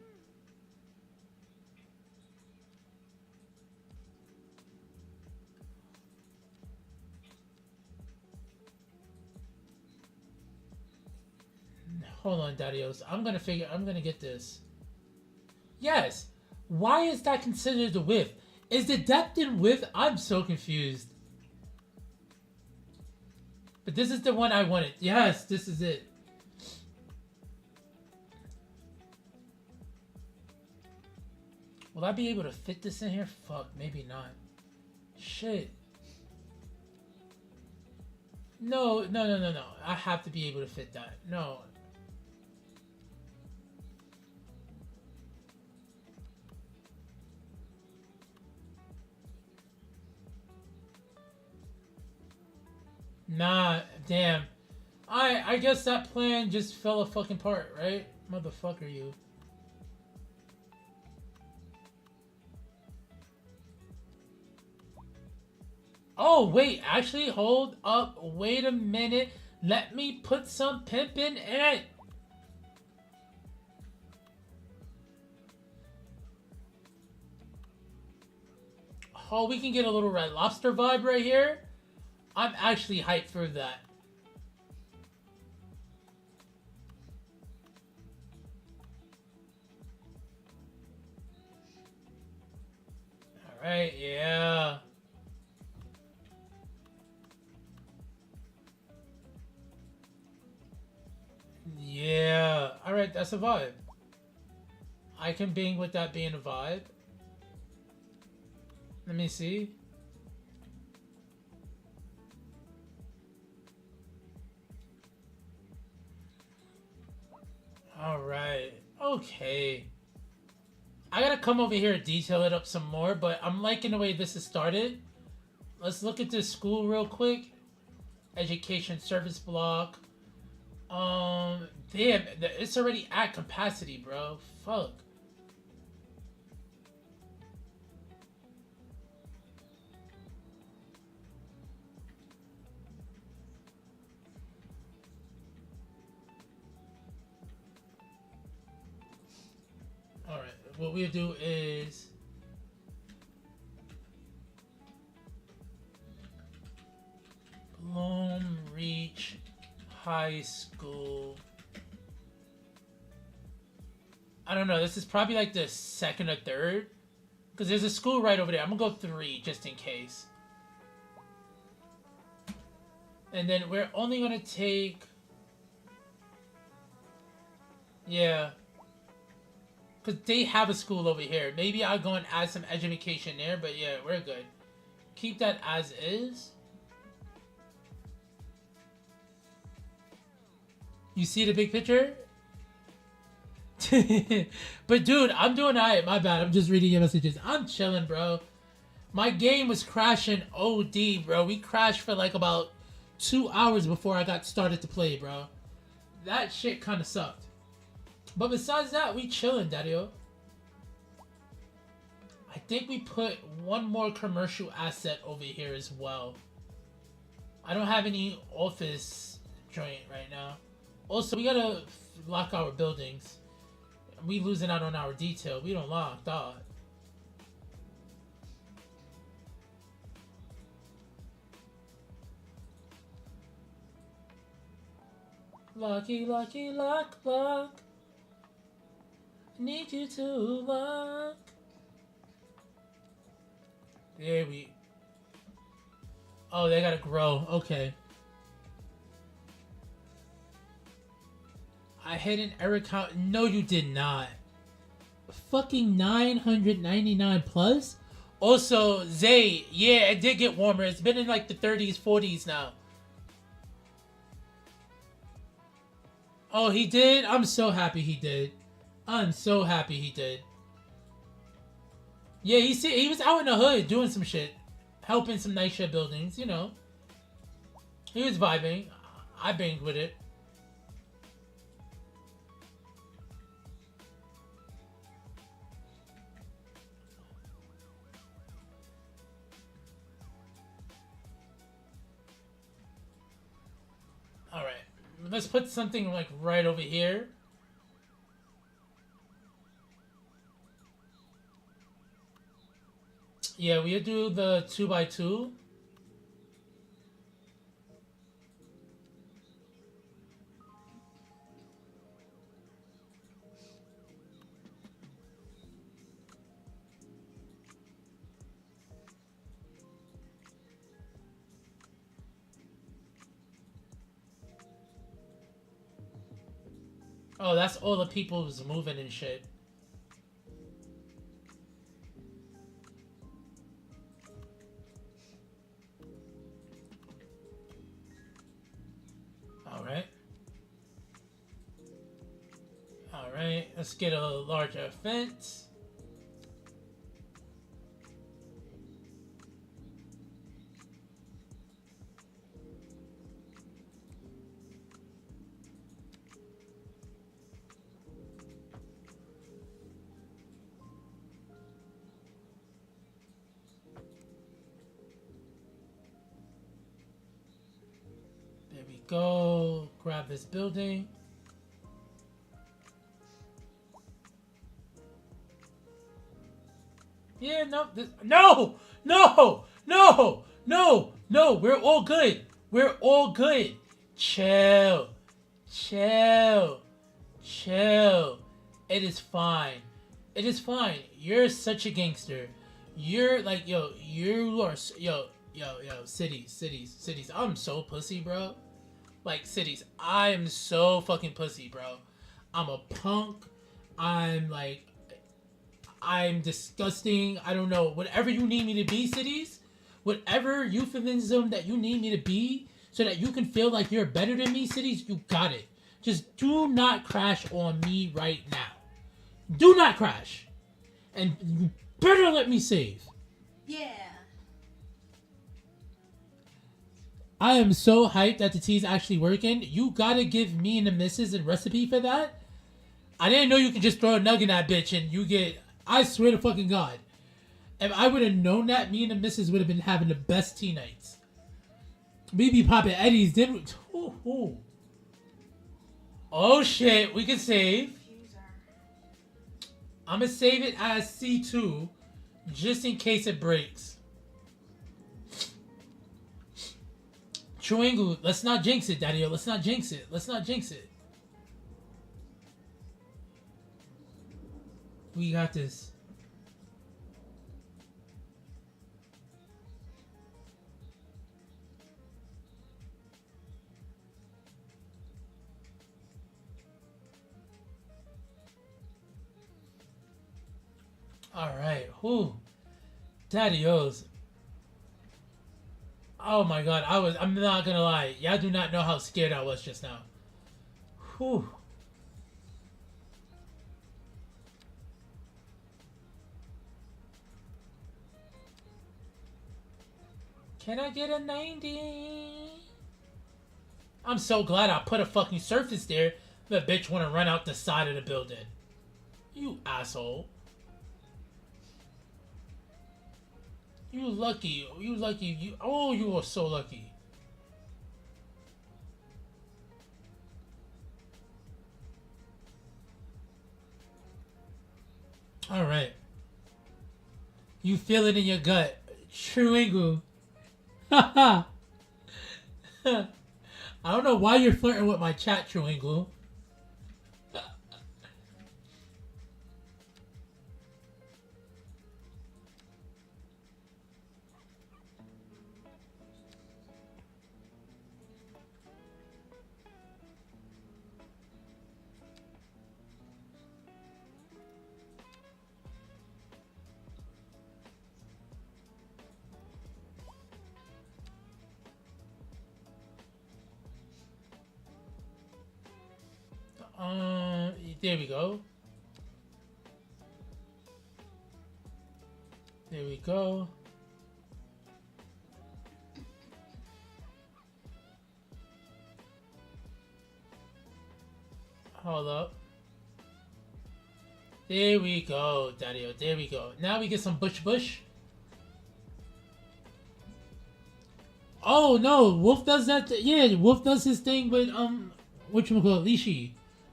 Hold on, Dadios. I'm gonna get this. Yes. Why is that considered the width? Is the depth and width? I'm so confused. But this is the one I wanted. Yes, this is it. Will I be able to fit this in here? Fuck, maybe not. Shit. No. I have to be able to fit that. No. Nah, damn. I guess that plan just fell fucking apart, right? Motherfucker, you. Oh, wait, actually, hold up. Wait a minute. Let me put some pimpin' in it. Oh, we can get a little Red Lobster vibe right here. I'm actually hyped for that. Alright, yeah. Yeah. Alright, that's a vibe. I can bing with that being a vibe. Let me see. Alright. Okay. I gotta come over here and detail it up some more, but I'm liking the way this is started. Let's look at this school real quick. Education service block. Damn, it's already at capacity, bro. Fuck. Alright, what we'll do is Bloom Reach High School. I don't know, this is probably like the second or third, because there's a school right over there. I'm gonna go 3 just in case. And then we're only gonna take, yeah, because they have a school over here. Maybe I'll go and add some education there, but yeah, we're good. Keep that as is. You see the big picture? But dude, I'm doing alright. My bad. I'm just reading your messages. I'm chilling, bro. My game was crashing OD, bro. We crashed for like about 2 hours before I got started to play, bro. That shit kind of sucked. But besides that, we chilling, Daddy-o. I think we put one more commercial asset over here as well. I don't have any office joint right now. Also, we gotta lock our buildings. We losing out on our detail. We don't lock, dog. Lucky, lucky, luck, luck. Need you to luck. There we. Oh, they gotta grow. Okay. I hit an error count. No, you did not. Fucking 999 plus. Also, Zay, yeah, it did get warmer. It's been in like the 30s, 40s now. Oh, he did? I'm so happy he did. I'm so happy he did. Yeah, he was out in the hood doing some shit. Helping some nice shit buildings, you know. He was vibing. I banged with it. Alright. Let's put something like right over here. Yeah, we'll do the 2x2. Oh, that's all the people who's moving and shit. Alright. Alright, let's get a larger fence. There we go. Grab this building. Yeah, no, no, no, no, no, no. We're all good. We're all good. Chill, chill, chill. It is fine. It is fine. You're such a gangster. You're like, yo, you are, yo, cities. I'm so pussy, bro. Like, cities, I'm so fucking pussy, bro. I'm a punk. I'm like, I'm disgusting. I don't know. Whatever you need me to be, cities. Whatever euphemism that you need me to be so that you can feel like you're better than me, cities, you got it. Just do not crash on me right now. Do not crash. And you better let me save. Yeah. I am so hyped that the tea's actually working. You gotta give me and the missus a recipe for that. I didn't know you could just throw a nug in that bitch and you get... I swear to fucking God. If I would have known that, me and the missus would have been having the best tea nights. We be popping Eddies, didn't we? Ooh, ooh. Oh shit, we can save. I'm gonna save it as C2 just in case it breaks. Chewingu, let's not jinx it, Daddy. Let's not jinx it. Let's not jinx it. We got this. All right. Whew. Daddy-O's. Oh my God. I'm not gonna lie. Y'all do not know how scared I was just now. Whew. Can I get a 90? I'm so glad I put a fucking surface there. The bitch wanna run out the side of the building. You asshole. You lucky. You lucky. Oh, you are so lucky. All right. You feel it in your gut. Chewingu. I don't know why you're flirting with my chat, Chewingu. There we go. There we go. Hold up. There we go, Daddy-O. There we go. Now we get some bush. Oh no, Wolf does that. Yeah, Wolf does his thing with whatchamacallit, Lishi.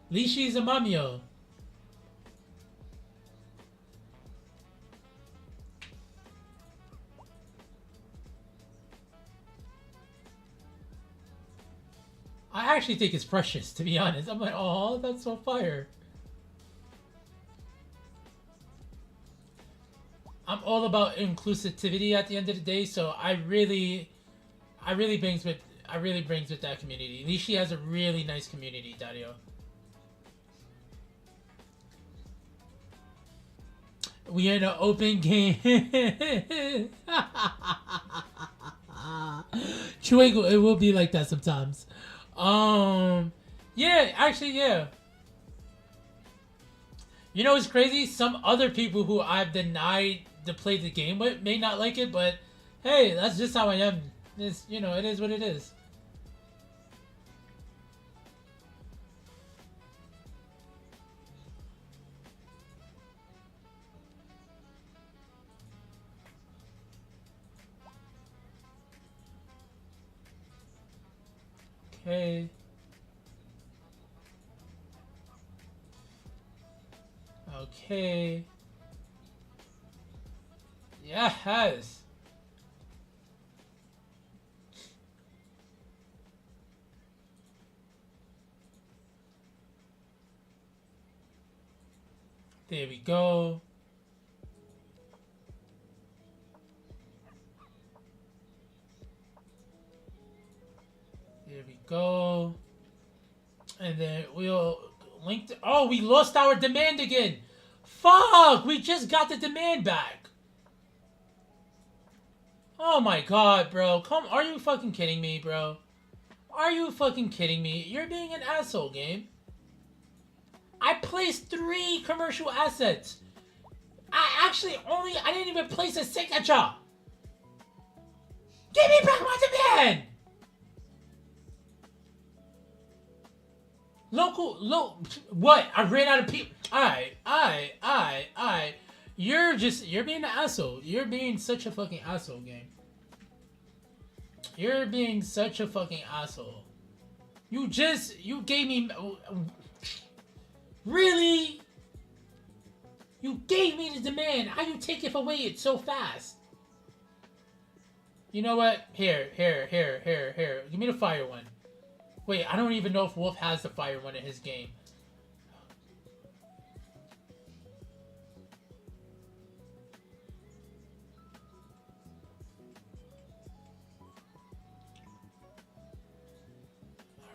Lishi's a Mamio. I actually think it's precious, to be honest. I'm like, oh, that's so fire. I'm all about inclusivity at the end of the day, so I really brings with that community. Lishi has a really nice community, Dario. We are in an open game. Chewingu, it will be like that sometimes. Yeah, actually, yeah. You know what's crazy? Some other people who I've denied to play the game with may not like it, but hey, that's just how I am. It's, you know, it is what it is. Okay. Okay. Yes. There we go. There we go. And then we'll link to... Oh, we lost our demand again. Fuck! We just got the demand back. Oh my god, bro. Are you fucking kidding me, bro? Are you fucking kidding me? You're being an asshole, game. I placed 3 commercial assets. I didn't even place a signature. Give me back my demand! What? I ran out of people. Alright. You're being an asshole. You're being such a fucking asshole, game. You're being such a fucking asshole. You gave me... Really? You gave me the demand. How you take it away it so fast? You know what? Here. Give me the fire one. Wait, I don't even know if Wolf has the fire one in his game.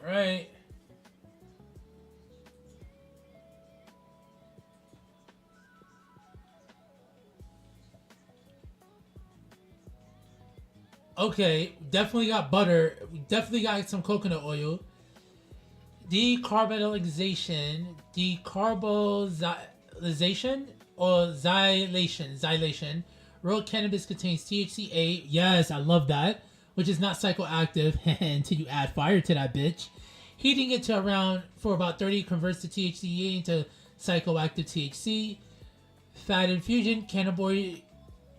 Alright. Okay, definitely got butter. We definitely got some coconut oil. Decarbonization or xylation. Raw cannabis contains THCA. Yes, I love that. Which is not psychoactive until you add fire to that bitch. Heating it to around for about 30 converts the THCA into psychoactive THC. Fat infusion.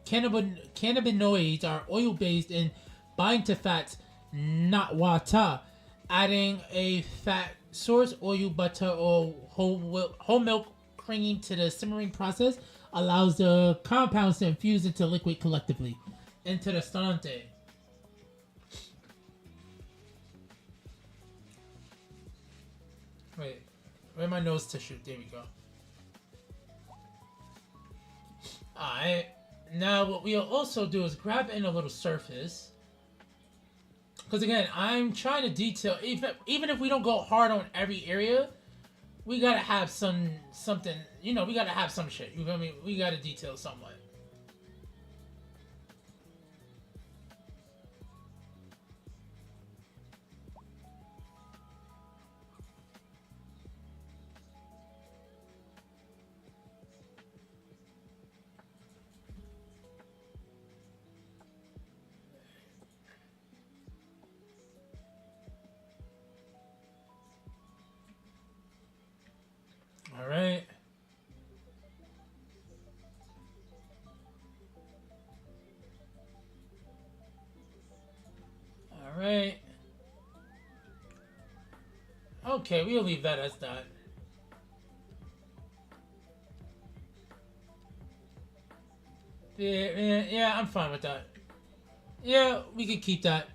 Cannabinoids are oil-based and bind to fats, not water. Adding a fat source, oil, butter, or whole milk cream to the simmering process allows the compounds to infuse into liquid collectively. Interessante. Wait, where's my nose tissue? There we go. Alright. Now, what we'll also do is grab in a little surface. Because again, I'm trying to detail, even if we don't go hard on every area, we gotta have something, we gotta have some shit. You feel me? We gotta detail somewhat. Alright. Alright. Okay, we'll leave that as that. Yeah, I'm fine with that. Yeah, we can keep that.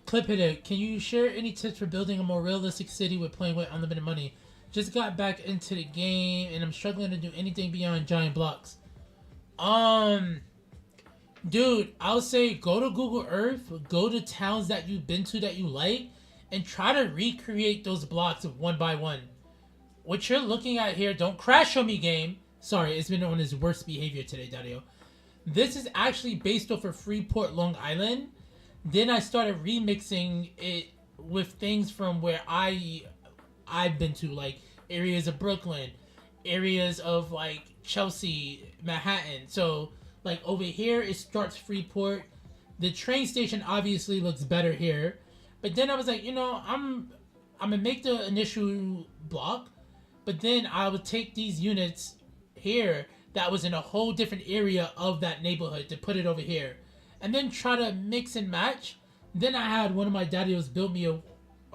Clip hitter, can you share any tips for building a more realistic city with playing with unlimited money? Just got back into the game and I'm struggling to do anything beyond giant blocks. Dude, I'll say go to Google Earth, go to towns that you've been to that you like, and try to recreate those blocks one by one. What you're looking at here, don't crash on me, game. Sorry, it's been on his worst behavior today, Dario. This is actually based off of Freeport, Long Island. Then I started remixing it with things from where I've been to, like areas of Brooklyn, areas of like Chelsea, Manhattan. So like over here it starts Freeport. The train station obviously looks better here. But then I was like, I'm gonna make the initial block, but then I would take these units here that was in a whole different area of that neighborhood to put it over here. And then try to mix and match. Then I had one of my daddios build me a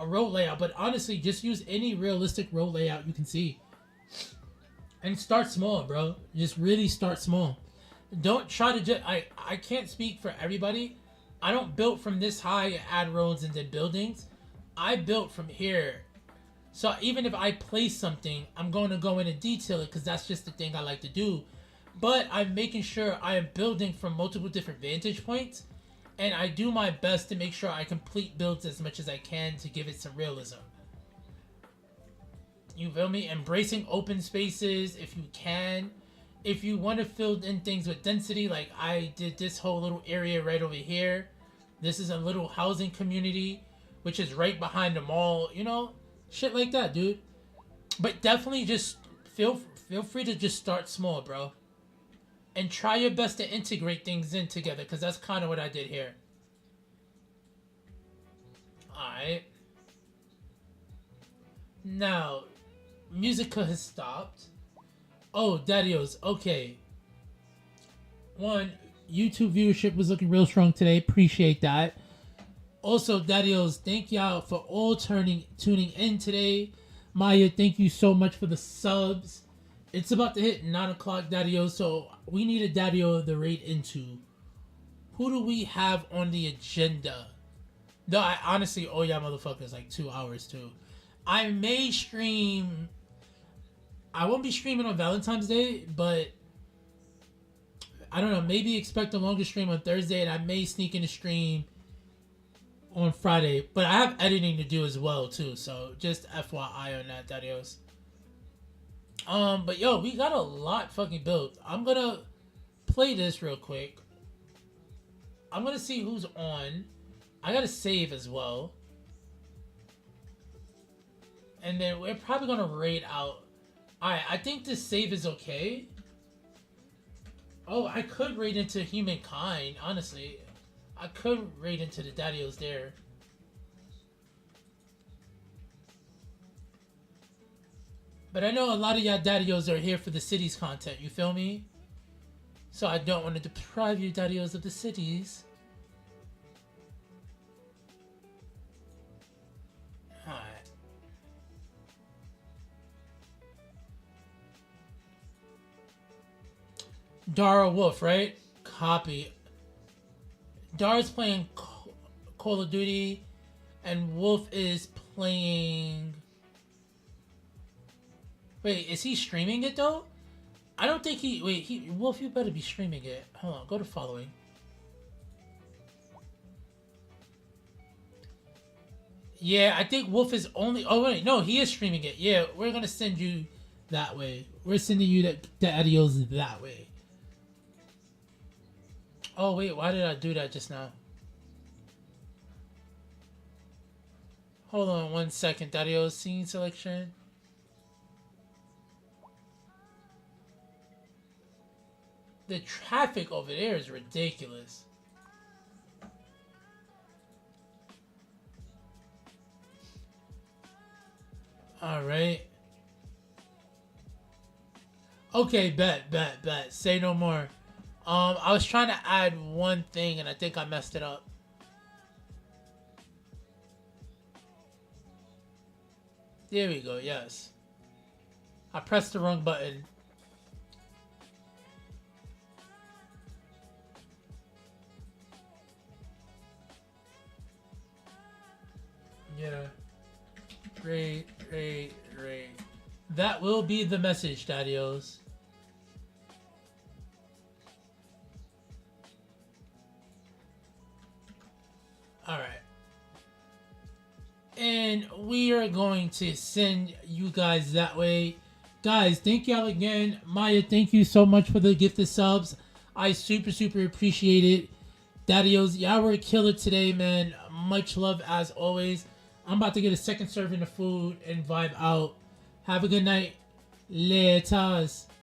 road layout, but honestly, just use any realistic road layout you can see. And start small, bro. Just really start small. Don't try to just... I can't speak for everybody. I don't build from this high and add roads and then buildings. I built from here. So even if I place something, I'm going to go in and detail it because that's just the thing I like to do. But I'm making sure I am building from multiple different vantage points. And I do my best to make sure I complete builds as much as I can to give it some realism. You feel me? Embracing open spaces if you can. If you want to fill in things with density, like I did this whole little area right over here. This is a little housing community, which is right behind the mall. You know, shit like that, dude. But definitely just feel free to just start small, bro. And try your best to integrate things in together, because that's kind of what I did here. Alright. Now, Musica has stopped. Oh, Daddios, okay. One, YouTube viewership was looking real strong today. Appreciate that. Also, Daddios, thank y'all for all tuning in today. Maya, thank you so much for the subs. It's about to hit 9 o'clock, Daddios, so we need a Daddyo to raid into. Who do we have on the agenda? No, I honestly owe y'all motherfuckers like 2 hours too. I may stream. I won't be streaming on Valentine's Day, but I don't know. Maybe expect a longer stream on Thursday, and I may sneak in a stream on Friday. But I have editing to do as well too, so just FYI on that, Daddios. But yo, we got a lot fucking built. I'm gonna play this real quick. I'm gonna see who's on. I gotta save as well. And then we're probably gonna raid out. Alright, I think this save is okay. Oh, I could raid into Humankind, honestly. I could raid into the Daddios there. But I know a lot of y'all Daddios are here for the cities content, you feel me? So I don't want to deprive you Daddios of the cities. Alright. Dara Wolf, right? Copy. Dara's playing Call of Duty, and Wolf is playing... Wait, is he streaming it though? I don't think he... Wait, Wolf, you better be streaming it. Hold on, go to following. Yeah, I think Wolf is only... Oh, wait, no, he is streaming it. Yeah, we're gonna send you that way. We're sending you the Daddios that way. Oh, wait, why did I do that just now? Hold on 1 second, Daddios. Scene selection. The traffic over there is ridiculous. Alright. Okay, bet. Say no more. I was trying to add one thing and I think I messed it up. There we go, yes. I pressed the wrong button. Yeah. Great. That will be the message, Daddios. Alright. And we are going to send you guys that way. Guys, thank y'all again. Maya, thank you so much for the gifted subs. I super appreciate it. Daddios, y'all were a killer today, man. Much love as always. I'm about to get a second serving of food and vibe out. Have a good night. Laters.